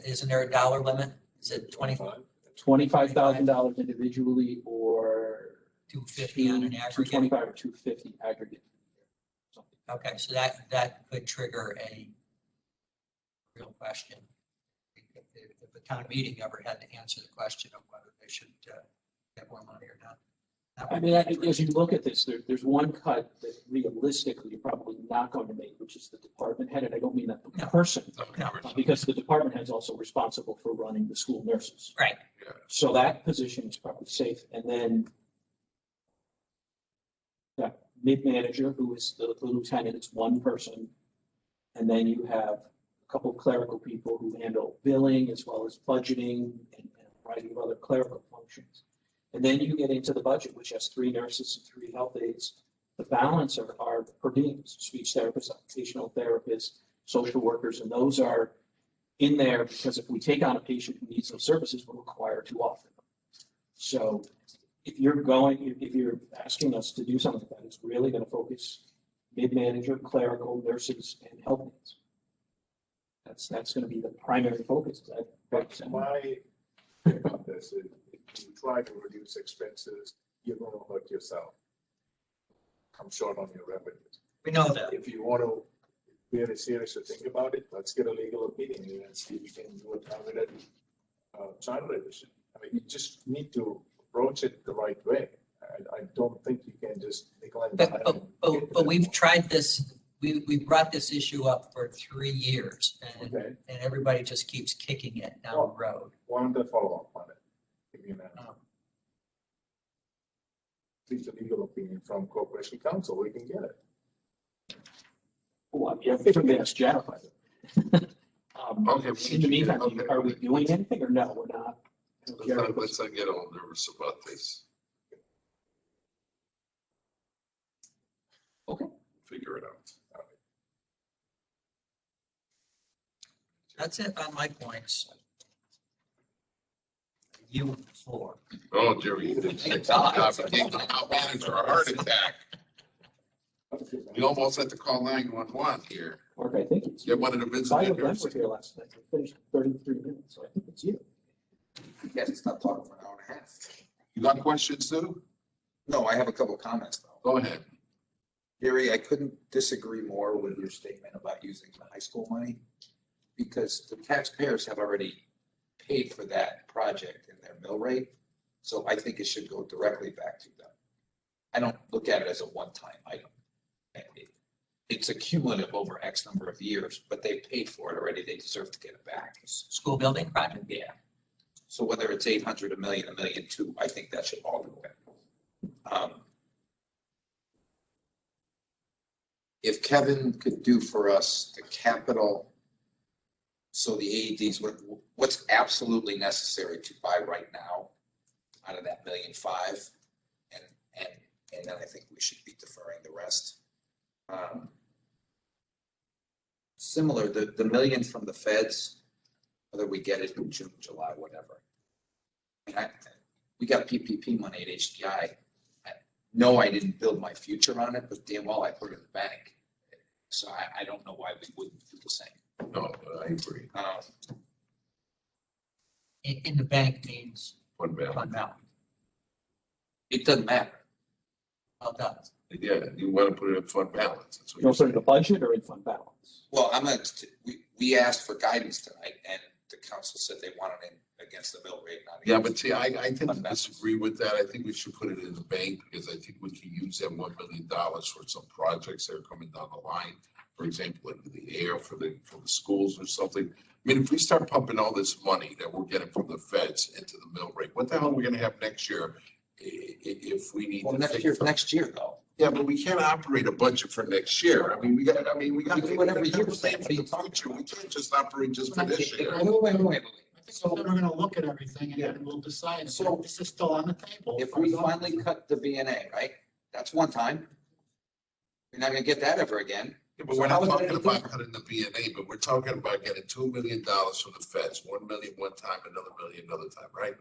Isn't there a dollar limit? Is it $25,000 individually or 250 on an aggregate? 225 or 250 aggregate. Something. Okay, so that could trigger a real question. If a town meeting ever had to answer the question of whether they should get more money or not. I mean, as you look at this, there's one cut that realistically you're probably not going to make, which is the department head, and I don't mean that the person, because the department head's also responsible for running the school nurses. Right. Yeah. So that position is probably safe, and then mid-manager, who is the lieutenant, it's one person, and then you have a couple of clerical people who handle billing as well as budgeting and a variety of other clerical functions. And then you get into the budget, which has 3 nurses and 3 health aides. The balance are per diems, speech therapists, occupational therapists, social workers, and those are in there because if we take on a patient who needs those services, we're required to offer them. So if you're asking us to do something that is really going to focus mid-manager, clerical, nurses, and health aides. That's going to be the primary focus. My thing about this is if you try to reduce expenses, you're going to hurt yourself. Come short on your revenues. We know that. If you want to really seriously think about it, let's get a legal opinion and see if we can do a targeted child revision. I mean, you just need to approach it the right way. I don't think you can just nickel and dime. But we've tried this, we brought this issue up for 3 years and everybody just keeps kicking it down the road. Why don't they follow up on it? Give me an answer. Seek a legal opinion from Corporation Counsel, we can get it. Well, yeah, certainly ask Jeff. Okay. In the meantime, are we doing anything or no, we're not? Let's not get all nervous about this. Okay. Figure it out. That's it on my points. You floor. Oh, Jerry, you did a job. You gave the town manager a heart attack. We almost had to call 911 here. Mark, I think it's. Get one of the business 5 of them vendors. were here last night. We finished in 33 minutes, so I think it's you. You guys can stop talking for an hour and a half. You got questions too? No, I have a couple of comments though. Go ahead. Gary, I couldn't disagree more with your statement about using the high school money because the taxpayers have already paid for that project in their mill rate. So I think it should go directly back to them. I don't look at it as a one-time item. It's a cumulative over X number of years, but they paid for it already. They deserve to get it back. School building project? Yeah. So whether it's 800, $1 million, $1.2 million, I think that should all go in. If Kevin could do for us the capital, so the AEDs, what's absolutely necessary to buy right now out of that $1.5 million, and then I think we should be deferring the rest. Similar, the $1 million from the feds, whether we get it in June, July, whatever. We got PPP money at HDI. No, I didn't build my future on it, but damn well I put it in the bank. So I don't know why we wouldn't do the same. No, I agree. In the bank means Fund balance. fund balance. It doesn't matter. Well done. Yeah, you want to put it in fund balance. That's what You want to put it in the budget or in fund balance? Well, we asked for guidance tonight and the council said they wanted it against the mill rate. Not Yeah, against but see, I tend to fund balance. disagree with that. I think we should put it in the bank because I think we can use that $1 million for some projects that are coming down the line. For example, into the air for the schools or something. I mean, if we start pumping all this money that we're getting from the feds into the mill rate, what the hell are we gonna have next year if we need Well, to? next year though. Yeah, but we can't operate a budget for next year. I mean, we got We do it every year. plan for the future. We can't just operate just for this year. Wait. So we're gonna look at everything and then we'll decide. So this is still on the table. If we finally cut the VNA, right? That's one time. You're not gonna get that ever again. Yeah, but So we're how not is that talking any about different? cutting the VNA, but we're talking about getting $2 million from the feds, 1 million one time, another million another time, right?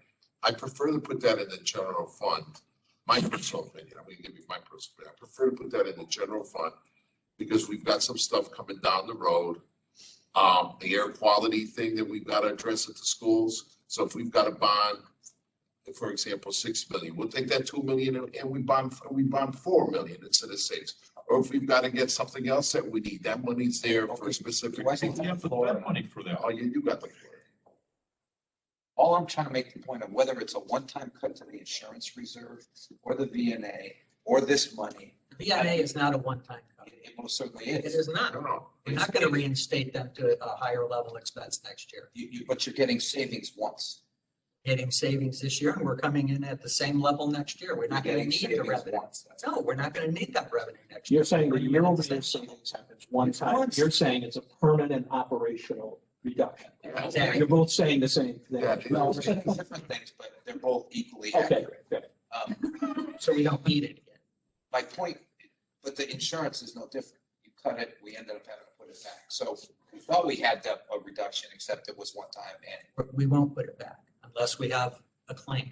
I prefer to put that in the general fund. My personal opinion, I'm gonna give you my personal opinion. I prefer to put that in the general fund because we've got some stuff coming down the road. The air quality thing that we've got to address at the schools. So if we've got a bond, for example, 6 million, we'll take that 2 million and we bond 4 million instead of 6. Or if we've got to get something else that we need, that money's there for a specific. We have the money for that. Oh, you got the. All I'm trying to make the point of whether it's a one-time cut to the insurance reserve or the VNA or this money. VNA is not a one-time cut. It most certainly It is. is not. No. We're not going to reinstate them to a higher level expense next year. But you're getting savings once. Getting savings this year, and we're coming in at the same level next year. We're not going to Getting need the savings revenue. once. No, we're not going to need that revenue next year. You're saying the Bring them in year-over-year the same- savings happens one time. You're saying it's a permanent operational reduction. Exactly. You're both saying the same thing. Yeah. No, they're different things, but they're both equally Okay, accurate. okay. So we don't need it again. My point, but the insurance is no different. You cut it, we ended up having to put it back. So we thought we had a reduction, except it was one time and. We won't put it back unless we have a claim.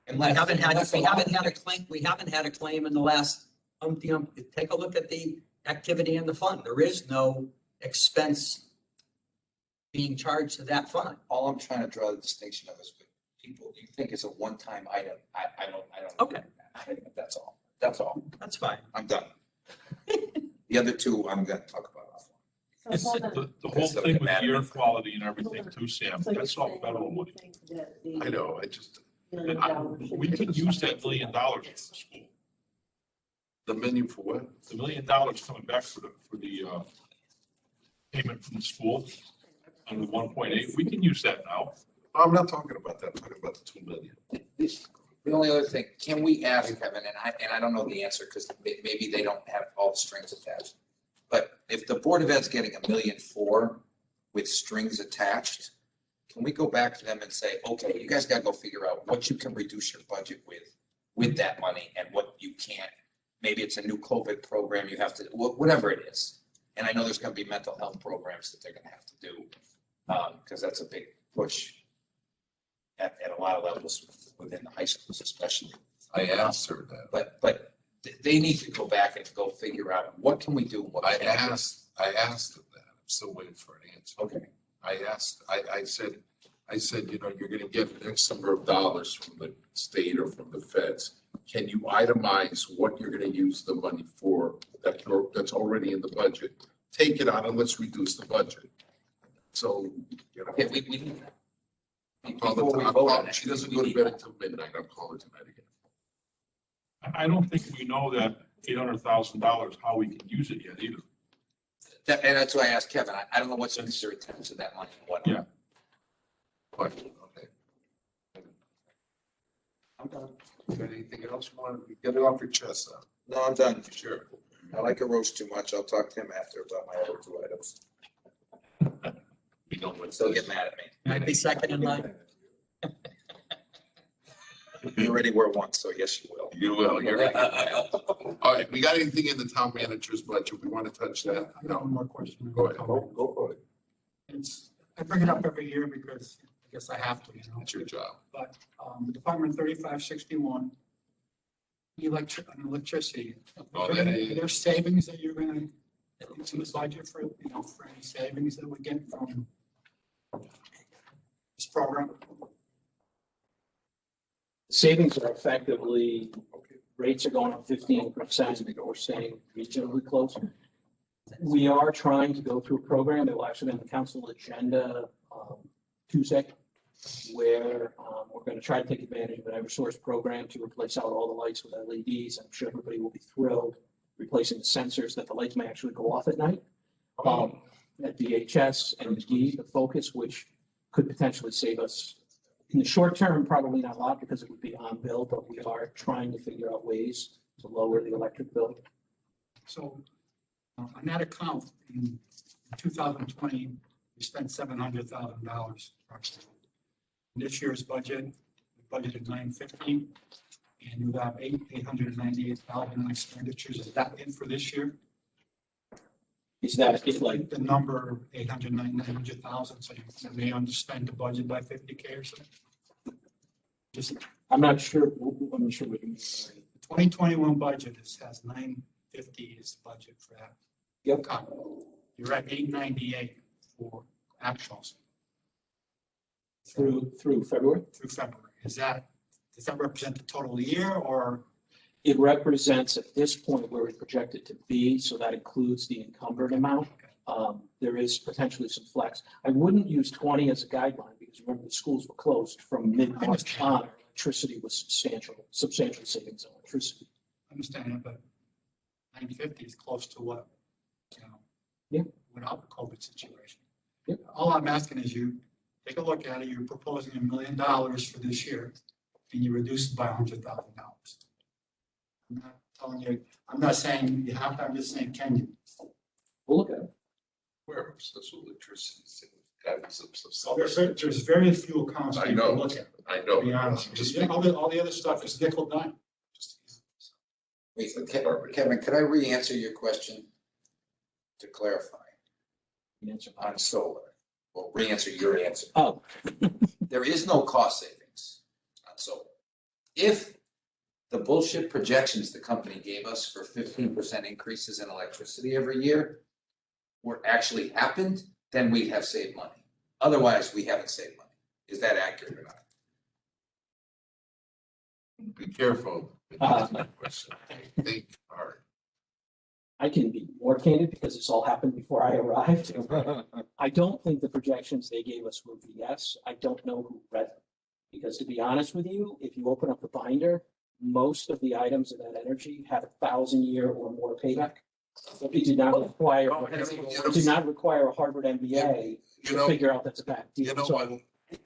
And We haven't had a claim in the last, take a look at the activity in the fund. There is no expense being charged to that fund. All I'm trying to draw the distinction of is with people, you think it's a one-time item. I don't. Okay. That's all. That's all. That's fine. I'm done. The other two, I'm gonna talk about offline. So hold on. The whole thing with the air quality and everything too, Sam, So you're that's all saying federal you money. think that the I know, I just, $1 million should We be could use that $1 assigned million to for the school. the million for what? The $1 million coming back for the payment from the school on the 1.8, we can use that now. I'm not talking about that, I'm talking about the 2 million. The only other thing, can we ask Kevin, and I don't know the answer because maybe they don't have all the strings attached. But if the Board of Ed's getting $1.4 million with strings attached, can we go back to them and say, okay, you guys gotta go figure out what you can reduce your budget with that money and what you can't. Maybe it's a new COVID program you have to, whatever it is. And I know there's gonna be mental health programs that they're gonna have to do, because that's a big push at a lot of levels within the high schools especially. I asked her that. But they need to go back and go figure out what can we do? What I can't we do? asked them that. I'm still waiting for an answer. Okay. I said, you know, you're gonna get X number of dollars from the state or from the feds. Can you itemize what you're gonna use the money for that's already in the budget? Take it out and let's reduce the budget. So, you know. Okay, we need that. I'll Before we I'll vote call- on it, She doesn't we go to need bed that. until midnight. I'll call her tonight again. I don't think we know that $800,000, how we can use it yet either. And that's why I asked Kevin, I don't know what's the returns of that money and what. Yeah. But, okay. I'm done. You got anything else you want to get it off your chest? No, I'm done. Sure. I like a roast too much. I'll talk to him after about my other two items. We don't want Still get mad at me. I'd be second in line. You already were once, so yes, you will. You will. You're right. All right. We got anything in the town manager's budget? We want to touch that? I got one more question. Go ahead. Go for it. I bring it up every year because I guess I have to, you know. It's your job. But Department 3561, electricity. Oh, Are that there is- savings that you're gonna, into the budget for, for any savings that we get from this program? Savings are effectively, rates are going up 15%, we're staying regionally close. We are trying to go through a program that will actually be on the council agenda Tuesday, where we're going to try to take advantage of an Eversource program to replace out all the lights with LEDs. I'm sure everybody will be thrilled, replacing the sensors that the lights may actually go off at night. At DHS and the Focus, which could potentially save us in the short term, probably not a lot because it would be on bill, but we are trying to figure out ways to lower the electric bill. So on that account, in 2020, we spent $700,000. In this year's budget, we budgeted $950, and you have $898,000 in expenditures. Is that it for this year? Is that if like, The number 900,000, so you may underspend the budget by 50K or something. Just I'm not sure what you mean. the 2021 budget has 950 is the budget for that. Yep. You're at 898 for actuals Through February? through February. Does that represent the total year or? It represents at this point where we project it to be, so that includes the encumbered amount. There is potentially some flex. I wouldn't use 20 as a guideline because remember the schools were closed from mid-March on. Electricity was substantial savings on electricity. I understand that, but 950 is close to what, Yeah. without the COVID situation. Yep. All I'm asking is you take a look at it, you're proposing $1 million for this year, and you reduce it by $100,000. I'm not telling you, I'm not saying you have to, I'm just saying, can you? We'll look at it. Where was this electricity? Guidance of some. There's very few accounts I you can know, look at, I know. to be honest. Just All the other stuff is nickel dime. Wait, Kevin, could I re-answer your question to clarify The answer. on solar? Well, re-answer your answer. Oh, There is no cost savings on solar. If the bullshit projections the company gave us for 15% increases in electricity every year were actually happened, then we have saved money. Otherwise, we haven't saved money. Is that accurate or not? Be careful. Think hard. I can be more candid because this all happened before I arrived. I don't think the projections they gave us were BS. I don't know who read them. Because to be honest with you, if you open up the binder, most of the items in that energy have 1,000-year or more payback. It did not require, it did not require a Harvard MBA to figure out that's a bad deal. You know So what?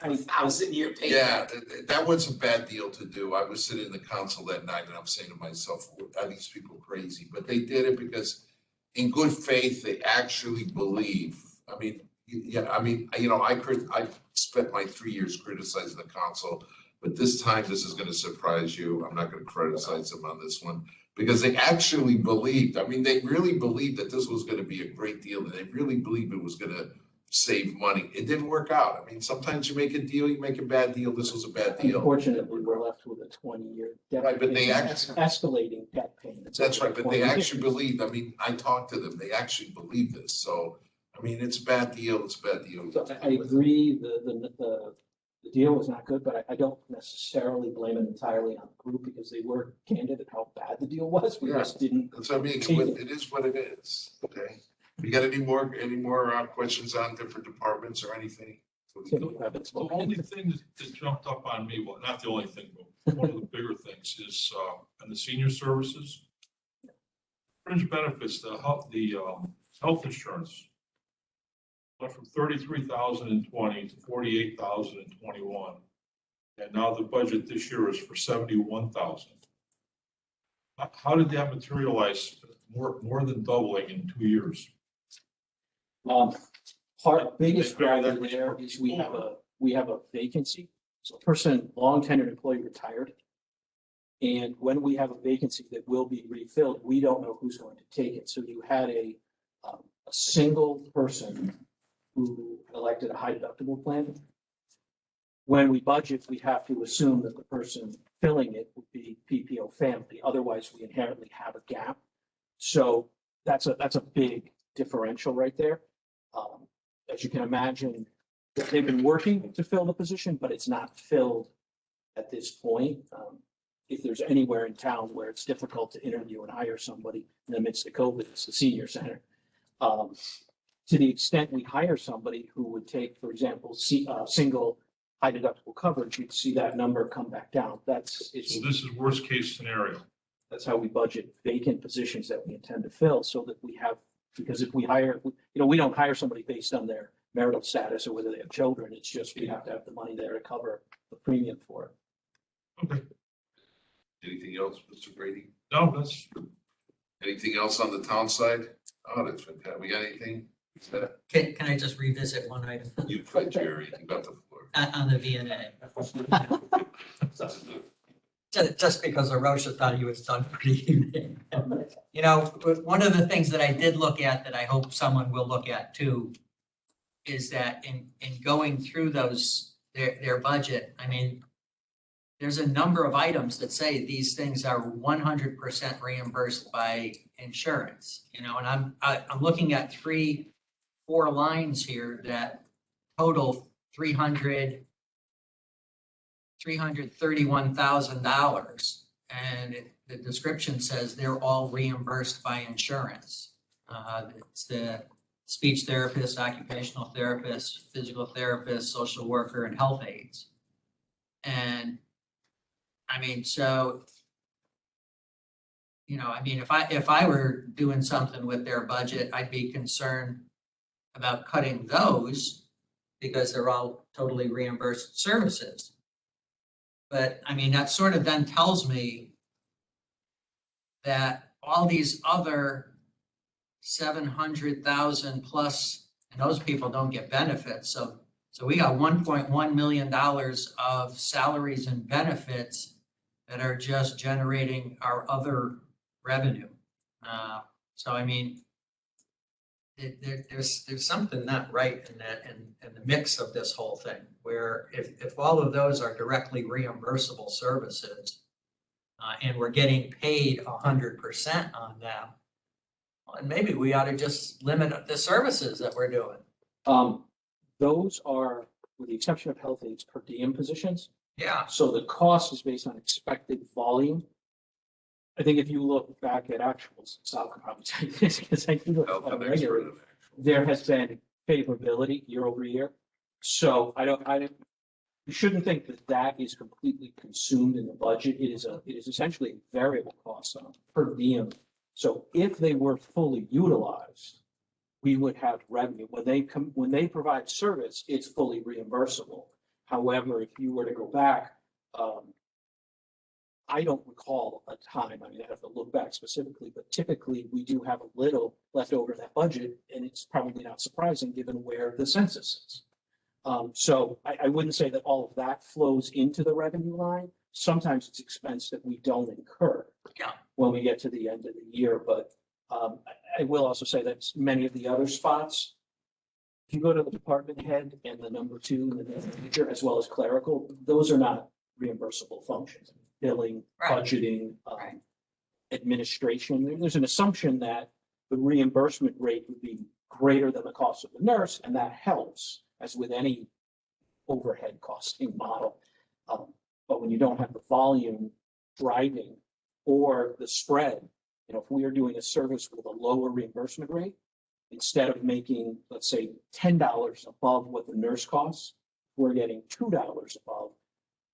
1,000-year payback. Yeah, that was a bad deal to do. I was sitting in the council that night and I'm saying to myself, are these people crazy? But they did it because in good faith, they actually believe. I mean, I spent my 3 years criticizing the council, but this time this is gonna surprise you. I'm not gonna criticize them on this one because they actually believed. I mean, they really believed that this was gonna be a great deal and they really believed it was gonna save money. It didn't work out. I mean, sometimes you make a deal, you make a bad deal. This was a bad deal. Unfortunately, we're left with a 20-year debt. Right, but they payment, actually- escalating debt payments. That's right, but they 20 actually years. believed, I mean, I talked to them, they actually believe this, so, I mean, it's a bad deal, it's a bad deal. So I agree, the deal was not good, but I don't necessarily blame it entirely on the group because they were candid at how bad the deal was. We Yeah. just didn't. That's what I mean, it is what it is, okay? You got any more questions on different departments or anything? The only thing that jumped up on me, well, not the only thing, but one of the bigger things is, in the senior services. Fringe benefits, the health insurance. Went from 33,000 in 20 to 48,000 in 21. And now the budget this year is for 71,000. How did that materialize more than doubling in 2 years? Biggest driver there is we have a vacancy. So a person, long tenured employee retired. And when we have a vacancy that will be refilled, we don't know who's going to take it. So you had a single person who elected a high deductible plan. When we budget, we have to assume that the person filling it would be PPO family. Otherwise, we inherently have a gap. So that's a big differential right there. As you can imagine, they've been working to fill the position, but it's not filled at this point. If there's anywhere in town where it's difficult to interview and hire somebody in the midst of COVID, it's the senior center. To the extent we hire somebody who would take, for example, single high deductible coverage, you'd see that number come back down. So this is worst case scenario. That's how we budget vacant positions that we intend to fill so that we have, because if we hire, we don't hire somebody based on their marital status or whether they have children. It's just we have to have the money there to cover the premium for it. Okay. Anything else, Mr. Brady? No, that's. Anything else on the town side? Oh, that's fantastic. We got anything? Can I just revisit one item? You could, Jerry, you got the floor. On the VNA. Just because Arosha thought he was done for the evening. You know, one of the things that I did look at that I hope someone will look at too is that in going through their budget, I mean, there's a number of items that say these things are 100% reimbursed by insurance, you know, and I'm looking at 4 lines here that total $331,000. And the description says they're all reimbursed by insurance. It's the speech therapist, occupational therapist, physical therapist, social worker, and health aides. And I mean, so, you know, I mean, if I were doing something with their budget, I'd be concerned about cutting those because they're all totally reimbursed services. But I mean, that sort of then tells me that all these other 700,000 plus, and those people don't get benefits. So we got $1.1 million of salaries and benefits that are just generating our other revenue. So I mean, there's something not right in that in the mix of this whole thing, where if all of those are directly reimbursable services, and we're getting paid 100% on them, well, and maybe we ought to just limit the services that we're doing. Those are, with the exception of health aides, per diem positions. Yeah. So the cost is based on expected volume. I think if you look back at actuals, Sal could probably tell you this, because I do look on a regular, there has been favorability year over year. So you shouldn't think that is completely consumed in the budget. It is essentially a variable cost on per diem. So if they were fully utilized, we would have revenue. When they provide service, it's fully reimbursable. However, if you were to go back, I don't recall a time, I mean, I have to look back specifically, but typically we do have a little left over in that budget, and it's probably not surprising given where the census is. So I wouldn't say that all of that flows into the revenue line. Sometimes it's expense that we don't incur when we get to the end of the year. But I will also say that many of the other spots, if you go to the department head and the number 2 and the manager, as well as clerical, those are not reimbursable functions. Billing, budgeting, administration. There's an assumption that the reimbursement rate would be greater than the cost of the nurse, and that helps, as with any overhead costing model. But when you don't have the volume driving or the spread, you know, if we are doing a service with a lower reimbursement rate, instead of making, let's say, $10 above what the nurse costs, we're getting $2 above.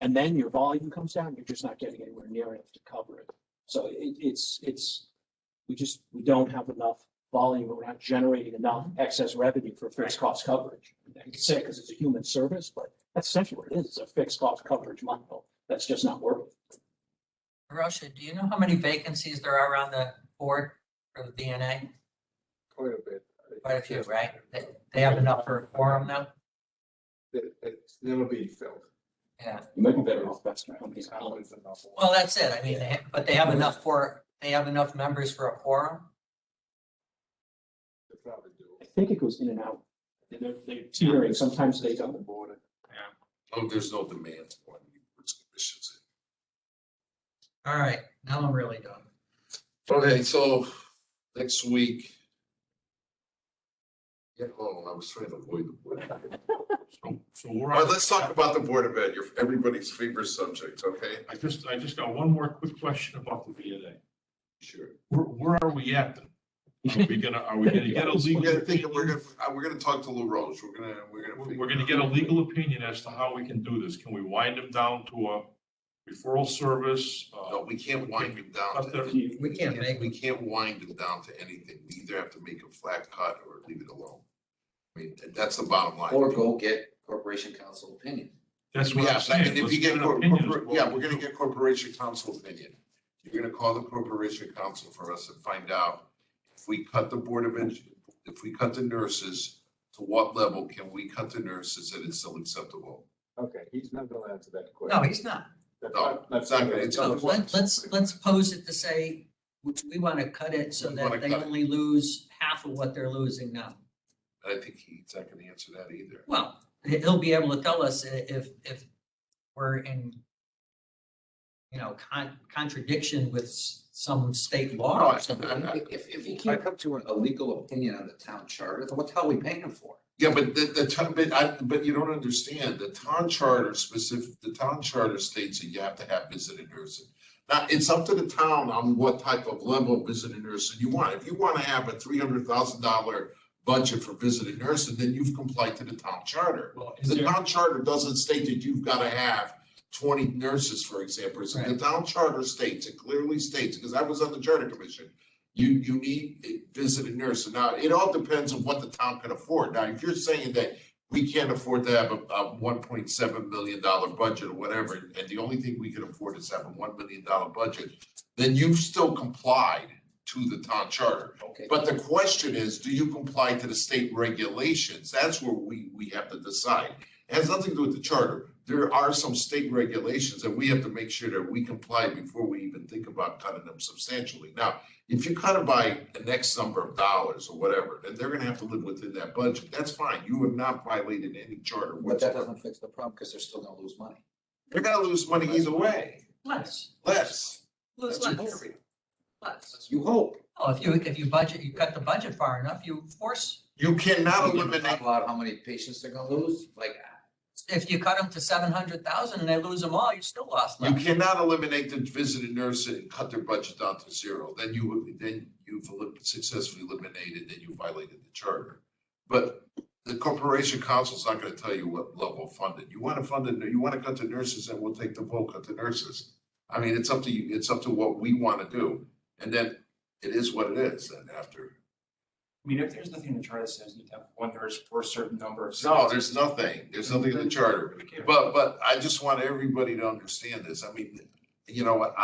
And then your volume comes down, you're just not getting anywhere near enough to cover it. So we don't have enough volume, we're not generating enough excess revenue for fixed cost coverage. I can say it because it's a human service, but that's essentially what it is. It's a fixed cost coverage model that's just not working. Arosha, do you know how many vacancies there are on the board for the DNA? Quite a bit. Quite a few, right? They have enough for a quorum now? It's never been filled. Yeah. You might be better off best companies. Well, that's it. I mean, but they have enough members for a quorum? They probably do. I think it goes in and out. They're teetering. Sometimes they don't. Oh, there's no demand for any commissions. All right, now I'm really done. Okay, so next week. Yeah, I was trying to avoid the board. So we're All right, on, let's talk about the Board of Ed, everybody's favorite subject, okay? I just got one more quick question about the VNA. Sure. Where are we at then? Are we gonna get a legal? We're gonna talk to Lou Rose. We're gonna get a legal opinion as to how we can do this. Can we wind them down to a referral service? No, we can't wind them down. We can't wind them down to anything. We either have to make a flat cut or leave it alone. I mean, that's the bottom line. Or go get corporation counsel opinion. That's what I'm saying. And if you get, Let's get an opinion. we're gonna get corporation counsel opinion. You're gonna call the corporation counsel for us and find out if we cut the Board of Ed, if we cut the nurses, to what level can we cut the nurses that it's still acceptable? Okay, he's not gonna answer that question. No, he's not. No, that's not gonna, it's So gonna. let's pose it to say, we want to cut it so We wanna that they cut it. only lose half of what they're losing now. I think he's not gonna answer that either. Well, he'll be able to tell us if we're in, contradiction with some state law or something. If he can't come to a legal opinion on the town charter, then what the hell are we paying him for? Yeah, but but you don't understand, the town charter states that you have to have visiting nursing. Now, it's up to the town on what type of level of visiting nursing you want. If you want to have a $300,000 budget for visiting nursing, then you've complied to the town charter. Well, The town charter doesn't state that you've got to have 20 nurses, for example. So the town charter states, it clearly states, because I was on the charter commission, you need a visiting nurse. Now, it all depends on what the town can afford. Now, if you're saying that we can't afford to have a $1.7 million budget or whatever, and the only thing we can afford is have a $1 million budget, then you've still complied to the town charter. Okay. But the question is, do you comply to the state regulations? That's where we have to decide. It has nothing to do with the charter. There are some state regulations that we have to make sure that we comply before we even think about cutting them substantially. Now, if you cut it by an X number of dollars or whatever, then they're gonna have to live within that budget. That's fine. You have not violated any charter But that whatsoever. doesn't fix the problem because they're still gonna lose money. They're gonna lose money either way. Less. Less. Lose That's your less. theory. Less. You hope. Oh, if you cut the budget far enough, you force, You cannot You eliminate. talk about how many patients they're gonna lose, like, if you cut them to 700,000 and they lose them all, you still lost You less. cannot eliminate the visiting nurse and cut their budget down to zero. Then you've successfully eliminated, then you violated the charter. But the corporation council is not going to tell you what level of funding. You want to fund it, you want to cut the nurses, and we'll take the vote, cut the nurses. I mean, it's up to you. It's up to what we want to do. And then it is what it is. And after. I mean, if there's nothing in the charter that says you have one nurse for a certain number of. No, there's nothing. There's nothing in the charter. But I just want everybody to understand this. I mean, you know what,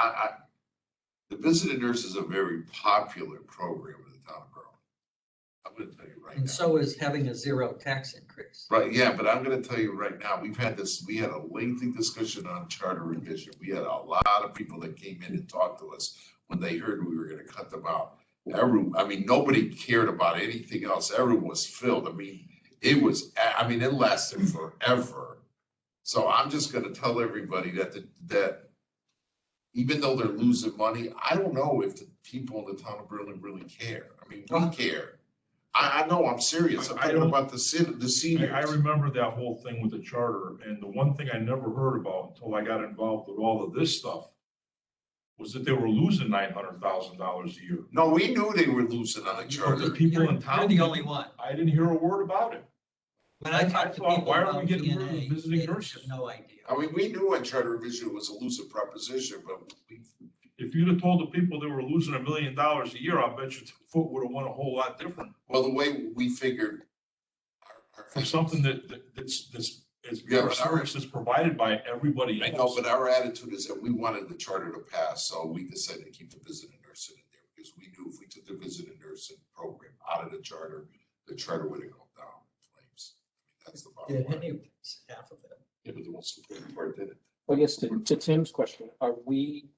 the visiting nurse is a very popular program in the town of Berlin. I'm gonna tell you right now. And so is having a zero tax increase. Right, yeah, but I'm gonna tell you right now, we had a lengthy discussion on charter revision. We had a lot of people that came in and talked to us when they heard we were gonna cut them out. Nobody cared about anything else. Everyone was filled. It lasted forever. So I'm just gonna tell everybody that even though they're losing money, I don't know if the people in the town of Berlin really care. I mean, we care. I know, I'm serious. I'm talking about the seniors. I remember that whole thing with the charter, and the one thing I never heard about until I got involved with all of this stuff was that they were losing $900,000 a year. No, we knew they were losing on the But charter. the people in town. You're the only one. I didn't hear a word about it. When I talk to thought, people why are we about getting rid of DNA, visiting they nurses? have no idea. I mean, we knew on charter revision was a losing proposition, but If you'd have told the people they were losing $1 million a year, I bet you the foot would have went a whole lot different. well, the way we figured. For something that's Yeah, but services provided by everybody I know, else. but our attitude is that we wanted the charter to pass, so we decided to keep the visiting nursing in there, because we knew if we took the visiting nursing program out of the charter would have gone down in flames. That's the bottom Yeah, line. anyways, half of it. Yeah, but the most important part did it. I guess to Tim's question, are we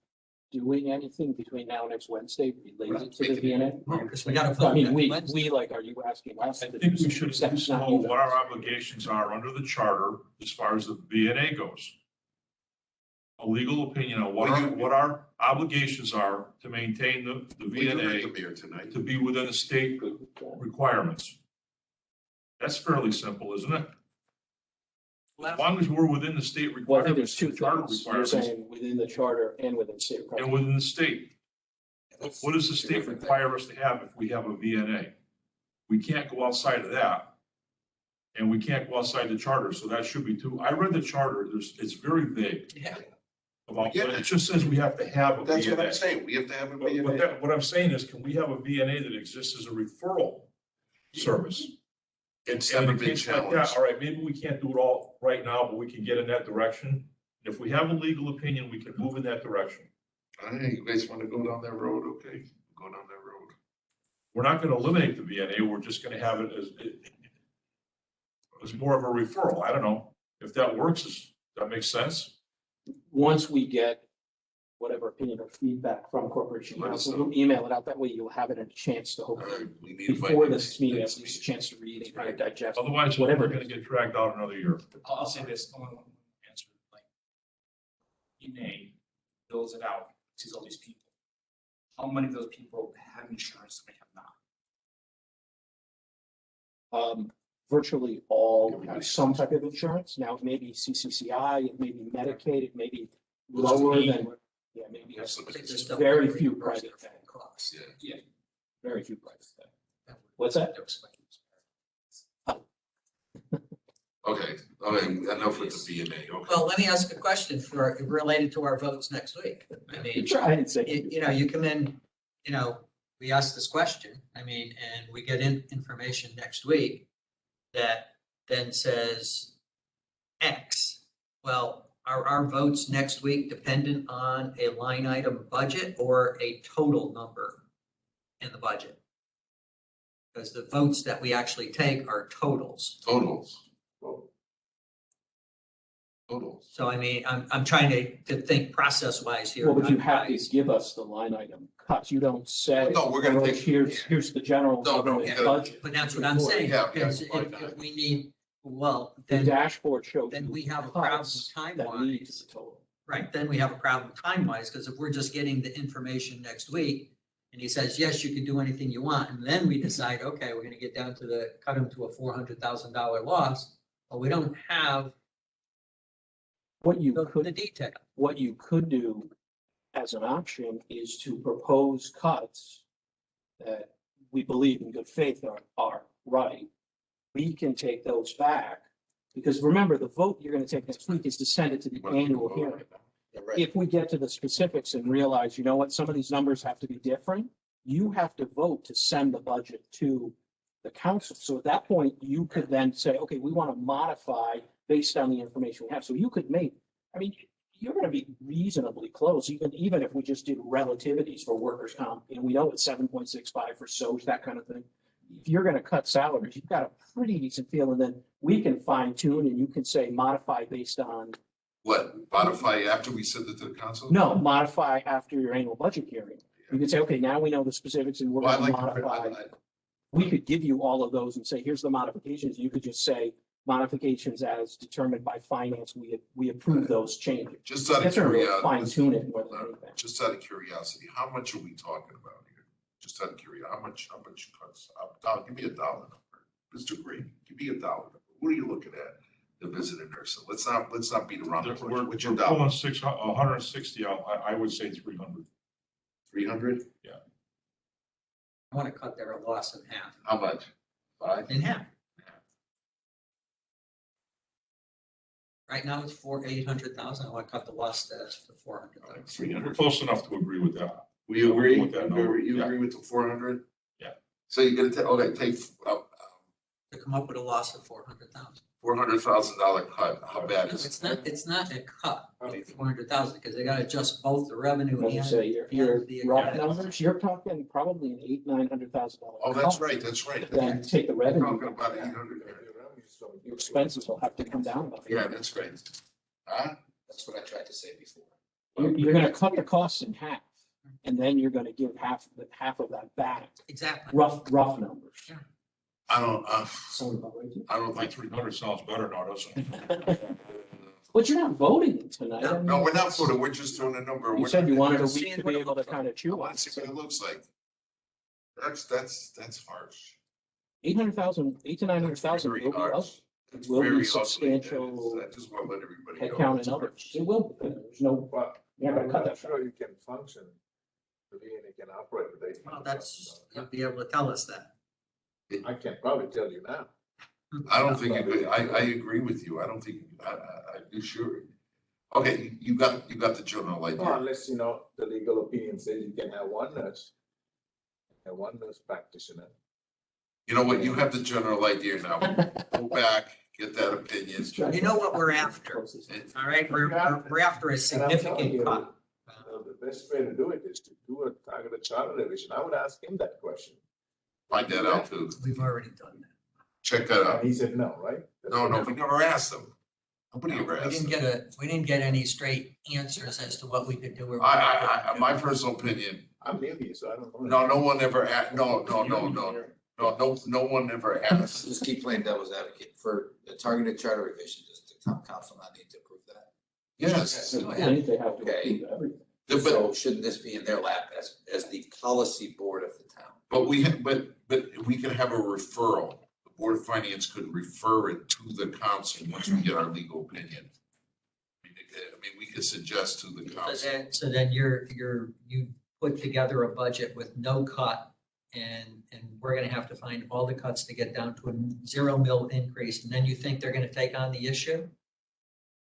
doing anything between now and next Wednesday related to the VNA? No, because we gotta I vote mean, next we, Wednesday. are you asking us? I to think do we should something? at least Not know you what guys. our obligations are under the charter as far as the VNA goes. A legal opinion on what our obligations are to maintain the We can make VNA them here tonight. to be within the state requirements. That's fairly simple, isn't it? As long as we're within the state Well, I think there's requirements, two charter things. You're requirements, saying within the charter and within state and requirements. within the state. What does the state require us to have if we have a VNA? We can't go outside of that. And we can't go outside the charter, so that should be too. I read the charter, it's very vague. Yeah. About, Yeah. it just says we have to have a That's what I'm VNA. saying, we have to have a But VNA. what I'm saying is, can we have a VNA that exists as a referral service? It's And never in a been case like that, challenged. all right, maybe we can't do it all right now, but we can get in that direction. If we have a legal opinion, we can move in that direction. Hey, you guys want to go down that road? Okay, go down that road. We're not gonna eliminate the VNA, we're just gonna have it as more of a referral. I don't know if that works, that makes sense. once we get whatever opinion or feedback from Corporation Let us Council, know. we'll email it out. That way you'll have it in a chance to All hopefully, right, we need to find before the this meeting, at next least a meeting. chance to read and kind of digest. Otherwise, we're whatever it gonna is. get dragged out another year. I'll say this, I want to answer, like, ENA bills it out, sees all these people. How many of those people have insurance and have not? Virtually all have some type of insurance. Now, it may be CCCI, it may be Medicaid, it may be lower than, yeah, maybe That's the- I think there's still very gonna few reimburse private their pay. costs. Yeah. very few private pay. What's that? Okay, enough with the BMA, okay. Well, let me ask a question for, related to our votes next week. I mean, Try and say. you come in, we ask this question, and we get information next week that then says X. Well, are our votes next week dependent on a line item budget or a total number in the budget? Because the votes that we actually take are totals. Totals. So I'm trying to think process-wise here. Well, but you have to give us the line item cuts. You don't say. No, we're gonna "Oh, take- Here's the general No, government you gotta- budget." But that's what I'm saying, Yeah, because yeah. if we need, well, The then, dashboard shows. then you we have a problem cuts time that lead to wise. the total. Right, then we have a problem time-wise, because if we're just getting the information next week, and he says, yes, you can do anything you want, and then we decide, okay, we're gonna get down to cut him to a $400,000 loss, but we don't have What you the could, detail. what you could do as an option is to propose cuts that we believe in good faith are right. We can take those back, because remember, the vote you're gonna take next week is to send it to the annual hearing. If we get to the specifics and realize, you know what, some of these numbers have to be different, you have to vote to send the budget to the council. So at that point, you could then say, okay, we want to modify based on the information we have. So you could you're gonna be reasonably close, even if we just did relativities for workers' comp, and we know it's 7.65 for SOCIAL, that kind of thing. If you're gonna cut salaries, you've got a pretty decent feel, and then we can fine tune and you can say modify based on. What, modify after we send it to the council? No, modify after your annual budget hearing. You could say, okay, now we know the specifics and we're Well, gonna I'd like modify. to, We could give you all of those and say, here's the modifications. You could just say modifications as determined by finance. We approve those changes. just out of That's sort of curiosity. fine tune it more than anything. Just out of curiosity, how much are we talking about here? Just out of curiosity, how much cuts? Give me a dollar number. Mr. Green, give me a dollar number. What are you looking at? The visitor nurse. Let's not beat around the bush. We're What's your pulling dollar? 160 out. I would say 300. 300? I want to cut their loss in half. How much? 5? In half. Right now, it's 800,000. I want to cut the loss to 400,000. 300. We're close enough to agree with that. We agree? With that number, You yeah. agree with the 400? Yeah. So you're gonna take To come up with a loss of 400,000. $400,000 cut. How bad is it? It's not a cut of 400,000, because they got to adjust both the revenue When you and. say your and the rough expense. numbers, you're talking probably an $800,000-900,000. Oh, that's right, that's right. Then take the We're revenue, talking about 800. your expenses will have to come down by. Yeah, that's right. Huh? That's what I tried to say before. You're gonna cut the costs in half, and then you're gonna give half of that back. Exactly. Rough numbers. Yeah. I don't, Sound about right to you? I don't Like think. 300 sounds better now, doesn't it? But you're not voting tonight. I mean, No, we're not voting, we're just doing a number. You We're said not- you wanted a Just week seeing to what be it able to looks like. kind of I chew on. want to see what it looks like. That's harsh. 800,000, 8 to 900,000 Very will be up. harsh. It's Will be very ugly. substantial I just want to let everybody know. headcount it's and others. harsh. It will be. There's no, But you're not I'm gonna cut not that. sure you can function, the way they can operate with eight. Well, you'll be able to tell us that. I can probably tell you now. I don't think, I agree with you. I don't think, I'd be sure. Okay, you got the general No, idea. unless, the legal opinion says you can have one nurse practitioner. You know what? You have the general idea now. Go back, get that opinion. You know what we're after, all right? We're after a And I'm telling significant you, cut. The best way to do it is to do a targeted charter revision. I would ask him that question. Find that out too. We've already done that. Check that out. And he said no, right? No, we never asked them. Nobody ever We asked. didn't get any straight answers as to what we could do or. what we I, couldn't do. my personal opinion, I'm new here, so I don't know. no one ever no one ever asked. Just keep playing devil's advocate for the targeted charter revision. Does the town council not need to approve that? Yes. I think they have to Okay. approve everything. So shouldn't this be in their lap as the policy board of the town? But we can have a referral. The Board of Finance could refer it to the council once we get our legal opinion. I mean, we could suggest to the council. So then you put together a budget with no cut and we're gonna have to find all the cuts to get down to a 0 mil increase, and then you think they're gonna take on the issue?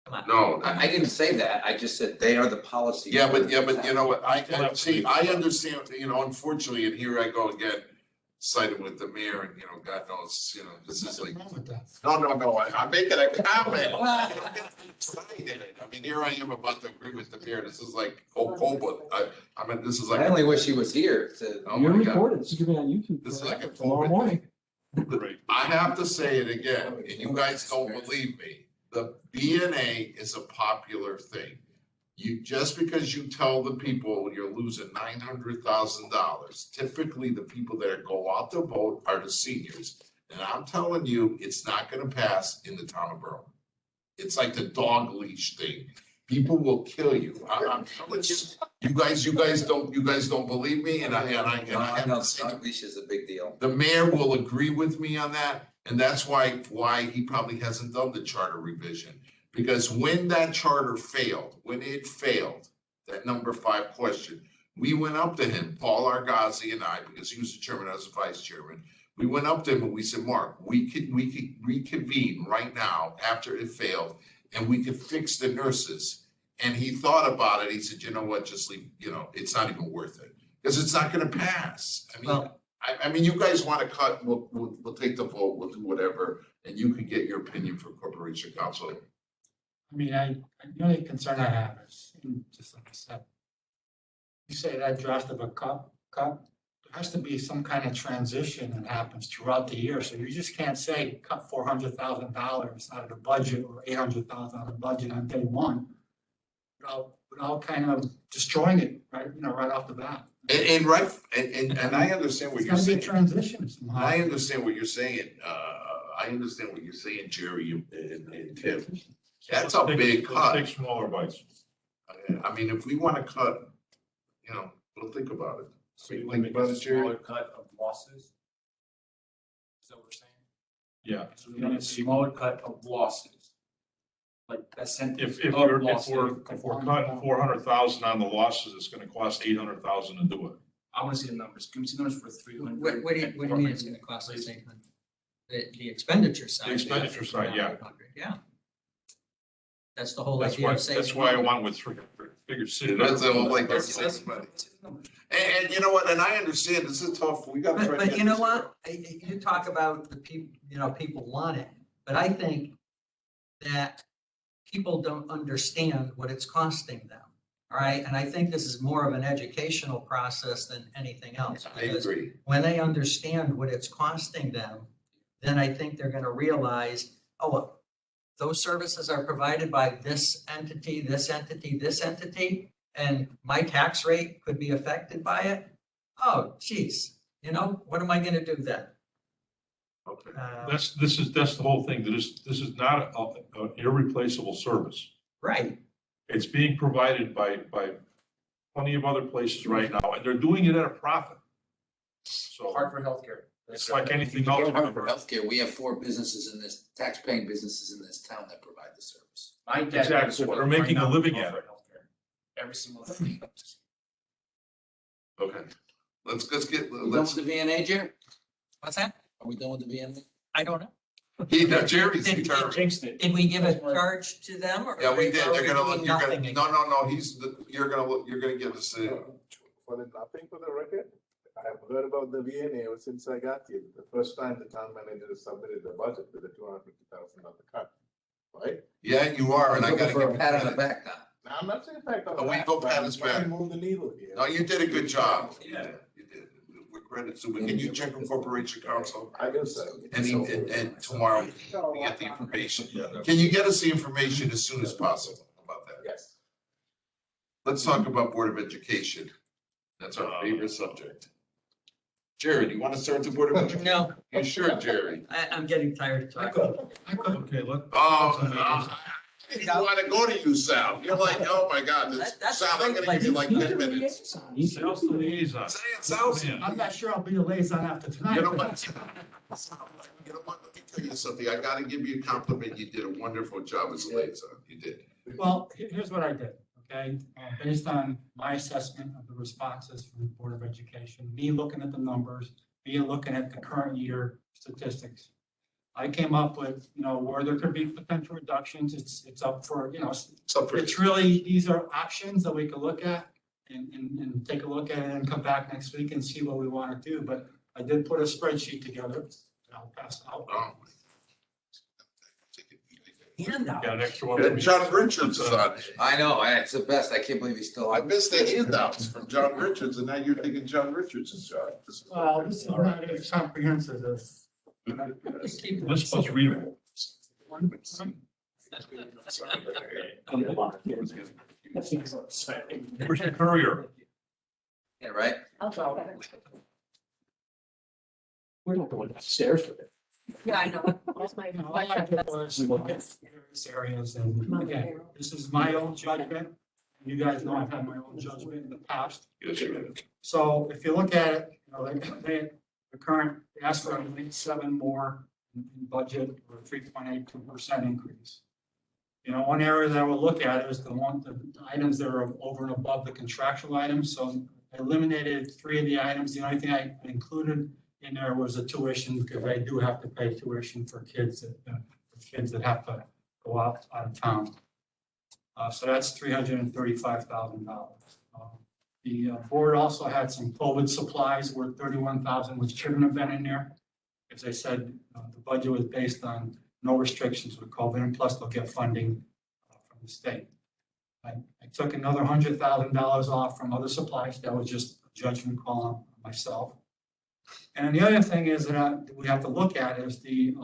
Come on. No, I didn't say that. I just said they are the policy. yeah, board but of the you town. know what, I see, I understand, unfortunately, and here I go again, siding with the mayor and, God knows, this is like. No, I'm making a comment. I mean, here I am about to agree with the mayor. This is like, I mean, this is like. I only wish he was here to. Oh You're my God. recorded. This is gonna be on YouTube. This is like a tomorrow COVID morning. I have to say it again, and you guys don't believe me. The BNA is a popular thing. Just because you tell the people you're losing $900,000, typically the people that go out to vote are the seniors. And I'm telling you, it's not gonna pass in the town of Berlin. It's like the dog leash thing. People will kill you. I'm telling you, you guys don't believe me, and I have No, to say, dog leash is a big deal. the mayor will agree with me on that. And that's why he probably hasn't done the charter revision. Because when that charter failed, that number 5 question, we went up to him, Paul Argazzi and I, because he was the chairman, I was the vice chairman. We went up to him and we said, Mark, we could reconvene right now after it failed and we could fix the nurses. And he thought about it. He said, you know what, just leave, it's not even worth it because it's not going to pass. I mean, you guys want to cut, we'll take the vote, we'll do whatever, and you can get your opinion from Corporation Council. I mean, the only concern I have is, just like I said, you say that draft of a cut, there has to be some kind of transition that happens throughout the year. So you just can't say cut $400,000 out of the budget or $800,000 out of the budget on day one without kind of destroying it, right? Right off the bat. And I understand what you're It's gotta be a saying. transition somehow. I understand what you're saying. Jerry and Tim. That's a big cut. Take smaller bites. I mean, if we want to cut, we'll think about it. So you think about it, Jerry? Cut of losses? Is that what we're saying? Yeah. So we're gonna a smaller cut of losses. Like a sentence. If we're cutting 400,000 on the losses, it's gonna cost 800,000 to do it. I wanna see the numbers. Give me some numbers for 300. What do you mean it's gonna cost us 800? The expenditure side. The expenditure side, yeah. Yeah. That's the whole That's idea why, of saving. that's why I money. went with figure city. That's the whole, like, that's money. And you know what, and I understand, this is tough, we got to try to But get you know this- what? You talk about the people, people want it, but I think that people don't understand what it's costing them. All right, and I think this is more of an educational process than anything else. I because agree. When they understand what it's costing them, then I think they're gonna realize, oh, well, those services are provided by this entity, this entity, this entity, and my tax rate could be affected by it. Oh, geez, what am I gonna do then? Okay. That's the whole thing. This is not an irreplaceable service. Right, It's being provided by plenty of other places right now, and they're doing it at a profit. So Hartford Healthcare. it's like anything For else. healthcare, we have 4 businesses in this, tax-paying businesses in this town that provide the service. My dad Exactly. goes to They're making a living at it. Healthcare every single day. Okay, let's get, Are we done let's, with the VNA, Jerry? what's that? Are we done with the VNA? I don't know. Jerry's Did- determined. Jinxed it. Did we give a charge to them or? Yeah, we did, are they're gonna doing look, you're nothing gonna, again? no, you're gonna give us a. For the nothing for the record, I've heard about the VNA ever since I got here. The first time the town manager submitted the budget with a $250,000 cut, right? Yeah, you are, and I gotta For give a you pat on the credit. back now. Now, I'm not saying fact on Oh, we that, go but pat I'm us trying to back. move the needle here. No, you did a good job. Yeah. You did. credits, so can you check with Corporation Council? I guess so. And tomorrow, we get the information. Can you get us the information as soon as possible about that? Yes. Let's talk about Board of Education. That's our favorite subject. Jerry, do you want to start the Board of Education? No, You sure, Jerry? I'm getting tired of talking. Okay, look. I didn't want to go to you, Sal. You're like, oh my God, this, That's Sal, I'm gonna give you like 10 minutes. Sales liaison. Say it, Sal. I'm not sure I'll be a liaison after tonight. You know what? You know what? Let me tell you something. I gotta give you a compliment. You did a wonderful job as a liaison. You did. Well, here's what I did, okay? Based on my assessment of the responses from the Board of Education, me looking at the numbers, me looking at the current year statistics. I came up with, where there could be potential reductions. It's up for, it's really, these are options that we could look at and take a look at it and come back next week and see what we want to do. But I did put a spreadsheet together. I'll pass it out. Oh. Handout. Got an extra one. And John Richards is on. I know, it's the best. I can't believe he's still. I missed the handouts from John Richards, and now you're taking John Richards' job. Well, this is not as comprehensive as. This was real. Where's the courier? Yeah, right? We're not going upstairs with it. Yeah, I know. I like to look at various areas, and again, this is my own judgment. You guys know I've had my own judgment in the past. So if you look at it, the current, they asked for 7 more in budget, or 3.82% increase. One area that I will look at is the items that are over and above the contractual items. So I eliminated 3 of the items. The only thing I included in there was a tuition, because I do have to pay tuition for kids that have to go out of town. So that's $335,000. The board also had some COVID supplies worth $31,000, which shouldn't have been in there. As I said, the budget was based on no restrictions with COVID, and plus they'll get funding from the state. I took another $100,000 off from other supplies. That was just a judgment call on myself. And the other thing is that we have to look at is the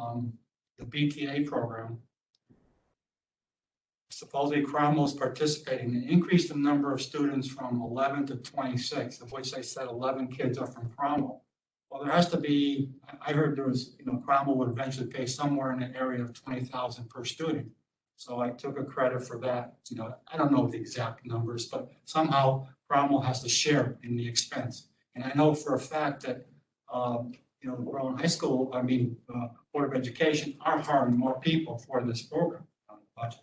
BTA program. Supposedly Cromwell's participating and increased the number of students from 11 to 26, of which they said 11 kids are from Cromwell. Well, there has to be, I heard there was, Cromwell would eventually pay somewhere in the area of 20,000 per student. So I took a credit for that. I don't know the exact numbers, but somehow Cromwell has to share in the expense. And I know for a fact that, the Berlin High School, Board of Education are hiring more people for this program on the budget.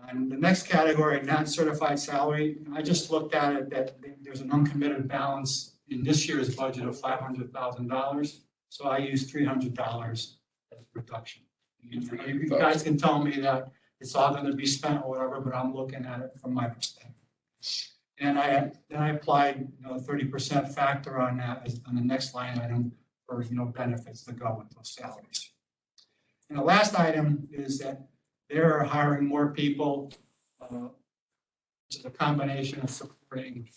And the next category, non-certified salary, I just looked at it that there's an uncommitted balance in this year's budget of $500,000. So I used $300 as reduction. You guys can tell me that it's all going to be spent or whatever, but I'm looking at it from my perspective. And I applied 30% factor on that on the next line item for benefits that go with those salaries. And the last item is that they're hiring more people. It's a combination of supporting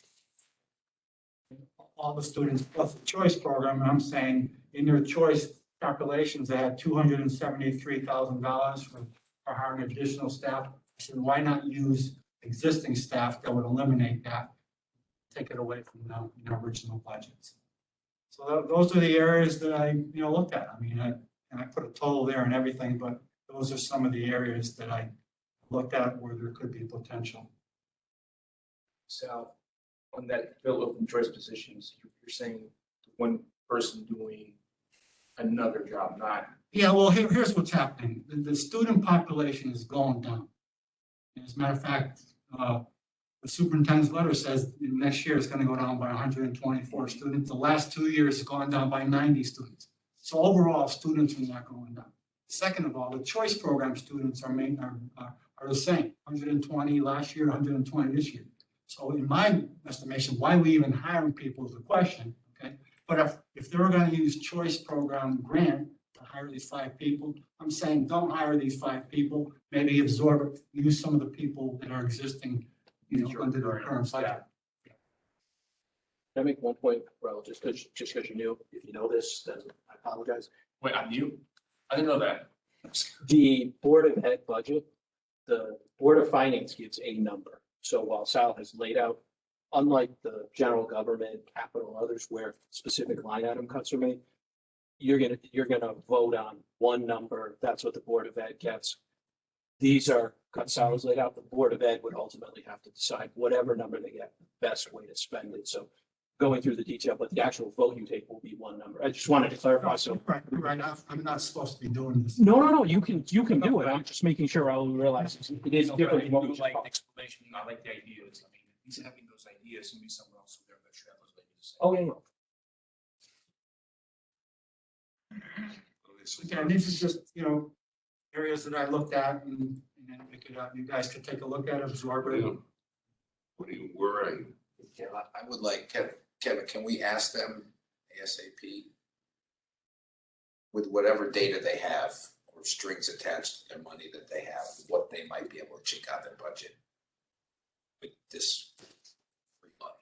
all the students plus the choice program. And I'm saying in their choice calculations, they had $273,000 for hiring additional staff. I said, why not use existing staff that would eliminate that, take it away from the original budgets. So those are the areas that I looked at. I put a total there and everything, but those are some of the areas that I looked at where there could be potential. So on that fill open choice positions, you're saying one person doing another job, not. Yeah, well, here's what's happening. The student population is going down. As a matter of fact, the superintendent's letter says next year it's going to go down by 124 students. The last 2 years it's gone down by 90 students. So overall, students are not going down. Second of all, the choice program students are the same, 120 last year, 120 this year. So in my estimation, why we even hiring people is the question, okay? But if they were going to use choice program grant to hire these 5 people, I'm saying don't hire these 5 people, maybe absorb it, use some of the people that are existing, under the current budget. Can I make one point, Raul, just because you knew, if you know this, then I apologize. Wait, I'm you? I didn't know that. The Board of Ed budget, the Board of Finance gives a number. So while Sal has laid out, unlike the general government, capital, others where specific line item cuts are made, you're gonna vote on one number. That's what the Board of Ed gets. These are cut Sal's laid out. The Board of Ed would ultimately have to decide whatever number they get, the best way to spend it. So going through the detail, but the actual vote you take will be one number. I just wanted to clarify. So Right now, I'm not supposed to be doing this. no, you can do it. I'm just making sure Raul realizes it is different from what we I just like talked. explanation, I like the ideas. I mean, if he's having those ideas, maybe someone else will be share those ideas. Oh, yeah. Again, this is just, areas that I looked at and then pick it up. You guys can take a look at it, absorb it. What are you worrying? I would like, Kevin, can we ask them ASAP? With whatever data they have or strings attached to their money that they have, what they might be able to check out their budget with this free money.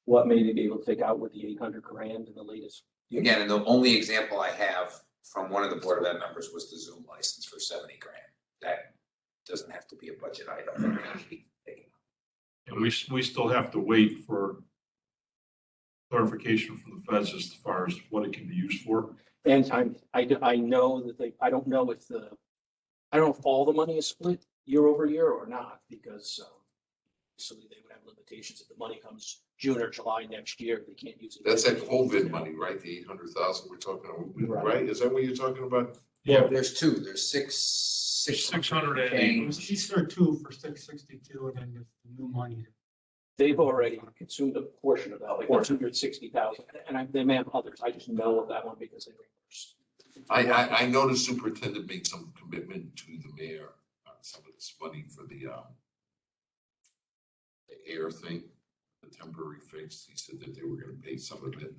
What may they be able to take out with the 800 grand in the latest? Again, and the only example I have from one of the Board of Ed members was the Zoom license for 70 grand. That doesn't have to be a budget item. And we still have to wait for clarification from the feds as far as what it can be used for. And time, I know that I don't know if all the money is split year over year or not, because obviously they would have limitations. If the money comes June or July next year, they can't use it. That's that COVID money, right? The 800,000 we're talking about, right? Is that what you're talking about? Yeah. There's two, there's 680. These are two for 662 and then the new money. They've already consumed a portion of that, like 160,000, and they may have others. I just know of that one because they reimbursed. I know the superintendent made some commitment to the mayor on some of this money for the air thing, the temporary fix. He said that they were gonna pay some of it,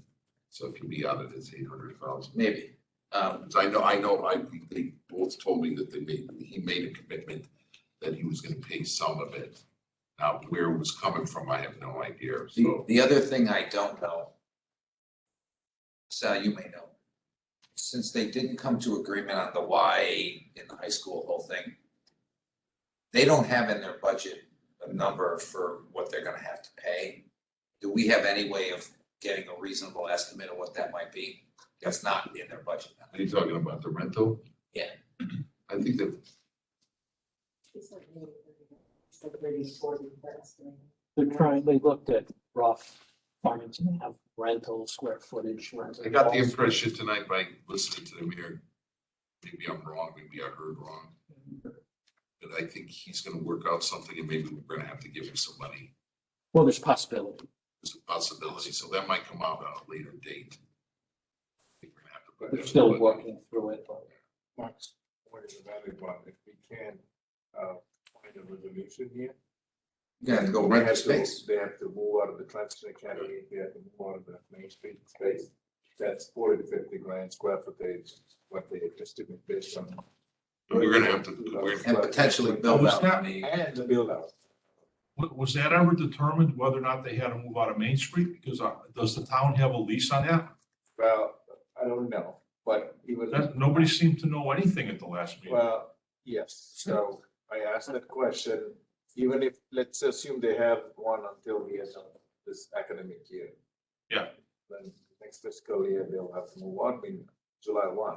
so it can be out of this 800,000. Maybe. I know, they both told me that he made a commitment that he was gonna pay some of it. Now, where it was coming from, I have no idea, so. The other thing I don't know, Sal, you may know, since they didn't come to agreement on the Y in the high school whole thing, they don't have in their budget a number for what they're gonna have to pay. Do we have any way of getting a reasonable estimate of what that might be? That's not in their budget now. Are you talking about the rental? Yeah. I think that, They looked at rough Farmington and have rental square footage. I got the impression tonight by listening to the mayor, maybe I'm wrong, maybe I heard wrong. But I think he's gonna work out something and maybe we're gonna have to give him some money. Well, there's possibility. There's a possibility, so that might come out at a later date. I think we're gonna have to put that They're in still the budget. working through it, but Mark's point is a valid one. If we can, find a resolution here. You gotta go They rent the have to- space. They have to move out of the transition academy, they have to move out of the Main Street space. That's 40 to 50 grand square footage, what they estimate based on. We're gonna have to, And potentially build out on the. And the build out. Was that ever determined whether or not they had to move out of Main Street? Because does the town have a lease on that? Well, I don't know, but even. Nobody seemed to know anything at the last meeting. Well, yes, so I asked that question, even if, let's assume they have one until we end of this academic year. Yeah. Then next fiscal year, they'll have to move on, July 1.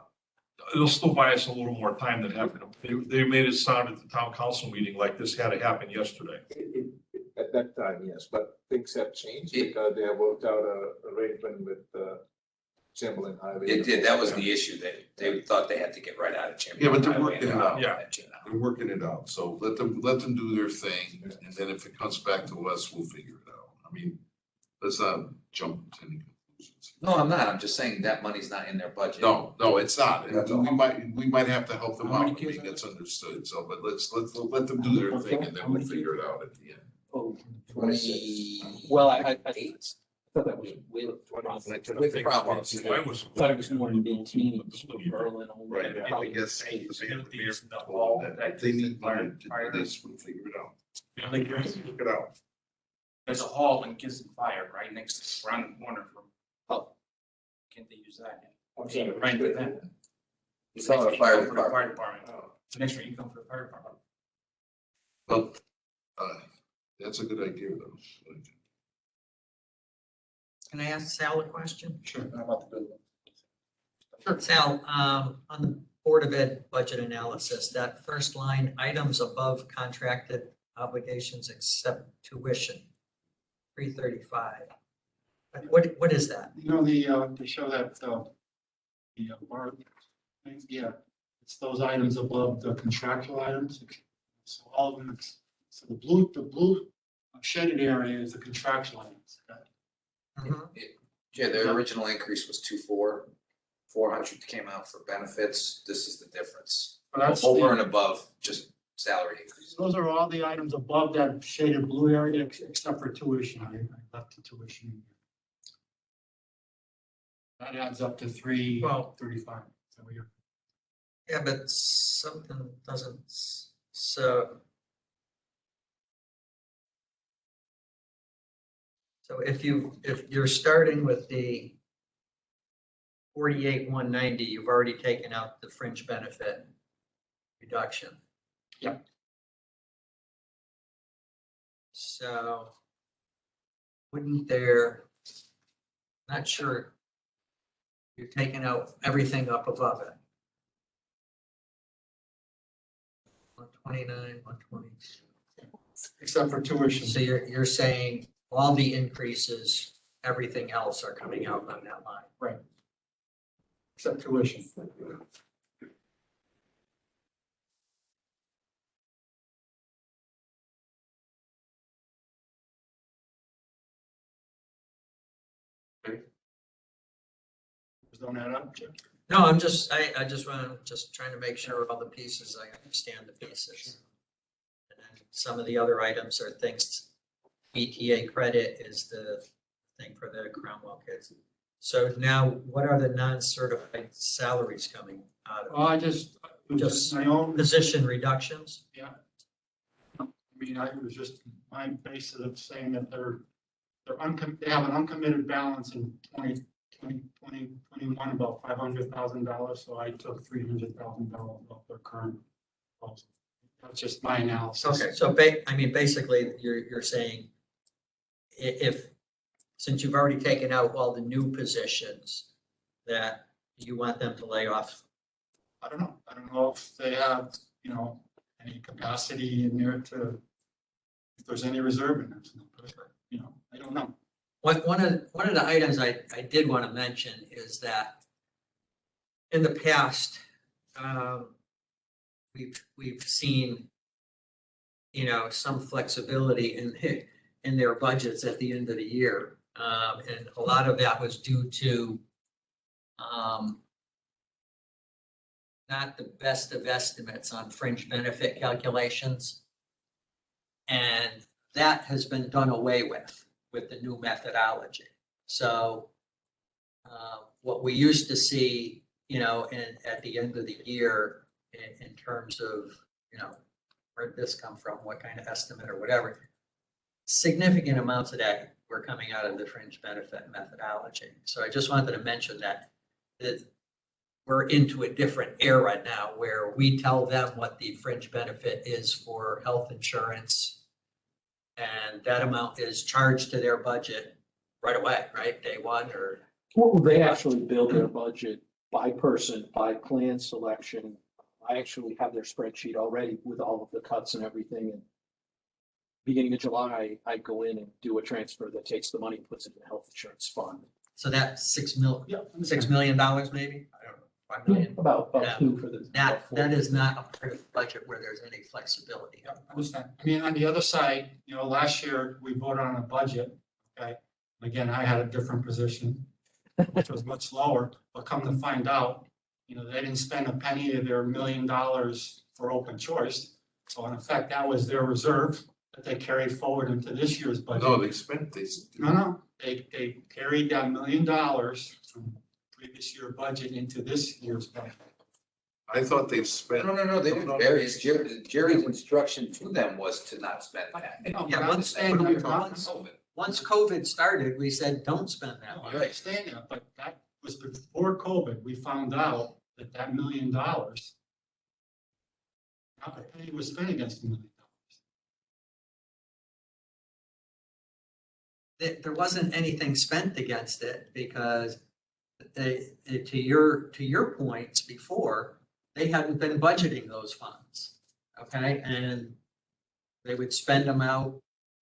It'll still buy us a little more time than happened. They made it sound at the town council meeting like this had to happen yesterday. At that time, yes, but things have changed because they have worked out a arrangement with Chamberlain Highway. It did, that was the issue, they thought they had to get right out of Chamberlain. Yeah, but they're Highway working it and out. Yeah. They're working it out, so let them do their thing, and then if it comes back to us, we'll figure it out. I mean, let's not jump to any conclusions. No, I'm not, I'm just saying that money's not in their budget. No, it's not, and we might have to help them How out, I many kids mean, are that's understood, so, but let them do their thing, and then we'll figure it out at the end. oh, 26. well, I thought that was with. With the problems. I was. Thought it was more mid-teens for Berlin only. Right, I Probably guess the same. that they need money to do this, we'll figure it out. Yeah, they can look it out. There's a hall in Gibson Fire right next to, around the corner from, oh, can't they use that? I'm sorry. Right to them. It's not a fire For the fire department. department. It's an extra income for the fire department. Well, that's a good idea though. Can I ask Sal a question? Sure. How about the building? Sal, on the Board of Ed budget analysis, that first line, items above contracted obligations except tuition, 335. What is that? You know, they show that, bar, yeah, it's those items above the contractual items. So all of them, so the blue shaded area is the contractual items. Yeah, the original increase was 400 came out for benefits. This is the difference. But that's Over and above just salary increase. Those are all the items above that shaded blue area, except for tuition. I left the tuition in there. That adds up to 335. So you're Yeah, but something doesn't, so if you're starting with the 48,190, you've already taken out the fringe benefit reduction. Yep. So wouldn't there, not sure, you're taking out everything up above it. 129, 120. except for tuition. So you're saying all the increases, everything else are coming out on that line? Right. Except tuition. Don't add up, Jim. No, I just trying to make sure all the pieces, I understand the pieces. And then some of the other items are things, ETA credit is the thing for the Cromwell kids. So now what are the non-certified salaries coming out of? Well, I just my own, Position reductions? yeah. I mean, I was just my basis of saying that they have an uncommitted balance in 2021, about $500,000. So I took $300,000 off their current proposal. That's just my analysis. Okay, so basically you're saying if, since you've already taken out all the new positions, that you want them to lay off? I don't know if they have, any capacity in there if there's any reserve in there. I don't know. One of the items I did want to mention is that in the past, we've seen, some flexibility in their budgets at the end of the year. And a lot of that was due to not the best of estimates on fringe benefit calculations. And that has been done away with the new methodology. So what we used to see, at the end of the year in terms of, where'd this come from, what kind of estimate or whatever, significant amounts of that were coming out of the fringe benefit methodology. So I just wanted to mention that we're into a different era now where we tell them what the fringe benefit is for health insurance. And that amount is charged to their budget right away, right? Day one or? Well, they actually build their budget by person, by plan selection. I actually have their spreadsheet already with all of the cuts and everything. And beginning of July, I go in and do a transfer that takes the money and puts it in the health insurance fund. So that's $6 million maybe? I don't know, 5 million? About Yeah. two for the. That is not a part of the budget where there's any flexibility. I understand. I mean, on the other side, last year we voted on a budget, okay? Again, I had a different position, which was much lower, but come to find out, they didn't spend a penny of their $1 million for open choice. So in effect, that was their reserve that they carried forward into this year's budget. No, they spent this. No, they carried that $1 million from previous year budget into this year's budget. I thought they've spent. No, they didn't. Jerry's instruction to them was to not spend that. Yeah, once COVID started, we said, don't spend that I money. understand that, but that was before COVID. We found out that $1 million, not a penny was spent against $1 million. There wasn't anything spent against it because to your points before, they hadn't been budgeting those funds. Okay, and they would spend them out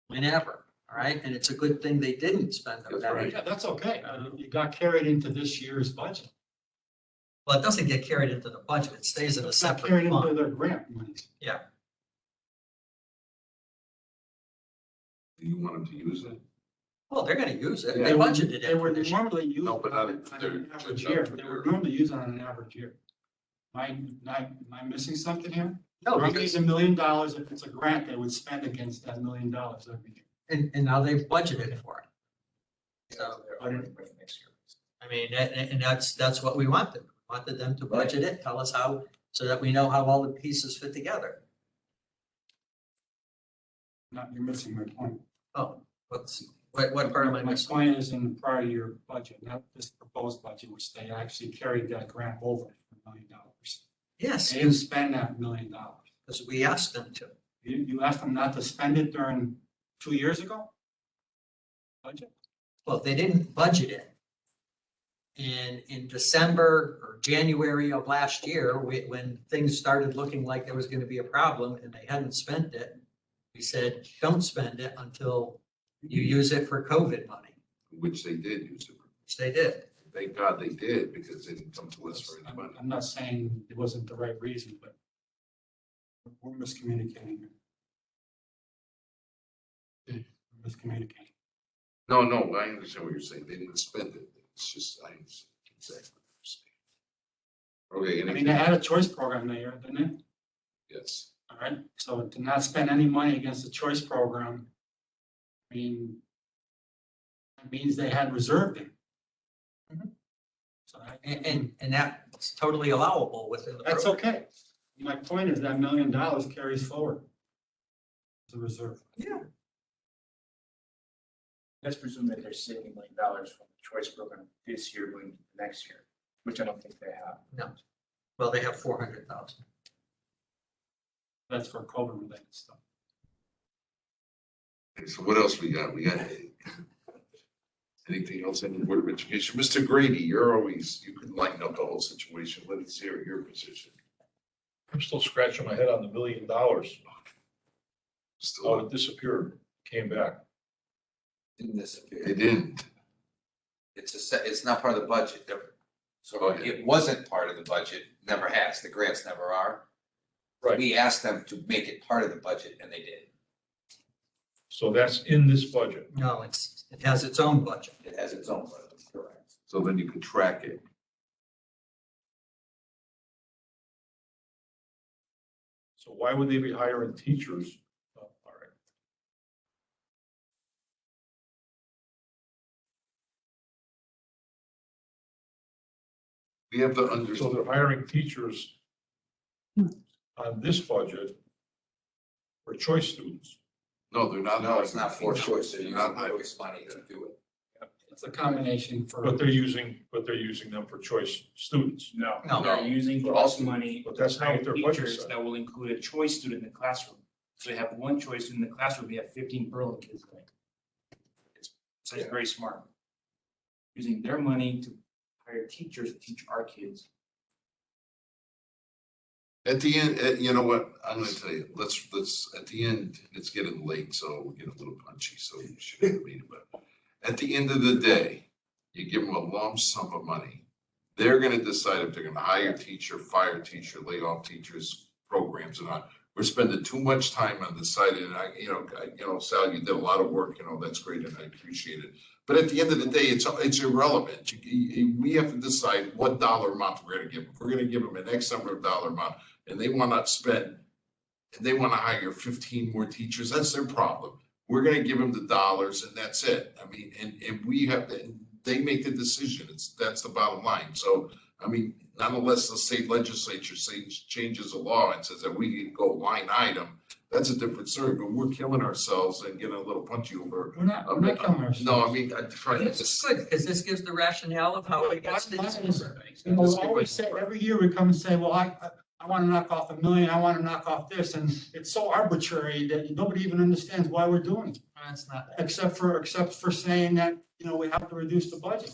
whenever, all right? And it's a good thing they didn't spend them. Yeah, that's okay. It got carried into this year's budget. Well, it doesn't get carried into the budget. It stays in a It's not separate carried into fund. their grant money. Yeah. Do you want them to use it? Well, they're gonna use it. Yeah. They budgeted it. They were for this year. normally used No, but on not- an average they're- year. They were normally used on an average year. Am I missing something here? No, Normally because, it's $1 million. If it's a grant, they would spend against that $1 million every year. and now they've budgeted for it. So, They're already ready next year. I mean, and that's what we wanted. We wanted them to budget it, tell us how, so that we know how all the pieces fit together. You're missing my point. Oh, what part am I My missing? point is in the prior year budget, not this proposed budget, which they actually carried that grant over for $1 million. Yes, They didn't spend that $1 million. because we asked them to. You asked them not to spend it during 2 years ago? Budget? Well, they didn't budget it. And in December or January of last year, when things started looking like there was gonna be a problem and they hadn't spent it, we said, don't spend it until you use it for COVID money, Which they did use it. which they did. Thank God they did, because they didn't come to us for any money. I'm not saying it wasn't the right reason, but we're miscommunicating here. We're miscommunicating. No, I understand what you're saying. They didn't spend it. It's just, I understand exactly what you're saying. Okay, I mean, anything? they had a choice program there, didn't they? Yes. All right, so to not spend any money against the choice program, I mean, that means they had reserved it. Mhm. So that- And that's totally allowable within the that's program. okay. My point is that $1 million carries forward as a reserve. Yeah. Let's presume that they're saving $1 million from the choice program this year going to next year, which I don't think they have. No. Well, they have 400,000. That's for COVID related stuff. Okay, so what else we got? We got anything else in the Board of Education? Mr. Grady, you can lighten up the whole situation. Let us hear your position. I'm still scratching my head on the $1 million. Still, Oh, it disappeared, came back. Didn't disappear. it didn't. It's not part of the budget. So Okay. it wasn't part of the budget, never has. The grants never are. Right. We asked them to make it part of the budget and they did. So that's in this budget. No, it has its own budget. It has its own budget, correct. So then you can track it. So why would they be hiring teachers? Oh, all right. We have to So understand. they're hiring teachers on this budget for choice students. No, they're not. No, it's not for choice. They're They're using not choice money to do it. It's a combination for. But they're using them for choice students. No, No. they're using choice money. But that's not what their budget Teachers said. that will include a choice student in the classroom. So they have one choice student in the classroom, they have 15 Berlin kids going. So it's very smart. Using their money to hire teachers to teach our kids. At the end, you know what, I'm gonna tell you, let's, at the end, it's getting late, so we're getting a little punchy, so we should have a meeting, but at the end of the day, you give them a lump sum of money. They're gonna decide if they're gonna hire a teacher, fire a teacher, lay off teachers, programs and not. We're spending too much time on deciding, and Sal, you did a lot of work, that's great, and I appreciate it. But at the end of the day, it's irrelevant. We have to decide what dollar amount we're gonna give them. If we're gonna give them an X number of dollar amount, and they want to spend, and they want to hire 15 more teachers, that's their problem. We're going to give them the dollars and that's it. I mean, and we have, they make the decision. That's the bottom line. So, I mean, not unless the state legislature changes the law and says that we can go line item, that's a different story, but we're killing ourselves and getting a little punchy over. We're not killing ourselves. No, I mean, I try to This is good, because this gives the rationale of how it gets Bottom line these. is, you know, we always say, every year we come and say, well, I want to knock off $1 million, I want to knock off this, and it's so arbitrary that nobody even understands why we're doing it. It's not, Except for saying that, you know, we have to reduce the budget.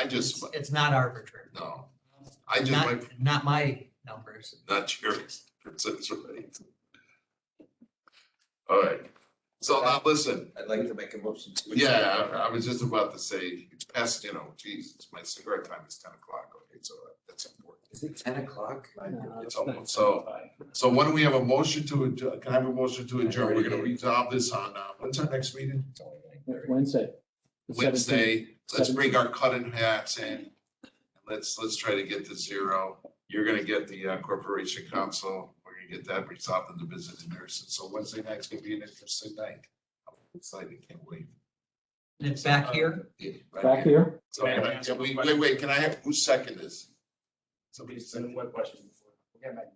it's not arbitrary. No, I just, Not my numbers. not yours, that's right. All right, so now listen, I'd like to make a motion to. yeah, I was just about to say, it's past, you know, geez, my cigarette time is 10 o'clock, okay, so that's important. Is it 10 o'clock? It's almost, so when do we have a motion to, can I have a motion to adjourn? We're gonna resolve this on, when's our next meeting? Wednesday. the 17th. Wednesday, let's bring our cutting hats in. Let's try to get to zero. You're gonna get the corporation council, we're gonna get that resolved in the visiting nurses. So Wednesday night's gonna be an interesting night. I'm excited, can't wait. And it's back here? Yeah, right Back here? So, wait, can I have, whose second is? Somebody said, One question before. We'll get back.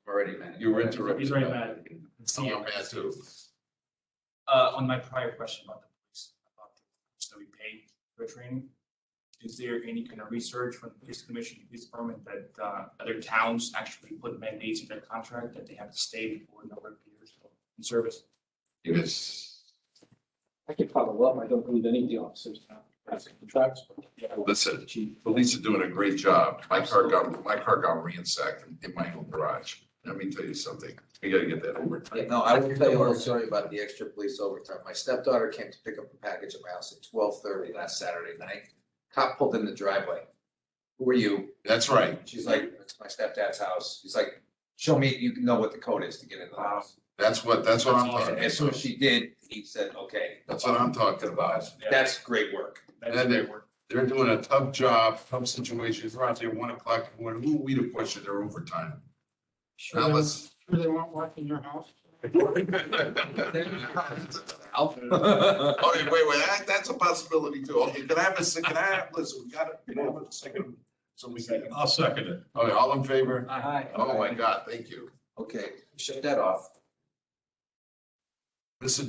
Already, man. you were interrupted. He's already mad. So I'm mad too. On my prior question about the police, about the police that we pay for training, is there any kind of research from the police commission, police department, that other towns actually put mandates in their contract that they have to stay for a number of years in service? Yes. I can follow up. I don't believe any of the officers have contracts. Listen, police are doing a great job. My car got ransacked in my own garage. Let me tell you something. We gotta get that overtime. No, I will tell you a little story about the extra police overtime. My stepdaughter came to pick up a package at my house at 12:30 last Saturday night. Cop pulled in the driveway. Who are you? That's right. She's like, it's my stepdad's house. He's like, show me, you know what the code is to get in the house. That's what I'm talking As soon as about. she did, he said, okay. That's what I'm talking about. That's great work. And they're doing a tough job, tough situations. They're out there 1 o'clock, who are we to question their overtime? Now let's. Sure they weren't watching your house? Okay, wait, that's a possibility too. Okay, can I have, listen, we got it, can I have a second? So we can. I'll second it. Okay, all in favor? Aye. Oh my God, thank you. Okay, shut that off. Mr.